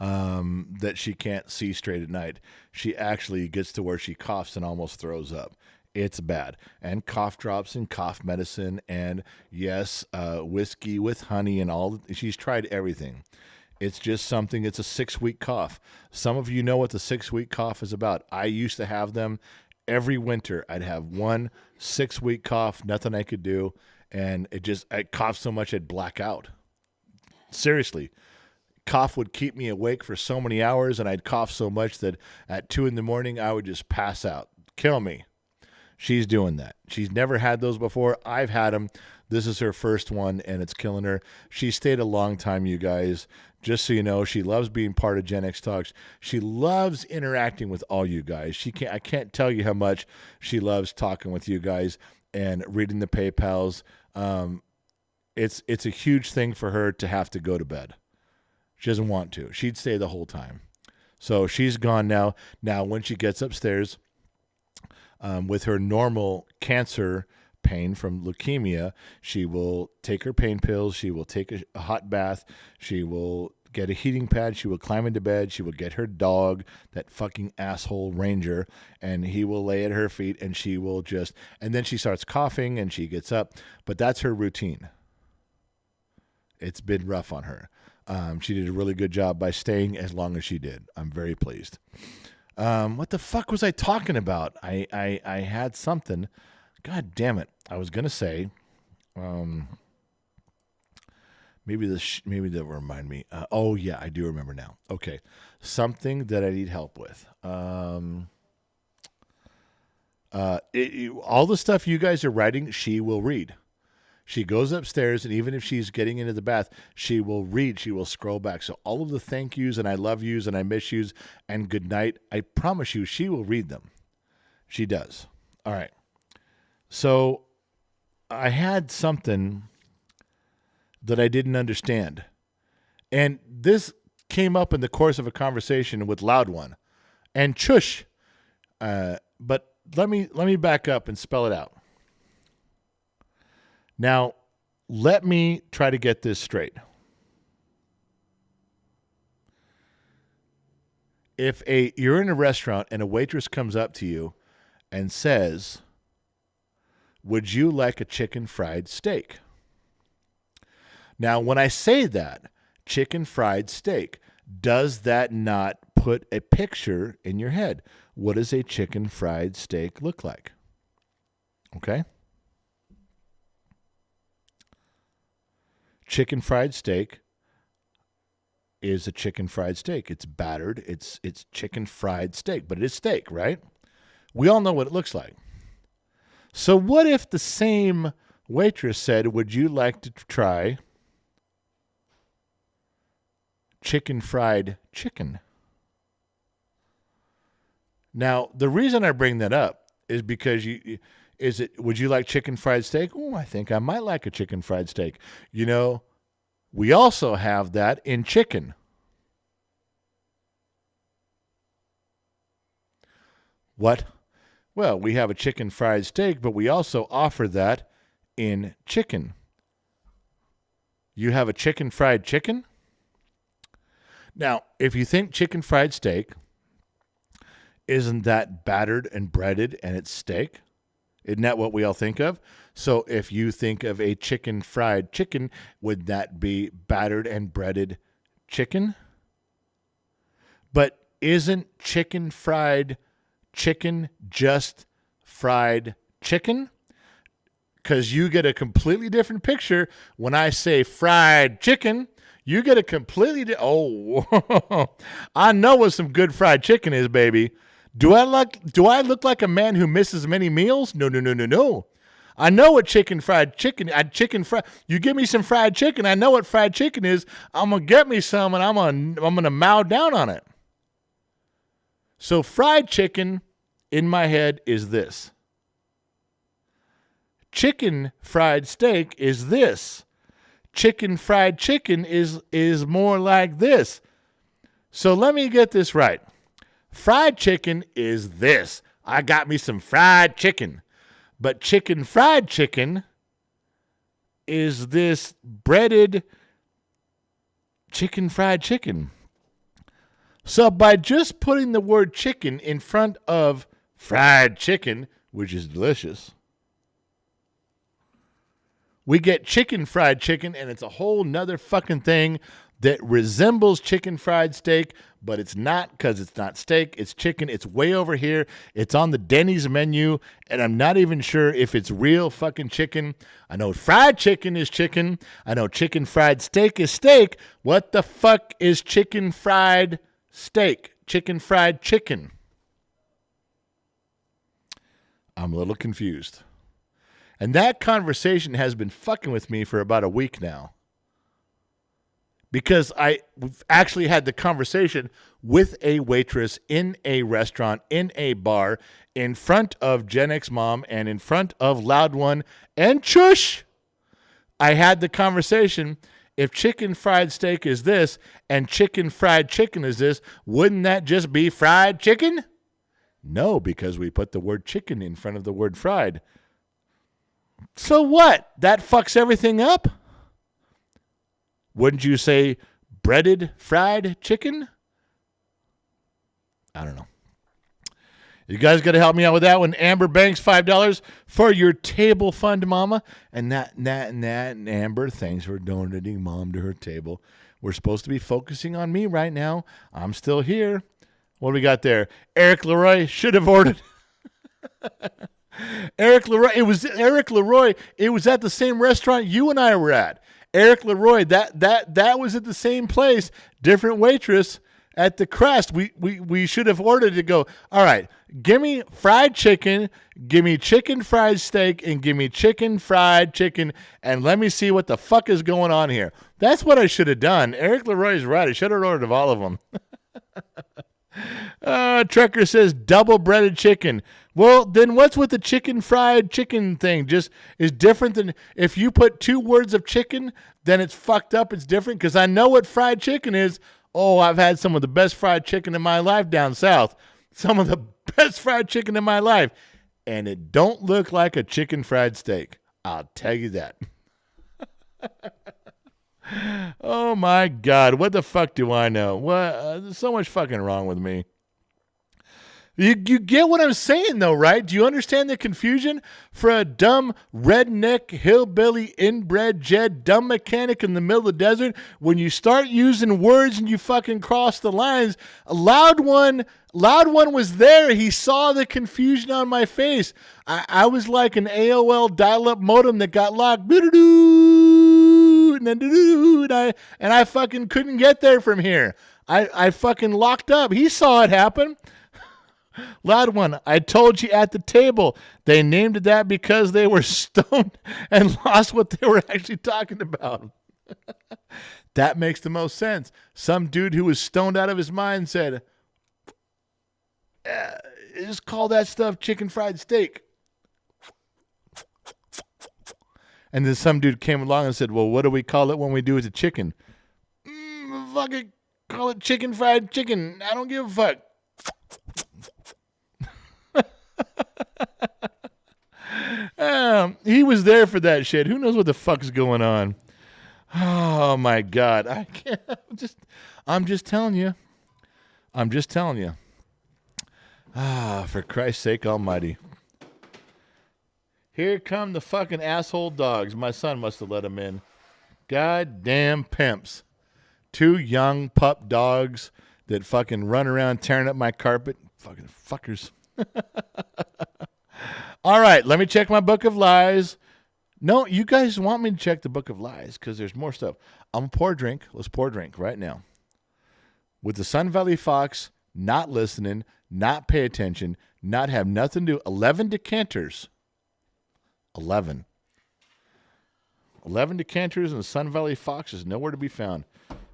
that she can't see straight at night. She actually gets to where she coughs and almost throws up. It's bad. And cough drops and cough medicine and, yes, whiskey with honey and all. She's tried everything. It's just something. It's a 6-week cough. Some of you know what the 6-week cough is about. I used to have them every winter. I'd have 1 6-week cough, nothing I could do. And I coughed so much I'd black out. Seriously. Cough would keep me awake for so many hours, and I'd cough so much that at 2 in the morning, I would just pass out. Kill me. She's doing that. She's never had those before. I've had them. This is her first one, and it's killing her. She stayed a long time, you guys. Just so you know, she loves being part of Gen X Talks. She loves interacting with all you guys. I can't tell you how much she loves talking with you guys and reading the PayPals. It's a huge thing for her to have to go to bed. She doesn't want to. She'd stay the whole time. So she's gone now. Now, when she gets upstairs, with her normal cancer pain from leukemia, she will take her pain pills. She will take a hot bath. She will get a heating pad. She will climb into bed. She will get her dog, that fucking asshole Ranger, and he will lay at her feet, and she will and then she starts coughing, and she gets up. But that's her routine. It's been rough on her. She did a really good job by staying as long as she did. I'm very pleased. What the fuck was I talking about? I had something. God damn it. I was going to say, maybe that will remind me. Oh yeah, I do remember now. Okay. Something that I need help with. All the stuff you guys are writing, she will read. She goes upstairs, and even if she's getting into the bath, she will read. She will scroll back. So all of the thank yous and I love yous and I miss yous and good night, I promise you, she will read them. She does. All right. So I had something that I didn't understand. And this came up in the course of a conversation with Loud One and Chush. But let me back up and spell it out. Now, let me try to get this straight. If you're in a restaurant and a waitress comes up to you and says, "Would you like a chicken fried steak?" Now, when I say that, chicken fried steak, does that not put a picture in your head? What does a chicken fried steak look like? Okay? Chicken fried steak is a chicken fried steak. It's battered. It's chicken fried steak, but it is steak, right? We all know what it looks like. So what if the same waitress said, "Would you like to try chicken fried chicken?" Now, the reason I bring that up is because would you like chicken fried steak? Oh, I think I might like a chicken fried steak. You know, we also have that in chicken. What? Well, we have a chicken fried steak, but we also offer that in chicken. You have a chicken fried chicken? Now, if you think chicken fried steak, isn't that battered and breaded and it's steak? Isn't that what we all think of? So if you think of a chicken fried chicken, would that be battered and breaded chicken? But isn't chicken fried chicken just fried chicken? Because you get a completely different picture when I say fried chicken. You get a completely I know what some good fried chicken is, baby. Do I look like a man who misses many meals? No. I know what chicken fried chicken. You give me some fried chicken. I know what fried chicken is. I'm gonna get me some, and I'm gonna mow down on it. So fried chicken in my head is this. Chicken fried steak is this. Chicken fried chicken is more like this. So let me get this right. Fried chicken is this. I got me some fried chicken. But chicken fried chicken is this breaded chicken fried chicken. So by just putting the word chicken in front of fried chicken, which is delicious, we get chicken fried chicken, and it's a whole nother fucking thing that resembles chicken fried steak, but it's not, because it's not steak. It's chicken. It's way over here. It's on the Denny's menu, and I'm not even sure if it's real fucking chicken. I know fried chicken is chicken. I know chicken fried steak is steak. What the fuck is chicken fried steak? Chicken fried chicken. I'm a little confused. And that conversation has been fucking with me for about a week now. Because we've actually had the conversation with a waitress in a restaurant, in a bar, in front of Gen X Mom and in front of Loud One and Chush. I had the conversation, if chicken fried steak is this and chicken fried chicken is this, wouldn't that just be fried chicken? No, because we put the word chicken in front of the word fried. So what? That fucks everything up? Wouldn't you say breaded fried chicken? I don't know. You guys got to help me out with that one. Amber Banks, $5 for your table fund, Mama. And Amber, thanks for donating Mom to her table. We're supposed to be focusing on me right now. I'm still here. What do we got there? Eric Leroy should have ordered. Eric Leroy. It was Eric Leroy. It was at the same restaurant you and I were at. Eric Leroy. That was at the same place. Different waitress at the Crest. We should have ordered to go. All right, give me fried chicken. Give me chicken fried steak, and give me chicken fried chicken. And let me see what the fuck is going on here. That's what I should have done. Eric Leroy's right. I should have ordered of all of them. Trekker says double breaded chicken. Well, then what's with the chicken fried chicken thing? Just is different than if you put two words of chicken, then it's fucked up. It's different because I know what fried chicken is. Oh, I've had some of the best fried chicken in my life down south. Some of the best fried chicken in my life. And it don't look like a chicken fried steak. I'll tell you that. Oh my God. What the fuck do I know? There's so much fucking wrong with me. You get what I'm saying, though, right? Do you understand the confusion? For a dumb, redneck, hillbilly, inbred, Jed, dumb mechanic in the middle of the desert, when you start using words and you fucking cross the lines, Loud One was there. He saw the confusion on my face. I was like an AOL dial-up modem that got locked. And I fucking couldn't get there from here. I fucking locked up. He saw it happen. Loud One, I told you at the table. They named it that because they were stoned and lost what they were actually talking about. That makes the most sense. Some dude who was stoned out of his mind said, just call that stuff chicken fried steak. And then some dude came along and said, well, what do we call it when we do it to chicken? Fucking call it chicken fried chicken. I don't give a fuck. He was there for that shit. Who knows what the fuck's going on? Oh my God. I can't. I'm just telling you. I'm just telling you. For Christ's sake almighty. Here come the fucking asshole dogs. My son must have let them in. Goddamn pimps. 2 young pup dogs that fucking run around tearing up my carpet. Fucking fuckers. All right, let me check my book of lies. No, you guys want me to check the book of lies because there's more stuff. I'm going to pour a drink. Let's pour a drink right now. With the Sun Valley Fox not listening, not pay attention, not have nothing to do. 11 decanters. 11. 11 decanters and the Sun Valley Fox is nowhere to be found.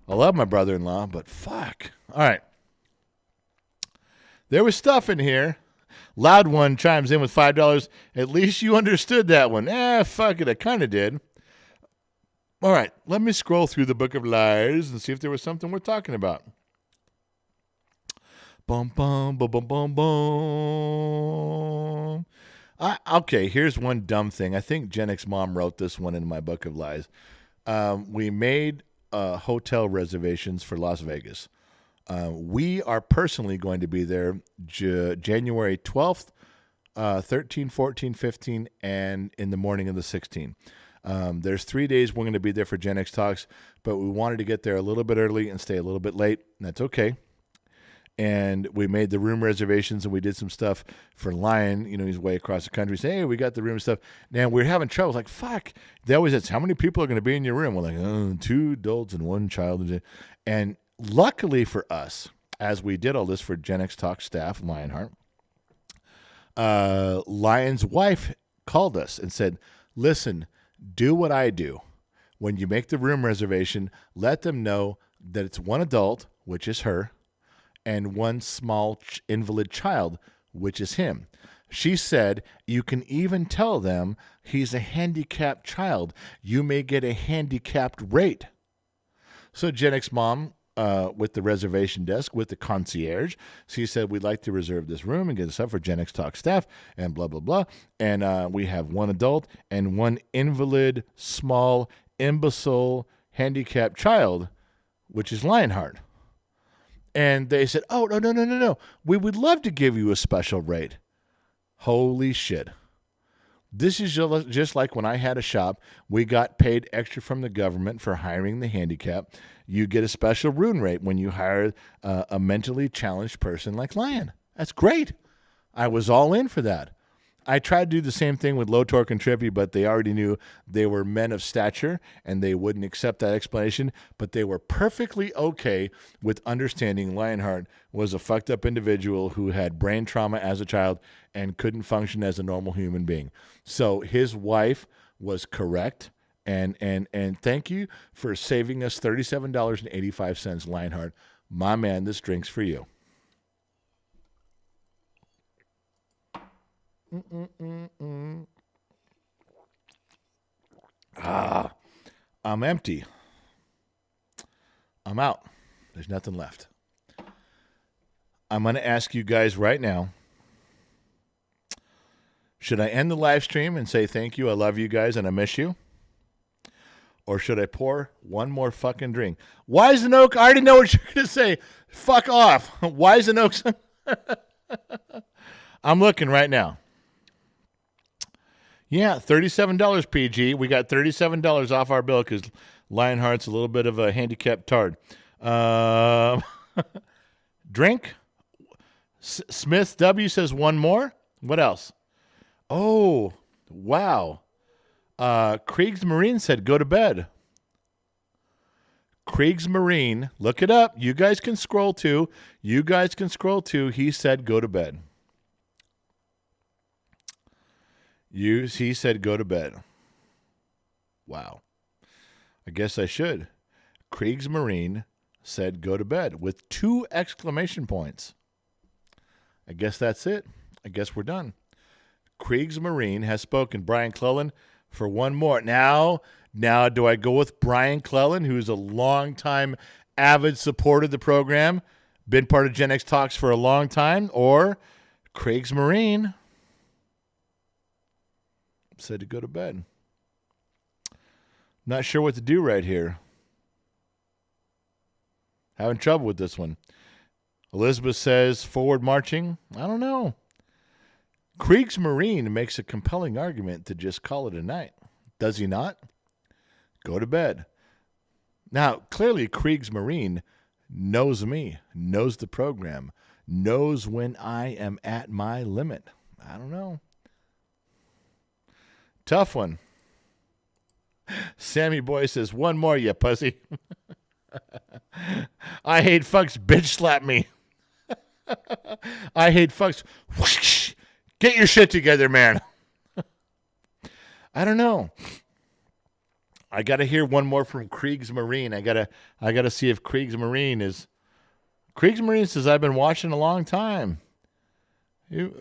I love my brother-in-law, but fuck. All right. There was stuff in here. Loud One chimes in with $5. At least you understood that one. Fuck it. I kind of did. All right. Let me scroll through the book of lies and see if there was something we're talking about. Bum, bum, bum, bum, bum, bum. Okay, here's one dumb thing. I think Jennick's mom wrote this one in my book of lies. We made hotel reservations for Las Vegas. We are personally going to be there January 12th, 13, 14, 15, and in the morning of the 16th. There's 3 days we're going to be there for Gen X Talks, but we wanted to get there a little bit early and stay a little bit late, and that's okay. And we made the room reservations, and we did some stuff for Lion. You know, he's way across the country. Say, hey, we got the room stuff. Now, we're having trouble. Like, fuck. They always ask, how many people are going to be in your room? We're like, 2 adults and 1 child. And luckily for us, as we did all this for Gen X Talk staff, Lionheart, Lion's wife called us and said, listen, do what I do. When you make the room reservation, let them know that it's 1 adult, which is her, and 1 small invalid child, which is him. She said, you can even tell them he's a handicapped child. You may get a handicapped rate. So Gen X mom, with the reservation desk, with the concierge, she said, we'd like to reserve this room and get this up for Gen X Talk staff and blah, blah, blah. And we have 1 adult and 1 invalid, small, imbecile, handicapped child, which is Lionheart. And they said, oh, no. We would love to give you a special rate. Holy shit. This is just like when I had a shop. We got paid extra from the government for hiring the handicap. You get a special room rate when you hire a mentally challenged person like Lion. That's great. I was all in for that. I tried to do the same thing with Low Torque and Trippy, but they already knew they were men of stature, and they wouldn't accept that explanation, but they were perfectly okay with understanding Lionheart was a fucked up individual who had brain trauma as a child and couldn't function as a normal human being. So his wife was correct, and thank you for saving us $37.85, Lionheart. My man, this drink's for you. I'm empty. I'm out. There's nothing left. I'm going to ask you guys right now, should I end the live stream and say thank you, I love you guys, and I miss you? Or should I pour one more fucking drink? Wise and Oak, I already know what you're going to say. Fuck off. Wise and Oak. I'm looking right now. Yeah, $37 PG. We got $37 off our bill because Lionheart's a little bit of a handicapped tard. Drink. Smith W says 1 more. What else? Oh, wow. Kriegs Marine said go to bed. Kriegs Marine, look it up. You guys can scroll too. He said go to bed. He said go to bed. Wow. I guess I should. Kriegs Marine said go to bed with 2 exclamation points. I guess that's it. I guess we're done. Kriegs Marine has spoken. Brian Clellan for 1 more. Now do I go with Brian Clellan, who's a longtime avid supporter of the program, been part of Gen X Talks for a long time, or Kriegs Marine said to go to bed? Not sure what to do right here. Having trouble with this one. Elizabeth says, forward marching. I don't know. Kriegsmarine makes a compelling argument to just call it a night. Does he not? Go to bed. Now, clearly, Kriegsmarine knows me, knows the program, knows when I am at my limit. I don't know. Tough one. Sammy Boy says, one more, you pussy. I hate fucks, bitch slap me. I hate fucks. Whoosh, get your shit together, man. I don't know. I got to hear one more from Kriegsmarine. I gotta see if Kriegsmarine says, I've been watching a long time.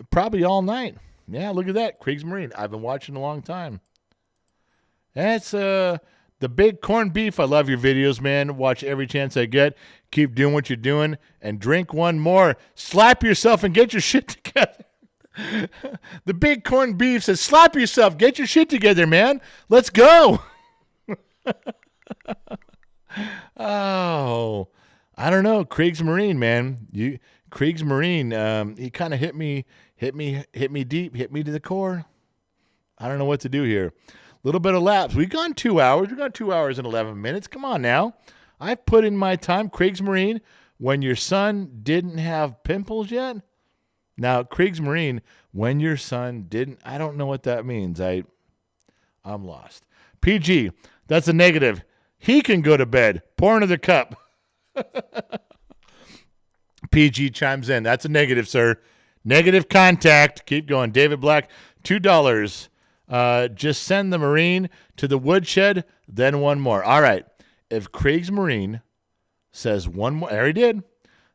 Probably all night. Yeah, look at that. Kriegsmarine. I've been watching a long time. That's the big corned beef. I love your videos, man. Watch every chance I get. Keep doing what you're doing and drink one more. Slap yourself and get your shit together. The big corned beef says, slap yourself. Get your shit together, man. Let's go. Oh, I don't know. Kriegsmarine, man. Kriegsmarine. He kind of hit me deep, hit me to the core. I don't know what to do here. Little bit of lapse. We've gone 2 hours. We've got 2 hours and 11 minutes. Come on now. I've put in my time. Kriegsmarine, when your son didn't have pimples yet. Now, Kriegsmarine, when your son didn't, I don't know what that means. I'm lost. PG, that's a negative. He can go to bed. Pour another cup. PG chimes in. That's a negative, sir. Negative contact. Keep going. David Black, $2. Just send the Marine to the woodshed, then one more. All right. If Kriegsmarine says one more, there he did.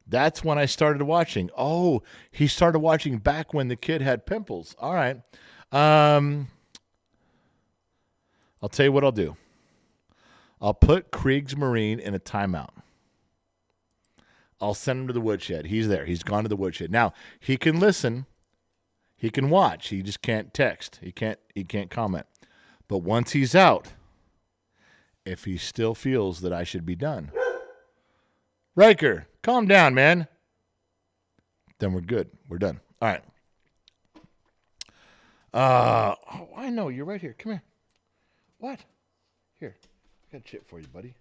That's when I started watching. Oh, he started watching back when the kid had pimples. All right. I'll tell you what I'll do. I'll put Kriegsmarine in a timeout. I'll send him to the woodshed. He's there. He's gone to the woodshed. Now, he can listen. He can watch. He just can't text. He can't comment. But once he's out, if he still feels that I should be done, Riker, calm down, man. Then we're good. We're done. All right. Oh, I know. You're right here. Come here. What? Here. I got shit for you, buddy.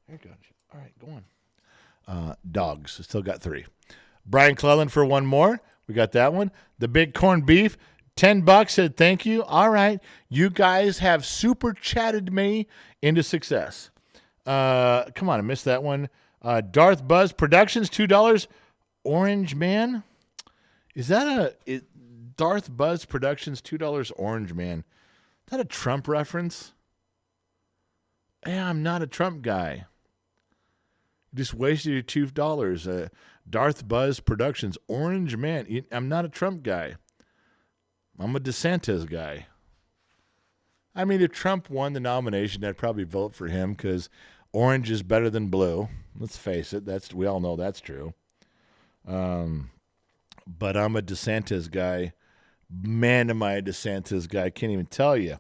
Here you go. All right, go on. Dogs. Still got 3. Brian Cleland for one more. We got that one. The big corned beef. $10 said thank you. All right. You guys have super chatted me into success. Come on. I missed that one. Darth Buzz Productions, $2. Orange Man. Is that Darth Buzz Productions, $2 Orange Man? Is that a Trump reference? Yeah, I'm not a Trump guy. You just wasted your $2. Darth Buzz Productions, Orange Man. I'm not a Trump guy. I'm a DeSantis guy. I mean, if Trump won the nomination, I'd probably vote for him because orange is better than blue. Let's face it. We all know that's true. But I'm a DeSantis guy. Man, am I a DeSantis guy. I can't even tell you.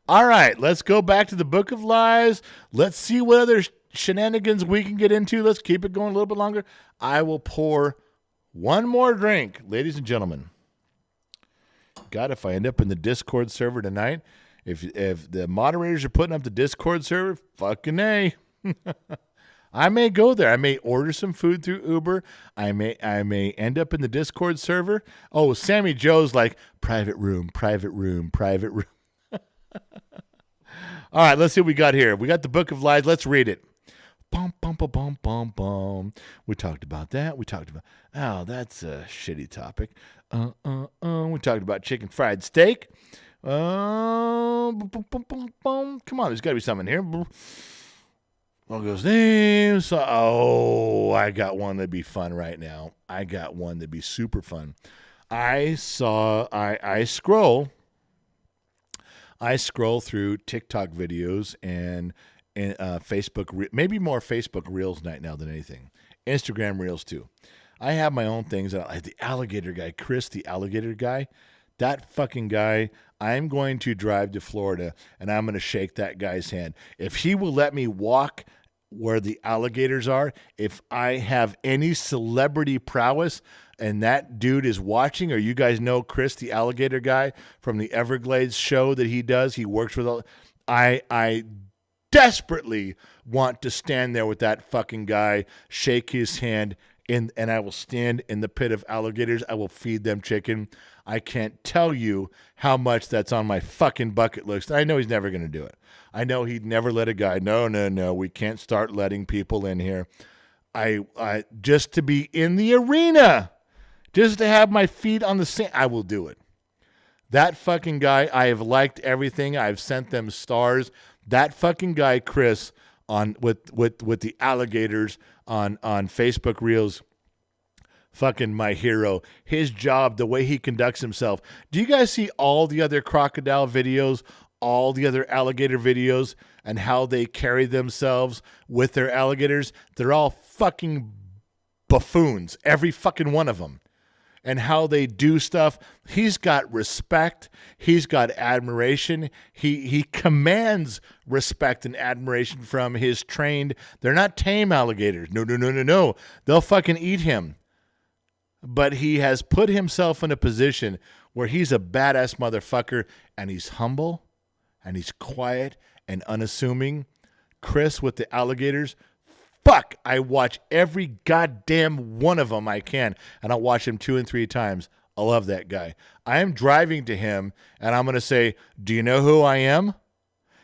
All right, let's go back to the Book of Lies. Let's see what other shenanigans we can get into. Let's keep it going a little bit longer. I will pour one more drink, ladies and gentlemen. God, if I end up in the Discord server tonight, if the moderators are putting up the Discord server, fucking A. I may go there. I may order some food through Uber. I may end up in the Discord server. Oh, Sammy Joe's like, private room, private room, private room. All right, let's see what we got here. We got the Book of Lies. Let's read it. Bum, bum, bum, bum, bum, bum. We talked about that. We talked about, oh, that's a shitty topic. We talked about chicken fried steak. Bum, bum, bum, bum, bum. Come on, there's got to be something here. All goes names. So, I got one that'd be fun right now. I got one that'd be super fun. I scroll through TikTok videos and Facebook, maybe more Facebook Reels night now than anything. Instagram Reels too. I have my own things. The alligator guy, Chris, the alligator guy, that fucking guy, I'm going to drive to Florida and I'm going to shake that guy's hand. If he will let me walk where the alligators are, if I have any celebrity prowess and that dude is watching, or you guys know Chris, the alligator guy from the Everglades show that he does, he works with all, I desperately want to stand there with that fucking guy, shake his hand, and I will stand in the pit of alligators. I will feed them chicken. I can't tell you how much that's on my fucking bucket list. I know he's never going to do it. I know he'd never let a guy, no, we can't start letting people in here. I just to be in the arena, just to have my feet on the sand, I will do it. That fucking guy, I have liked everything. I've sent them stars. That fucking guy, Chris, on with the alligators on Facebook Reels, fucking my hero. His job, the way he conducts himself. Do you guys see all the other crocodile videos, all the other alligator videos, and how they carry themselves with their alligators? They're all fucking buffoons, every fucking one of them. And how they do stuff. He's got respect. He's got admiration. He commands respect and admiration from his trained. They're not tame alligators. No. They'll fucking eat him. But he has put himself in a position where he's a badass motherfucker, and he's humble, and he's quiet and unassuming. Chris with the alligators, fuck, I watch every goddamn one of them I can, and I'll watch him 2 and 3 times. I love that guy. I am driving to him, and I'm going to say, do you know who I am?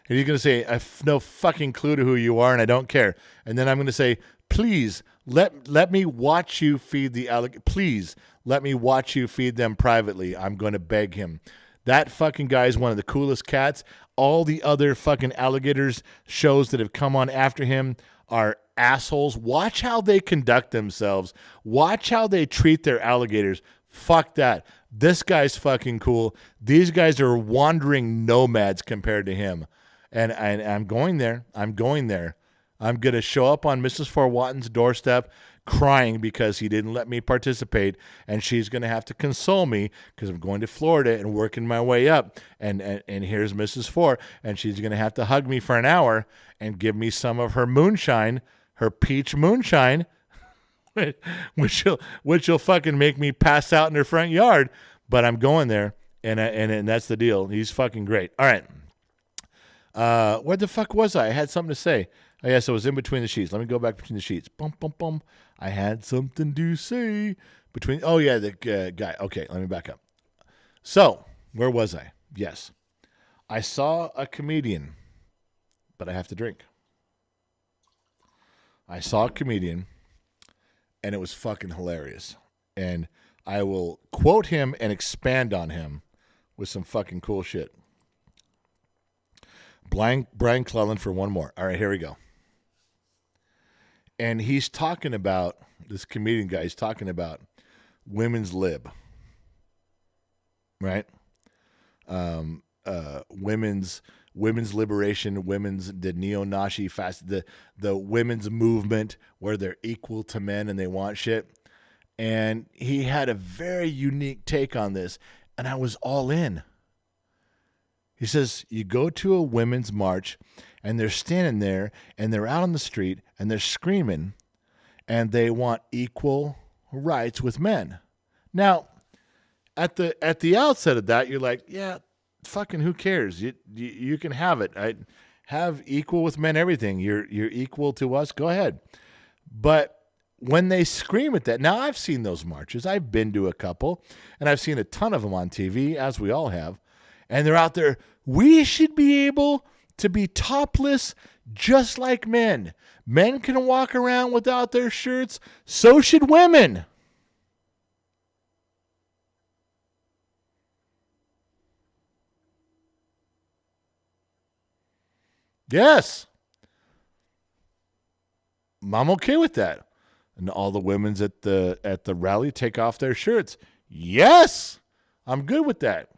And he's going to say, I have no fucking clue to who you are, and I don't care. And then I'm going to say, please, let me watch you feed the alligator. Please, let me watch you feed them privately. I'm going to beg him. That fucking guy is one of the coolest cats. All the other fucking alligators shows that have come on after him are assholes. Watch how they conduct themselves. Watch how they treat their alligators. Fuck that. This guy's fucking cool. These guys are wandering nomads compared to him. And I'm going there. I'm going to show up on Mrs. Fort Watton's doorstep crying because he didn't let me participate, and she's going to have to console me because I'm going to Florida and working my way up. And here's Mrs. Fort, and she's going to have to hug me for an hour and give me some of her moonshine, her peach moonshine, which will fucking make me pass out in her front yard. But I'm going there, and that's the deal. He's fucking great. All right. Where the fuck was I? I had something to say. Oh, yes, it was in between the sheets. Let me go back between the sheets. Bum, bum, bum. I had something to say between. Oh, yeah, the guy. Okay, let me back up. So, where was I? Yes. I saw a comedian, but I have to drink. I saw a comedian, and it was fucking hilarious. And I will quote him and expand on him with some fucking cool shit. Brian Clellan for one more. All right, here we go. And he's talking about, this comedian guy, he's talking about women's lib, right? Women's liberation, the neo-Nazi fast, the women's movement where they're equal to men and they want shit. And he had a very unique take on this, and I was all in. He says, you go to a women's march, and they're standing there, and they're out on the street, and they're screaming, and they want equal rights with men. Now, at the outset of that, you're like, yeah, fucking who cares? You can have it. I have equal with men everything. You're equal to us. Go ahead. But when they scream at that, now I've seen those marches. I've been to a couple, and I've seen a ton of them on TV, as we all have. And they're out there, we should be able to be topless just like men. Men can walk around without their shirts. So should women. Yes. I'm okay with that. And all the women's at the rally take off their shirts. Yes. I'm good with that.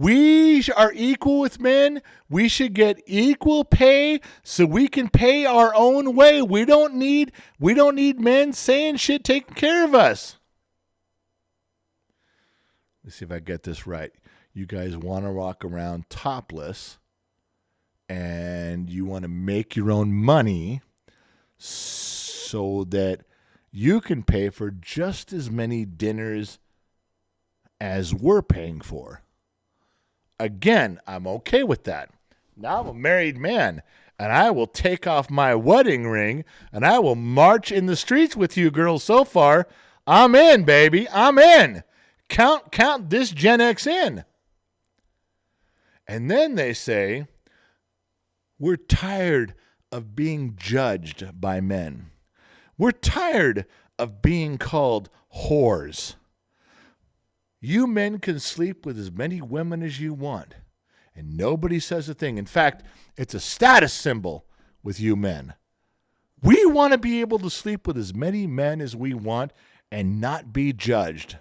We are equal with men. We should get equal pay so we can pay our own way. We don't need men saying shit taking care of us. Let's see if I get this right. You guys want to walk around topless and you want to make your own money so that you can pay for just as many dinners as we're paying for. Again, I'm okay with that. Now I'm a married man, and I will take off my wedding ring, and I will march in the streets with you girls so far. I'm in, baby. I'm in. Count this Gen X in. And then they say, we're tired of being judged by men. We're tired of being called whores. You men can sleep with as many women as you want, and nobody says a thing. In fact, it's a status symbol with you men. We want to be able to sleep with as many men as we want and not be judged.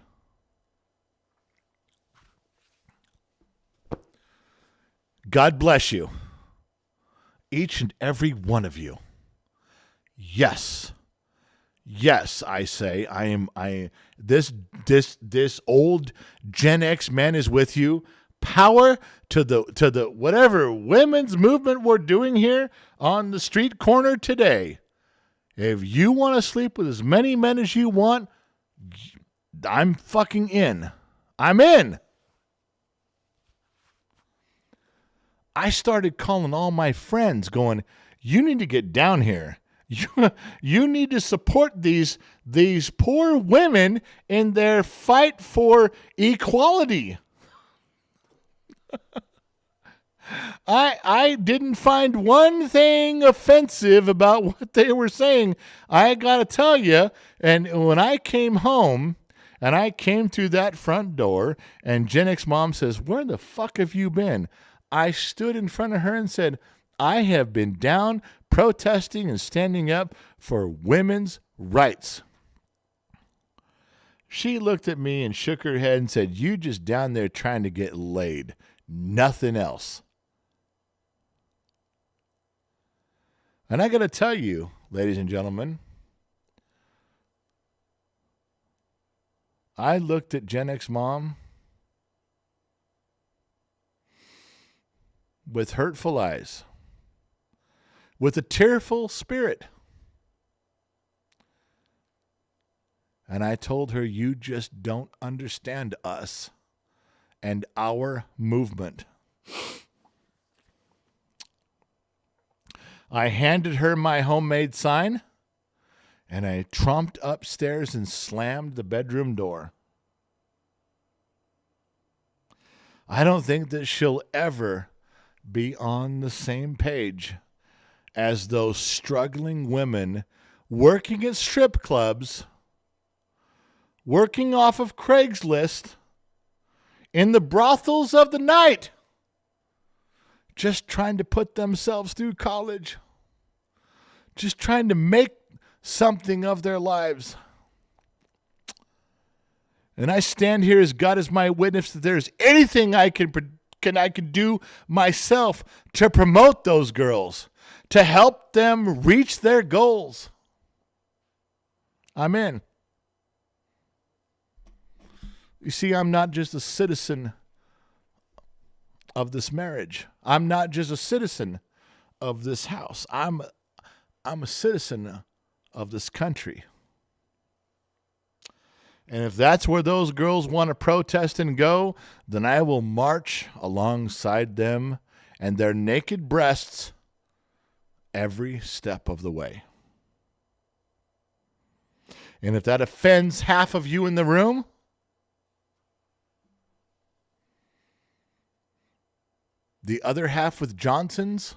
God bless you. Each and every one of you. Yes. Yes, I say, this old Gen X man is with you. Power to the whatever women's movement we're doing here on the street corner today. If you want to sleep with as many men as you want, I'm fucking in. I'm in. I started calling all my friends going, you need to get down here. You need to support these poor women in their fight for equality. I didn't find one thing offensive about what they were saying. I got to tell you, and when I came home and I came through that front door and Gen X mom says, where the fuck have you been? I stood in front of her and said, I have been down protesting and standing up for women's rights. She looked at me and shook her head and said, you just down there trying to get laid. Nothing else. And I got to tell you, ladies and gentlemen, I looked at Gen X mom with hurtful eyes, with a tearful spirit. And I told her, you just don't understand us and our movement. I handed her my homemade sign, and I tromped upstairs and slammed the bedroom door. I don't think that she'll ever be on the same page as those struggling women working at strip clubs, working off of Craigslist, in the brothels of the night, just trying to put themselves through college, just trying to make something of their lives. And I stand here as God is my witness that there's anything I can do myself to promote those girls, to help them reach their goals. I'm in. You see, I'm not just a citizen of this marriage. I'm not just a citizen of this house. I'm a citizen of this country. And if that's where those girls want to protest and go, then I will march alongside them and their naked breasts every step of the way. And if that offends half of you in the room, the other half with Johnson's,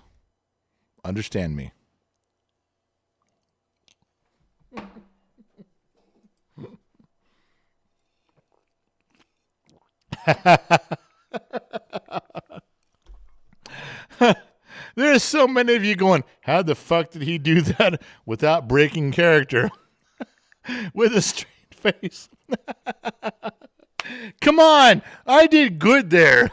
understand me. There's so many of you going, how the fuck did he do that without breaking character? With a straight face. Come on, I did good there.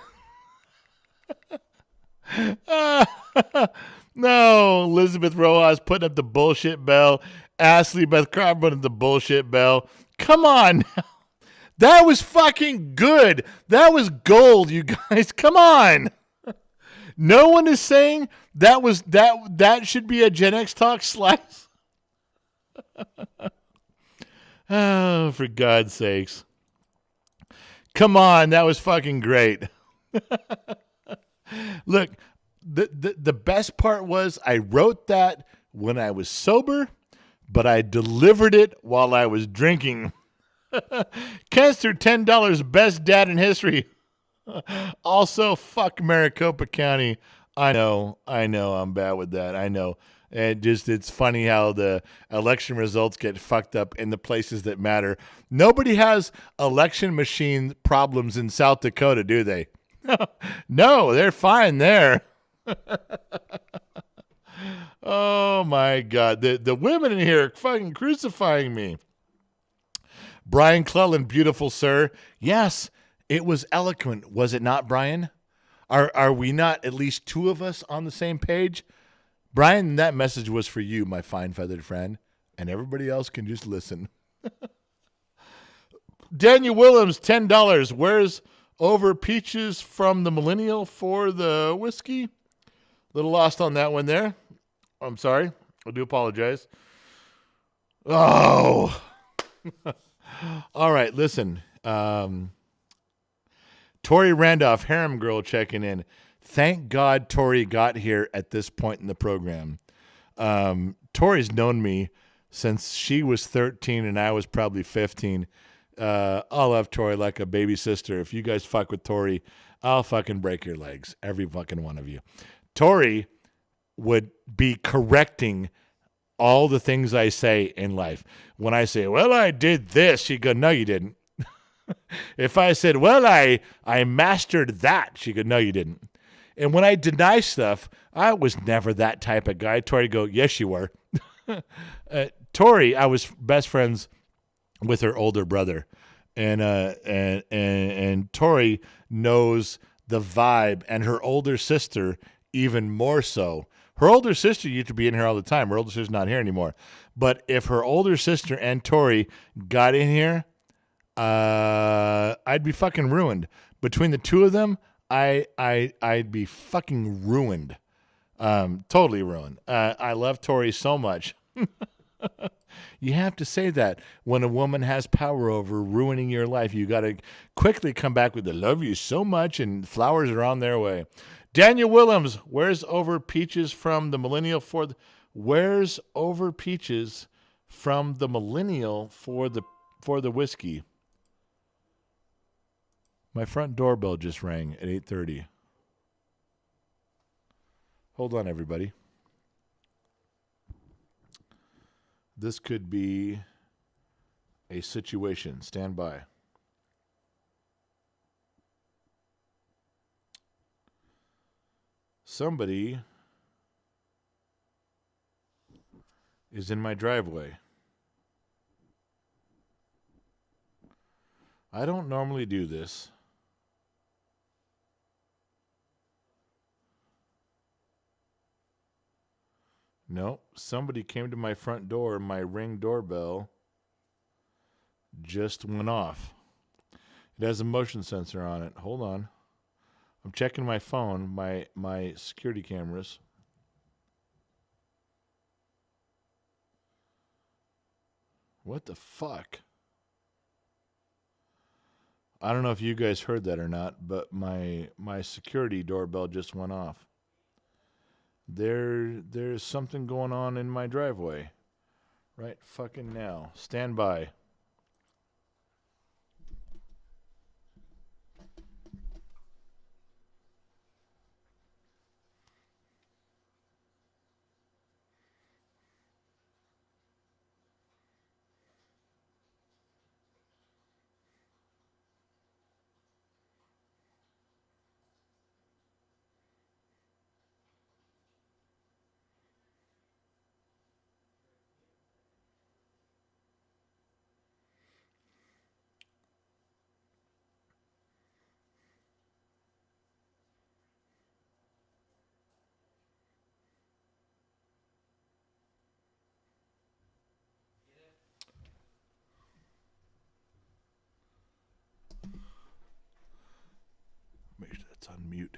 No, Elizabeth Rojas putting up the bullshit bell. Ashley Beth Carr putting up the bullshit bell. Come on now. That was fucking good. That was gold, you guys. Come on. No one is saying that should be a Gen X Talk slice. Oh, for God's sakes. Come on, that was fucking great. Look, the best part was I wrote that when I was sober, but I delivered it while I was drinking. Kenster, $10, best dad in history. Also, fuck Maricopa County. I know, I'm bad with that. I know. It's funny how the election results get fucked up in the places that matter. Nobody has election machine problems in South Dakota, do they? No, they're fine there. Oh my God. The women in here are fucking crucifying me. Brian Cleland, beautiful sir. Yes, it was eloquent, was it not, Brian? Are we not at least two of us on the same page? Brian, that message was for you, my fine feathered friend, and everybody else can just listen. Daniel Willems, $10. Where's over peaches from the millennial for the whiskey? Little lost on that one there. I'm sorry. I do apologize. Oh. All right, listen. Tori Randolph, Harem Girl, checking in. Thank God Tori got here at this point in the program. Tori's known me since she was 13 and I was probably 15. I love Tori like a baby sister. If you guys fuck with Tori, I'll fucking break your legs, every fucking one of you. Tori would be correcting all the things I say in life. When I say, well, I did this, she'd go, no, you didn't. If I said, well, I mastered that, she'd go, no, you didn't. And when I deny stuff, I was never that type of guy. Tori would go, yes, you were. Tori, I was best friends with her older brother. And Tori knows the vibe, and her older sister even more so. Her older sister used to be in here all the time. Her older sister's not here anymore. But if her older sister and Tori got in here, I'd be fucking ruined. Between the two of them, I'd be fucking ruined. Totally ruined. I love Tori so much. You have to say that when a woman has power over ruining your life. You got to quickly come back with, I love you so much, and flowers are on their way. Daniel Willems, where's over peaches from the millennial for the whiskey? My front doorbell just rang at 8:30. Hold on, everybody. This could be a situation. Stand by. Somebody is in my driveway. I don't normally do this. No, somebody came to my front door. My Ring doorbell just went off. It has a motion sensor on it. Hold on. I'm checking my phone, my security cameras. What the fuck? I don't know if you guys heard that or not, but my security doorbell just went off. There's something going on in my driveway right fucking now. Stand by. It's on mute.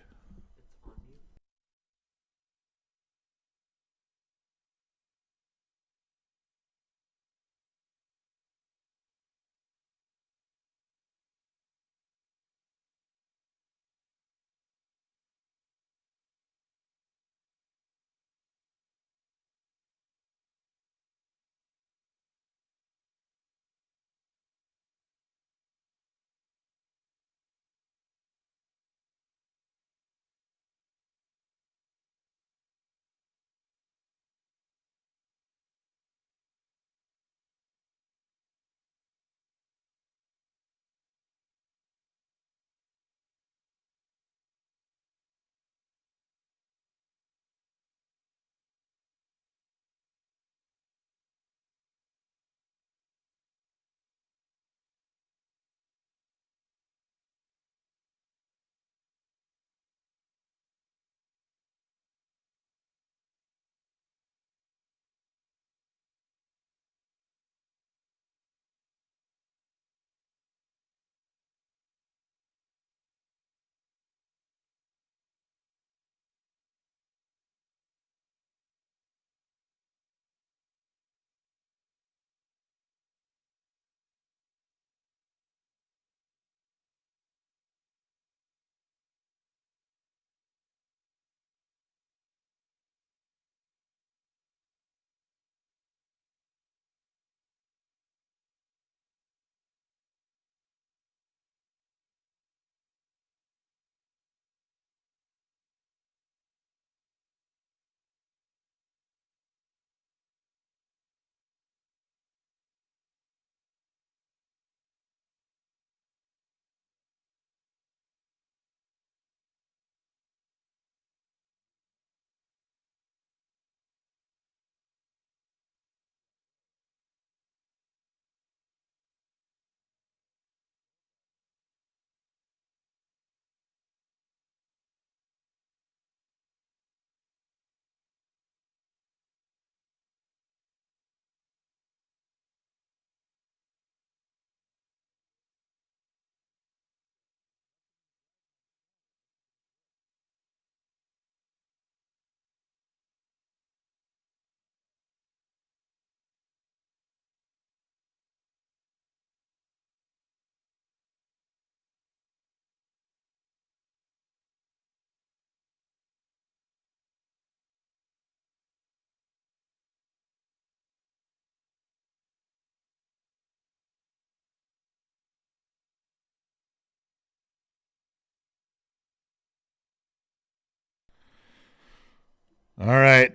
All right.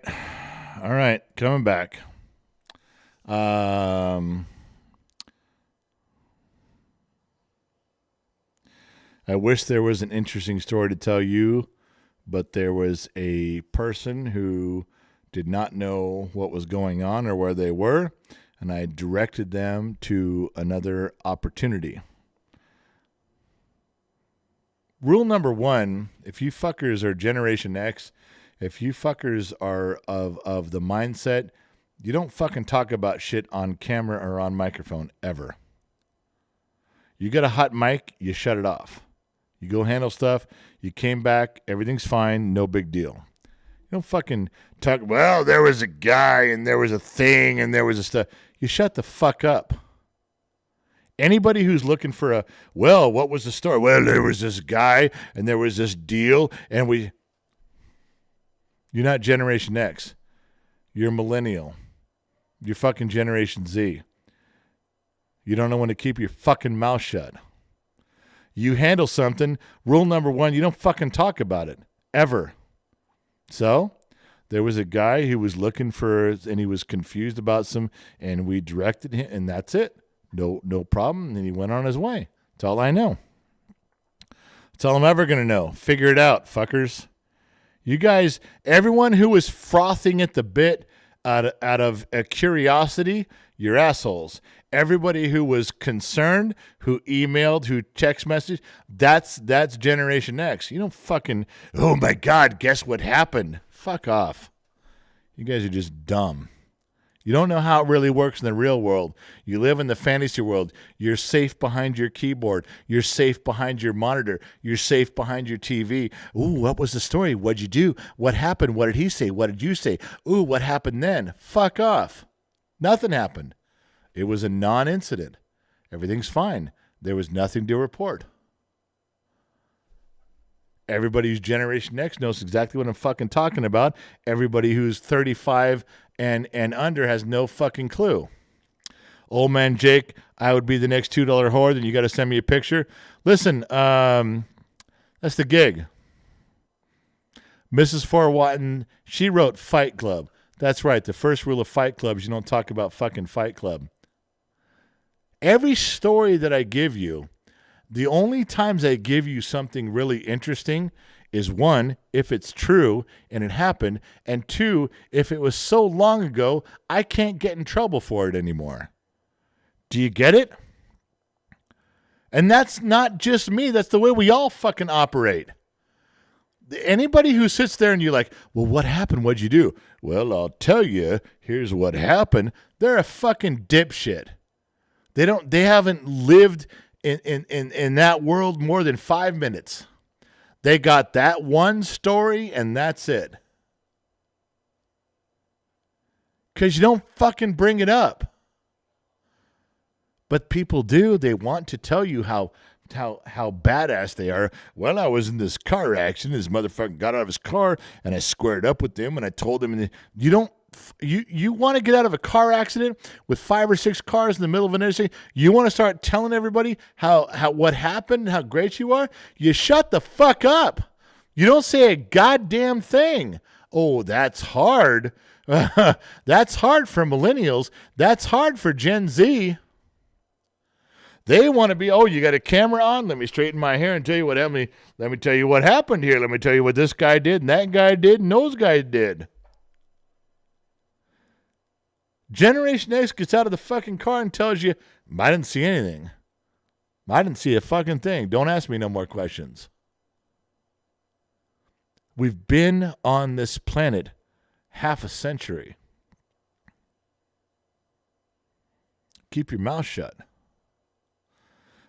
All right. Coming back. I wish there was an interesting story to tell you, but there was a person who did not know what was going on or where they were, and I directed them to another opportunity. Rule number one, if you fuckers are Generation X, if you fuckers are of the mindset, you don't fucking talk about shit on camera or on microphone ever. You get a hot mic, you shut it off. You go handle stuff, you came back, everything's fine, no big deal. You don't fucking talk, well, there was a guy and there was a thing and there was a stuff. You shut the fuck up. Anybody who's looking for well, what was the story? Well, there was this guy and there was this deal and you're not Generation X. You're millennial. You're fucking Generation Z. You don't know when to keep your fucking mouth shut. You handle something, rule number one, you don't fucking talk about it. Ever. So, there was a guy who was looking for, and he was confused about some, and we directed him, and that's it. No problem. And he went on his way. That's all I know. That's all I'm ever going to know. Figure it out, fuckers. You guys, everyone who was frothing at the bit out of a curiosity, you're assholes. Everybody who was concerned, who emailed, who text messaged, that's Generation X. You don't fucking, oh my God, guess what happened? Fuck off. You guys are just dumb. You don't know how it really works in the real world. You live in the fantasy world. You're safe behind your keyboard. You're safe behind your monitor. You're safe behind your TV. Ooh, what was the story? What'd you do? What happened? What did he say? What did you say? Ooh, what happened then? Fuck off. Nothing happened. It was a non-incident. Everything's fine. There was nothing to report. Everybody who's Generation X knows exactly what I'm fucking talking about. Everybody who's 35 and under has no fucking clue. Old man Jake, I would be the next $2 whore, then you got to send me a picture. Listen, that's the gig. Mrs. Forwatton, she wrote Fight Club. That's right. The first rule of Fight Club is you don't talk about fucking Fight Club. Every story that I give you, the only times I give you something really interesting is one, if it's true and it happened, and two, if it was so long ago, I can't get in trouble for it anymore. Do you get it? And that's not just me. That's the way we all fucking operate. Anybody who sits there and you're like, well, what happened? What'd you do? Well, I'll tell you, here's what happened. They're a fucking dipshit. They haven't lived in that world more than 5 minutes. They got that one story and that's it. Because you don't fucking bring it up. But people do. They want to tell you how badass they are. Well, I was in this car accident. This motherfucker got out of his car and I squared up with him and I told him, and you want to get out of a car accident with 5 or 6 cars in the middle of an interstate? You want to start telling everybody how what happened, how great you are? You shut the fuck up. You don't say a goddamn thing. Oh, that's hard. That's hard for millennials. That's hard for Gen Z. They want to be, oh, you got a camera on? Let me straighten my hair and tell you what happened. Let me tell you what happened here. Let me tell you what this guy did and that guy did and those guys did. Generation X gets out of the fucking car and tells you, I didn't see anything. I didn't see a fucking thing. Don't ask me no more questions. We've been on this planet half a century. Keep your mouth shut.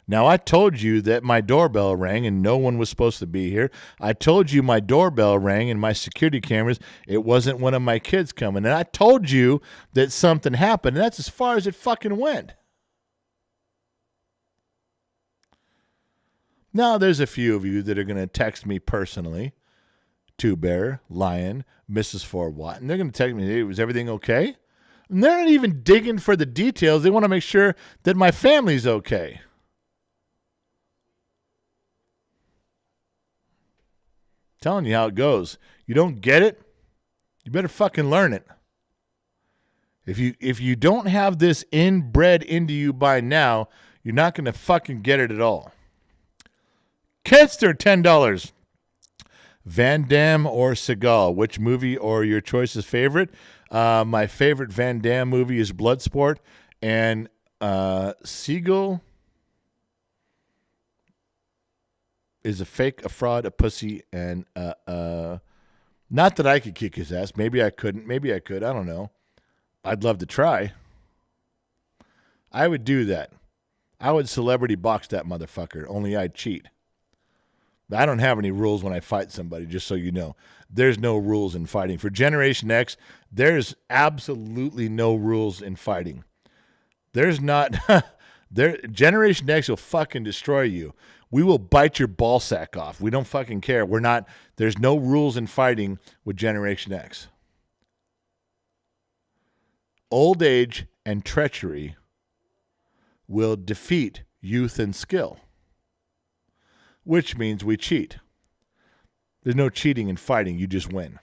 Now, I told you that my doorbell rang and no one was supposed to be here. I told you my doorbell rang and my security cameras, it wasn't one of my kids coming. And I told you that something happened, and that's as far as it fucking went. Now, there's a few of you that are going to text me personally. Two Bear, Lion, Mrs. Forwatton. They're going to text me, hey, was everything okay? And they're not even digging for the details. They want to make sure that my family's okay. Telling you how it goes. You don't get it, you better fucking learn it. If you don't have this inbred into you by now, you're not going to fucking get it at all. Kenster, $10. Van Damme or Seagal? Which movie or your choice is favorite? My favorite Van Damme movie is Bloodsport, and Seagal is a fake, a fraud, a pussy, and not that I could kick his ass. Maybe I couldn't. Maybe I could. I don't know. I'd love to try. I would do that. I would celebrity box that motherfucker, only I'd cheat. I don't have any rules when I fight somebody, just so you know. There's no rules in fighting. For Generation X, there's absolutely no rules in fighting. There's not. Generation X will fucking destroy you. We will bite your ball sack off. We don't fucking care. There's no rules in fighting with Generation X. Old age and treachery will defeat youth and skill, which means we cheat. There's no cheating in fighting. You just win.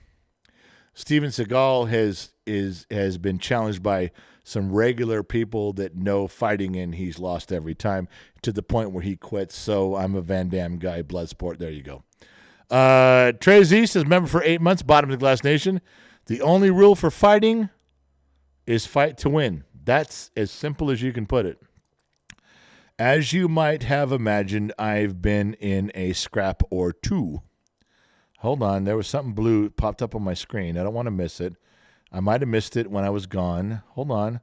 Steven Seagal has been challenged by some regular people that know fighting, and he's lost every time to the point where he quits. So I'm a Van Damme guy. Bloodsport. There you go. Trey Z says, member for 8 months, bottom of the Glass Nation. The only rule for fighting is fight to win. That's as simple as you can put it. As you might have imagined, I've been in a scrap or two. Hold on. There was something blue popped up on my screen. I don't want to miss it. I might have missed it when I was gone. Hold on.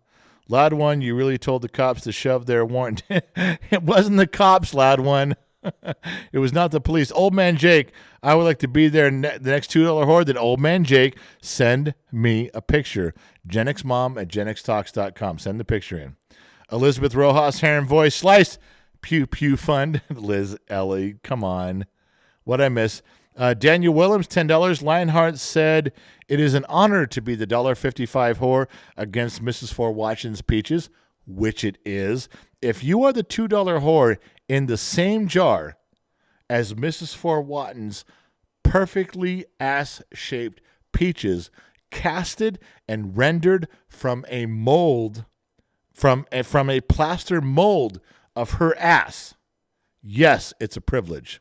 Loud one, you really told the cops to shove their warrant. It wasn't the cops, loud one. It was not the police. Old man Jake, I would like to be there the next $2 whore. Then old man Jake, send me a picture. GenXMom at GenXTalks.com. Send the picture in. Elizabeth Rojas, hair and voice, sliced. Pew Pew Fund. Liz Ellie, come on. What I miss? Daniel Williams, $10. Lionheart said, it is an honor to be the $1.55 whore against Mrs. Four Watson's Peaches, which it is. If you are the $2 whore in the same jar as Mrs. Four Watson's perfectly ass-shaped peaches, casted and rendered from a mold, from a plaster mold of her ass, yes, it's a privilege.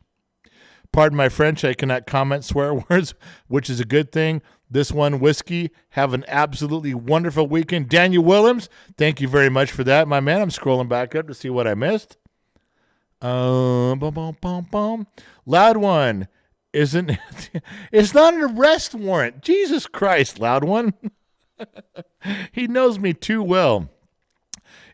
Pardon my French, I cannot comment swear words, which is a good thing. This one, whiskey, have an absolutely wonderful weekend. Daniel Williams, thank you very much for that, my man. I'm scrolling back up to see what I missed. Loud one, isn't it? It's not an arrest warrant. Jesus Christ, loud one. He knows me too well.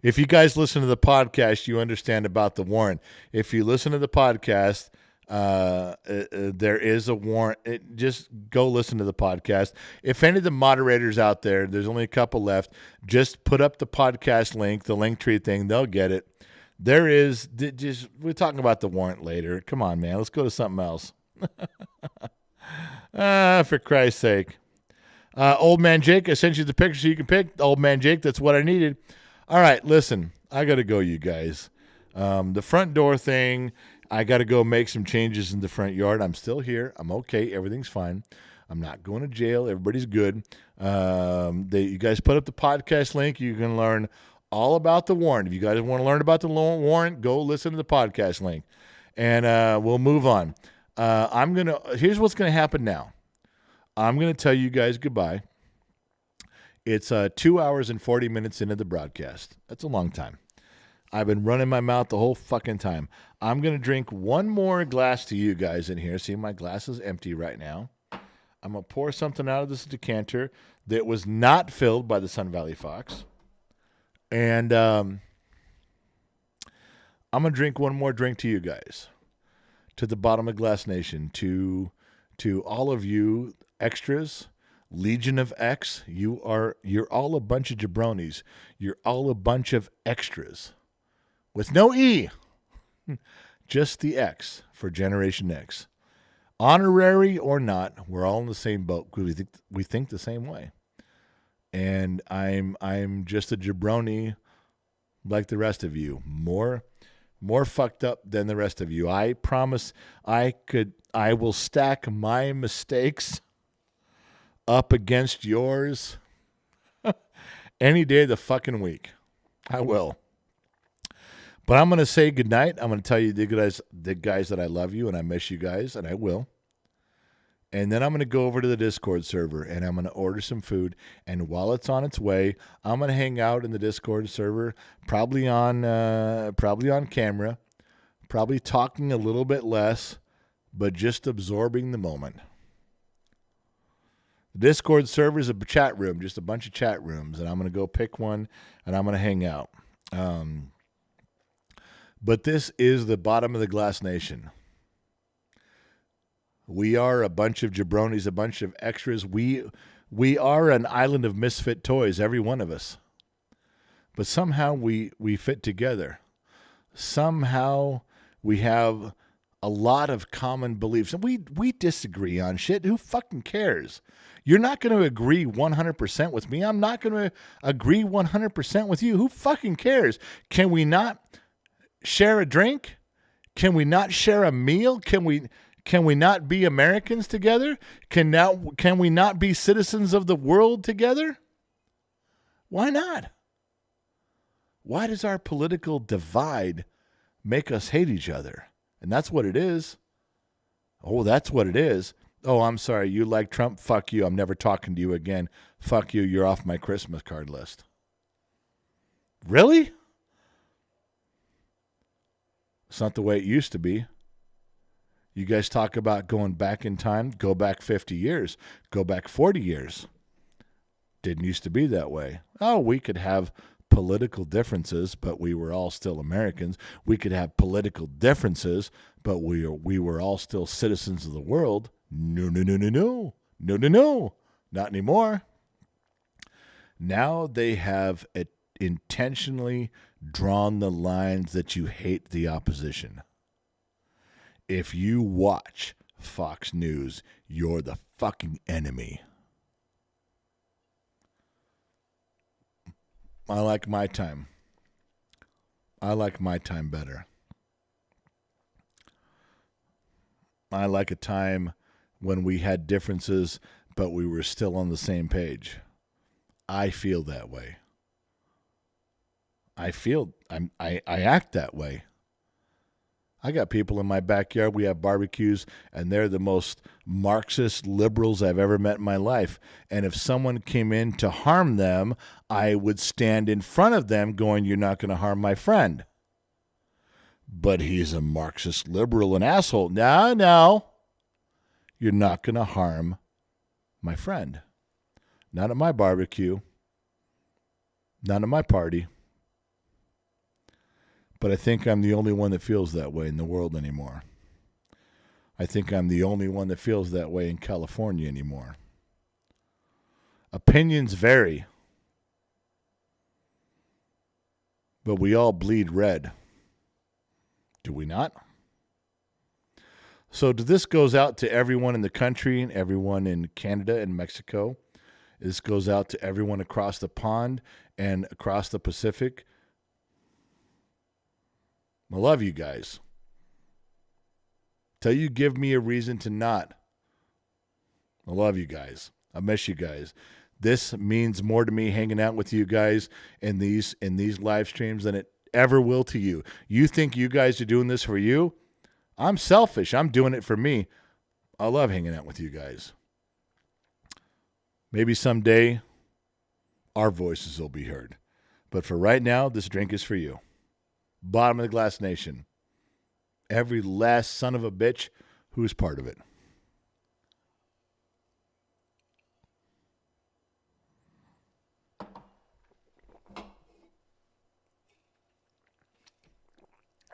If you guys listen to the podcast, you understand about the warrant. If you listen to the podcast, there is a warrant. Just go listen to the podcast. If any of the moderators out there, there's only a couple left, just put up the podcast link, the Linktree thing. They'll get it. There is, we're talking about the warrant later. Come on, man. Let's go to something else. For Christ's sake. Old man Jake, I sent you the picture so you can pick. Old man Jake, that's what I needed. All right, listen, I got to go, you guys. The front door thing, I got to go make some changes in the front yard. I'm still here. I'm okay. Everything's fine. I'm not going to jail. Everybody's good. You guys put up the podcast link. You can learn all about the warrant. If you guys want to learn about the warrant, go listen to the podcast link. And we'll move on. Here's what's going to happen now. I'm going to tell you guys goodbye. It's 2 hours and 40 minutes into the broadcast. That's a long time. I've been running my mouth the whole fucking time. I'm going to drink one more glass to you guys in here. See, my glass is empty right now. I'm going to pour something out of this decanter that was not filled by the Sun Valley Fox. And I'm going to drink one more drink to you guys. To the bottom of Glass Nation. To all of you extras. Legion of X, you're all a bunch of jabronis. You're all a bunch of extras. With no E. Just the X for Generation X. Honorary or not, we're all in the same boat. We think the same way. And I'm just a jabroni like the rest of you. More fucked up than the rest of you. I promise I will stack my mistakes up against yours any day of the fucking week. I will. But I'm going to say goodnight. I'm going to tell you the guys that I love you and I miss you guys, and I will. And then I'm going to go over to the Discord server and I'm going to order some food. And while it's on its way, I'm going to hang out in the Discord server, probably on camera, probably talking a little bit less, but just absorbing the moment. The Discord server is a chat room, just a bunch of chat rooms, and I'm going to go pick one, and I'm going to hang out. But this is the bottom of the Glass Nation. We are a bunch of jabronis, a bunch of extras. We are an island of misfit toys, every one of us. But somehow we fit together. Somehow we have a lot of common beliefs. And we disagree on shit. Who fucking cares? You're not going to agree 100% with me. I'm not going to agree 100% with you. Who fucking cares? Can we not share a drink? Can we not share a meal? Can we not be Americans together? Can we not be citizens of the world together? Why not? Why does our political divide make us hate each other? And that's what it is. Oh, that's what it is. Oh, I'm sorry. You like Trump? Fuck you. I'm never talking to you again. Fuck you. You're off my Christmas card list. Really? It's not the way it used to be. You guys talk about going back in time. Go back 50 years. Go back 40 years. Didn't used to be that way. Oh, we could have political differences, but we were all still Americans. We could have political differences, but we were all still citizens of the world. No, no, no, no, no. No, no, no. Not anymore. Now they have intentionally drawn the lines that you hate the opposition. If you watch Fox News, you're the fucking enemy. I like my time. I like my time better. I like a time when we had differences, but we were still on the same page. I feel that way. I act that way. I got people in my backyard. We have barbecues, and they're the most Marxist liberals I've ever met in my life. And if someone came in to harm them, I would stand in front of them going, "You're not going to harm my friend." But he's a Marxist liberal, an asshole. No. You're not going to harm my friend. Not at my barbecue. Not at my party. But I think I'm the only one that feels that way in the world anymore. I think I'm the only one that feels that way in California anymore. Opinions vary. But we all bleed red. Do we not? So this goes out to everyone in the country and everyone in Canada and Mexico. This goes out to everyone across the pond and across the Pacific. I love you guys. Till you give me a reason to not. I love you guys. I miss you guys. This means more to me hanging out with you guys in these live streams than it ever will to you. You think you guys are doing this for you? I'm selfish. I'm doing it for me. I love hanging out with you guys. Maybe someday our voices will be heard. But for right now, this drink is for you. Bottom of the Glass Nation. Every last son of a bitch who's part of it.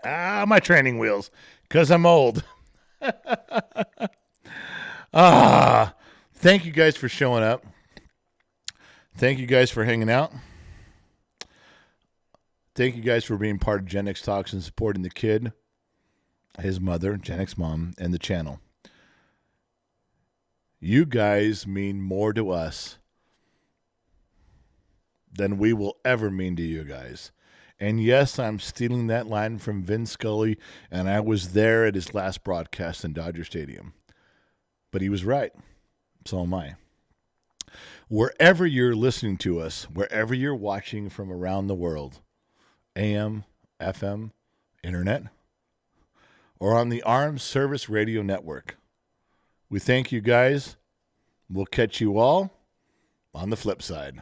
My training wheels, because I'm old. Thank you guys for showing up. Thank you guys for hanging out. Thank you guys for being part of Gen X Talks and supporting the kid, his mother, Gen X mom, and the channel. You guys mean more to us than we will ever mean to you guys. And yes, I'm stealing that line from Vin Scully, and I was there at his last broadcast in Dodger Stadium. But he was right. So am I. Wherever you're listening to us, wherever you're watching from around the world, AM, FM, internet, or on the Armed Service Radio Network, we thank you guys. We'll catch you all on the flip side.